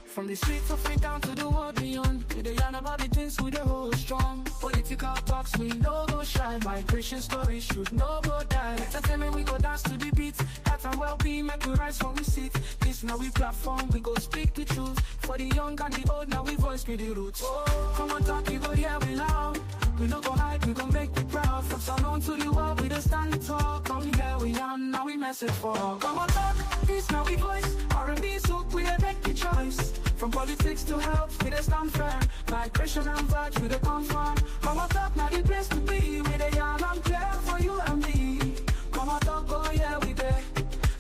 From the streets of Freetown to the world beyond, we dey yarn about the things we dey hold strong. Political talks, we no go shy. Migration stories should no go die. Entertainment, we go dance to the beat. Health and well-being, make we rise from we sit. This now we platform, we go speak the truth. For the young and the old, now we voice with the roots. Oh, Komon-Tok, you go hear we loud. We no go hide, we gon' make we proud. From Salon to the world, we just stand and talk. Come here, we on, now we message for all. Komon-Tok, this now we voice. R&B soak, we dey make the choice. From politics to health, we dey stand firm. Migration and vibes, we dey come from. Komon-Tok, now the place to be. We dey yarn and clear for you and me. Komon-Tok, oh yeah, we dey.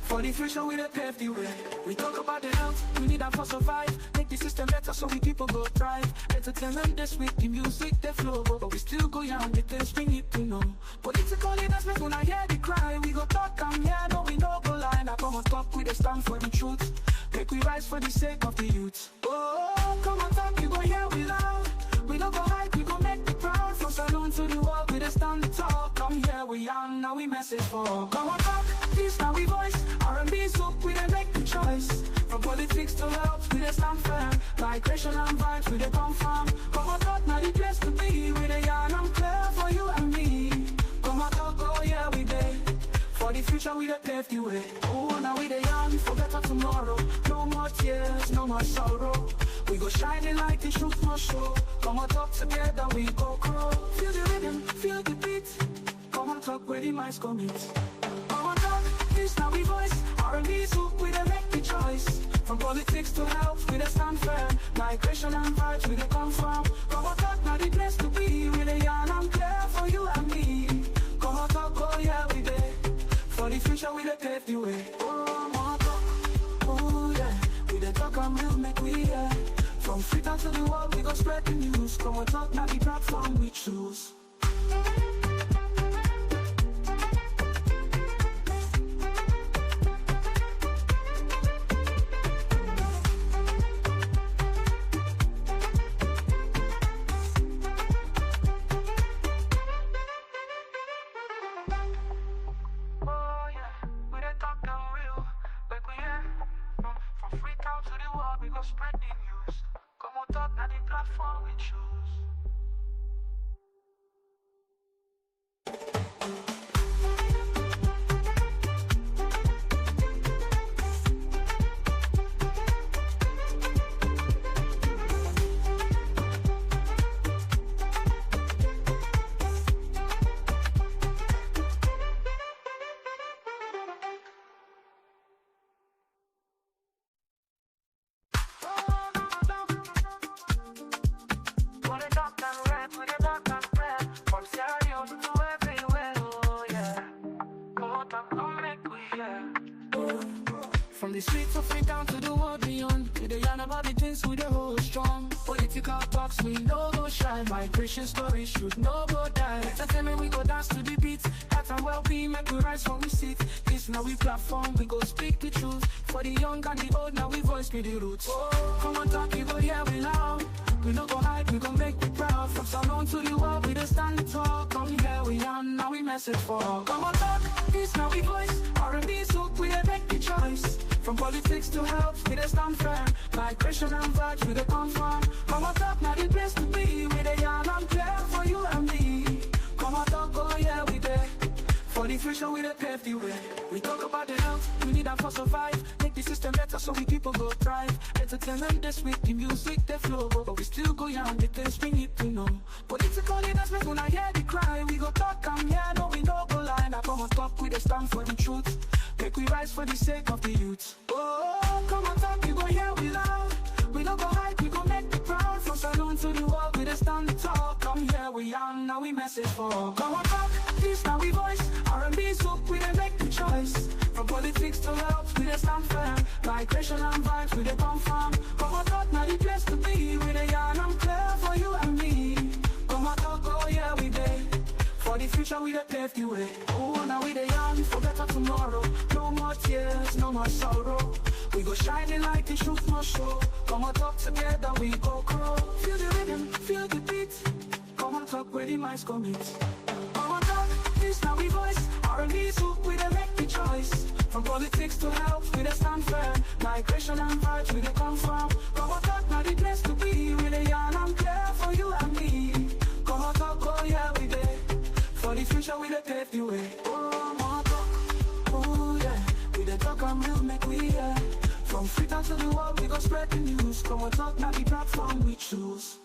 For the future, we dey pave the way. We talk about the health, we need that for survive. Make the system better so we people go thrive. Entertainment this week, the music they flow, but we still go young, the things we need to know. Political leaders make when I hear the cry. We go talk and yeah, no we no go lie. Now Komon-Tok, we dey stand for the truth. Make we rise for the sake of the youth. Oh, Komon-Tok, you go hear we loud. We no go hide, we go make the proud. From Salon to the world, we dey stand the talk. Come here, we young, now we message for all. Komon-Tok, this now we voice. R&B soak, we dey make the choice. From politics to health, we dey stand firm. Migration and vibes, we dey come from. Komon-Tok, now the place to be. We dey yarn and clear for you and me. Komon-Tok, oh yeah, we dey. For the future, we dey pave the way. Oh, now we dey yarn for better tomorrow. No more tears, no more sorrow. We go shining like the truth must show. Komon-Tok, together we go grow. Feel the rhythm, feel the beat. Komon-Tok, where the minds commit. Komon-Tok, this now we voice. R&B soak, we dey make the choice. From politics to health, we dey stand firm. Migration and vibes, we dey come from. Komon-Tok, now the place to be. We dey yarn and clear for you and me. Komon-Tok, oh yeah, we dey. For the future, we dey pave the way. Oh, Komon-Tok, oh yeah. We dey talk and real, make we hear. From Freetown to the world, we go spread the news. Komon-Tok, now the platform we choose. Spread the news. Komon-Tok, now the platform we choose. From Sierra Leone to everywhere, oh yeah. Komon-Tok, come make we hear. From the streets of Freetown to the world beyond, we dey yarn about the things we dey hold strong. Political talks, we no go shy. Migration stories should no go die. Entertainment, we go dance to the beat. Health and well-being, make we rise from we sit. This now we platform, we go speak the truth. For the young and the old, now we voice with the roots. Oh, Komon-Tok, you go hear we loud. message for. Komon-Tok, this now we voice. R&B so we make the choice. From politics to health, we dey stand firm. Migration and vibes, we dey confirm. Komon-Tok, now the place to be. We dey yarn and clear for you and me. Komon-Tok, oh yeah, we dey. For the future, we dey pave the way. We talk about the health, we need that for survive. Make the system better so we people go thrive. Entertainment this week, the music, the flow. But we still go yarn, the things we need to know. Political leaders make una hear the cry. We go talk and yeah, no we no go lie. Now Komon-Tok, we dey stand for the truth. Make we rise for the sake of the youth. Oh, Komon-Tok, you go hear we loud. We no go hide, we go make the proud. From saloon to the world, we dey stand tall. Come here, we yarn, now we message for. Komon-Tok, this now we voice. R&B soup, we dey make the choice. From politics to health, we dey stand firm. Migration and vibes, we dey confirm. Komon-Tok, now the place to be. We dey yarn and clear for you and me. Komon-Tok, oh yeah, we dey. For the future, we dey pave the way. Oh, now we dey yarn for better tomorrow. No more tears, no more sorrow. We go shining like the truth must show. Komon-Tok together, we go grow. Feel the rhythm, feel the beat. Komon-Tok, where the minds commit. Komon-Tok, this now we voice. R&B soup, we dey make the choice. From politics to health, we dey stand firm. Migration and vibes, we dey confirm. Komon-Tok, now the place to be. We dey yarn and clear for you and me. Komon-Tok, oh yeah, we dey. For the future, we dey pave the way. Oh, Komon-Tok, oh yeah. We dey talk and we'll make we hear. From Freetown to the world, we go spread the news. Komon-Tok, now the platform we choose.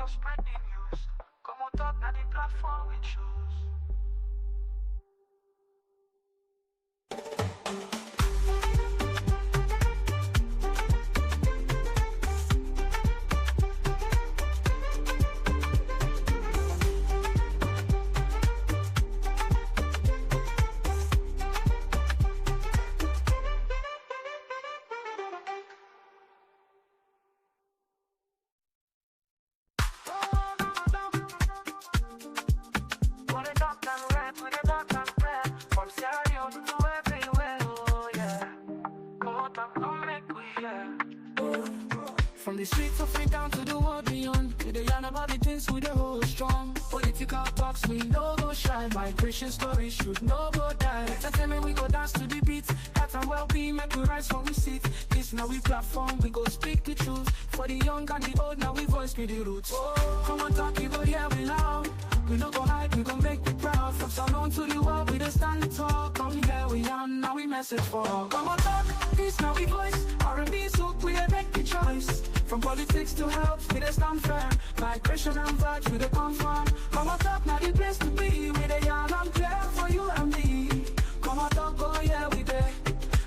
Spread the news. Komon-Tok, now the platform we choose. From Sierra Leone to everywhere, oh yeah. Komon-Tok, come make we hear. From the streets of Freetown to the world beyond, we dey yarn about the things we dey hold strong. Political talks, we no go shy. Migration stories should no go die. Entertainment, we go dance to the beat. Health and well-being, make we rise from we seat. This now we platform, we go speak the truth. For the young and the old, now we voice be the roots. Oh, Komon-Tok, you go hear we loud. We no go hide, we gon' make it proud. From Salon to the world, we just stand tall. Come here, we yarn, now we message for. Komon-Tok, this now we voice. R&B soup, we dey make the choice. From politics to health, we dey stand firm. Migration and vibes, we dey confirm. Komon-Tok, now the place to be. We dey yarn and clear for you and me. Komon-Tok, oh yeah, we dey.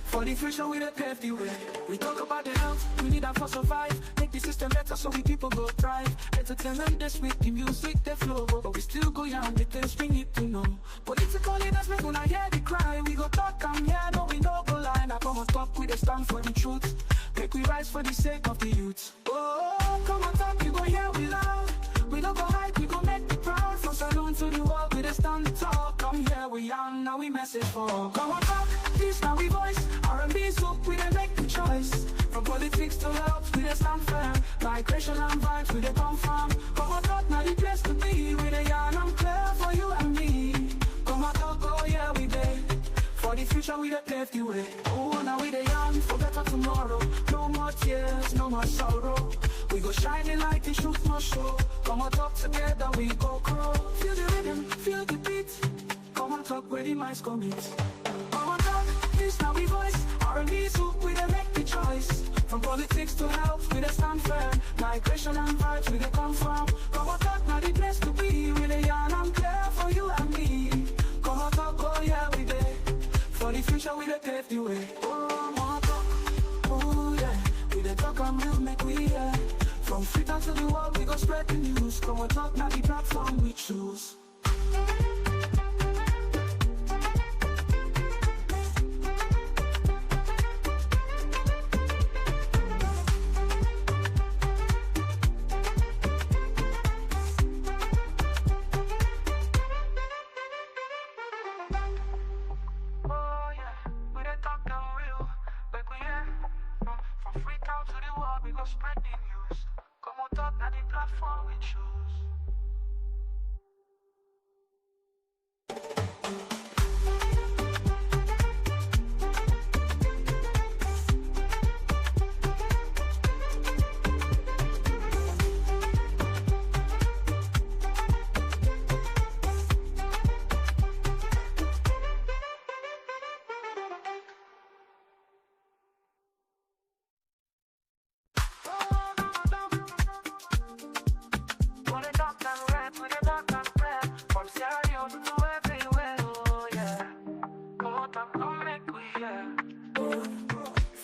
For the future, we dey pave the way. We talk about the health, we need that for survive. Make the system better so we people go thrive. Entertainment this week, the music, the flow. But we still go yarn the things we need to know. Political leaders make una hear the cry. We go talk and yeah, no we no go lie. Now Komon-Tok, we dey stand for the truth. Make we rise for the sake of the youth. Oh, Komon-Tok, you go hear we loud. We no go hide, we go make the proud. From saloon to the world, we dey stand tall. Come here, we yarn, now we message for. Komon-Tok, this now we voice. R&B soup, we dey make the choice. From politics to health, we dey stand firm. Migration and vibes, we dey confirm. Komon-Tok, now the place to be. We dey yarn and clear for you and me. Komon-Tok, oh yeah, we dey. For the future, we dey pave the way. Oh, now we dey yarn for better tomorrow. No more tears, no more sorrow. We go shining like the truth must show. Komon-Tok together, we go grow. Feel the rhythm, feel the beat. Komon-Tok, where the minds commit. Komon-Tok, this now we voice. R&B soup, we dey make the choice. From politics to health, we dey stand firm. Migration and vibes, we dey confirm. Komon-Tok, now the place to be. We dey yarn and clear for you and me. Komon-Tok, oh yeah, we dey. For the future, we dey pave the way. Oh, Komon-Tok, oh yeah. We dey talk and we'll make we hear. From Freetown to the world, we go spread the news. Komon-Tok, now the platform we choose.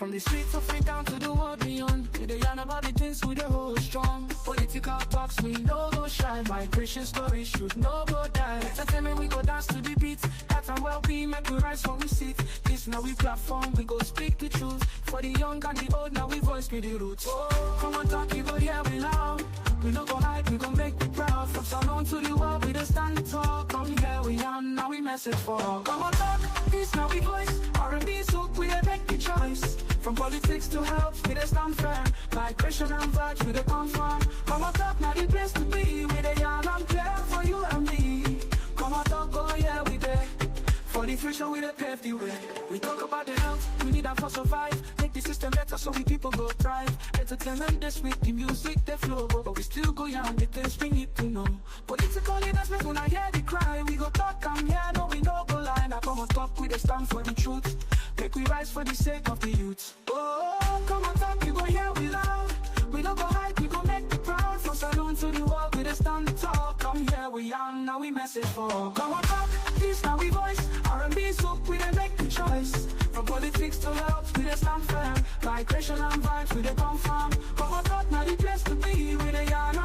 From the streets of Africa down to the world beyond, we dey yarn about the things we dey hold strong. Political talks we no go shy, migration stories should no go die. Entertainment we go dance to the beat, health and well-being make we rise from we seat. This now we platform, we go speak the truth. For the young and the old, now we voice be the roots. Oh, come on talk, you go hear we loud. We no go hide, we go make you proud. From Salon to the world, we just stand tall. Come here we are, now we message for all. Come on talk, this now we voice. R&B so we dey make the choice. From politics to health, we dey stand firm. Migration and vibes, we dey confirm. Come on talk, now the place to be. We dey yarn and clear for you and me. Come on talk, oh yeah, we dey. For the future, we dey pave the way. We talk about the health, we need that for survive. Make the system better so we people go thrive. Entertainment this week, the music they flow, but we still go yarn the things we need to know. Political leaders make when I hear the cry. We go talk and yeah, no we no go lie. Now come on talk, we dey stand for the truth. Make we rise for the sake of the youth. Oh, come on talk, you go hear we loud. We no go hide, we go make the proud. From Salon to the world, we dey stand tall. Come here we are, now we message for all. Come on talk, this now we voice. R&B so we dey make the choice. From politics to health, we dey stand firm. Migration and vibes, we dey confirm. Come on talk, now the place to be. We dey yarn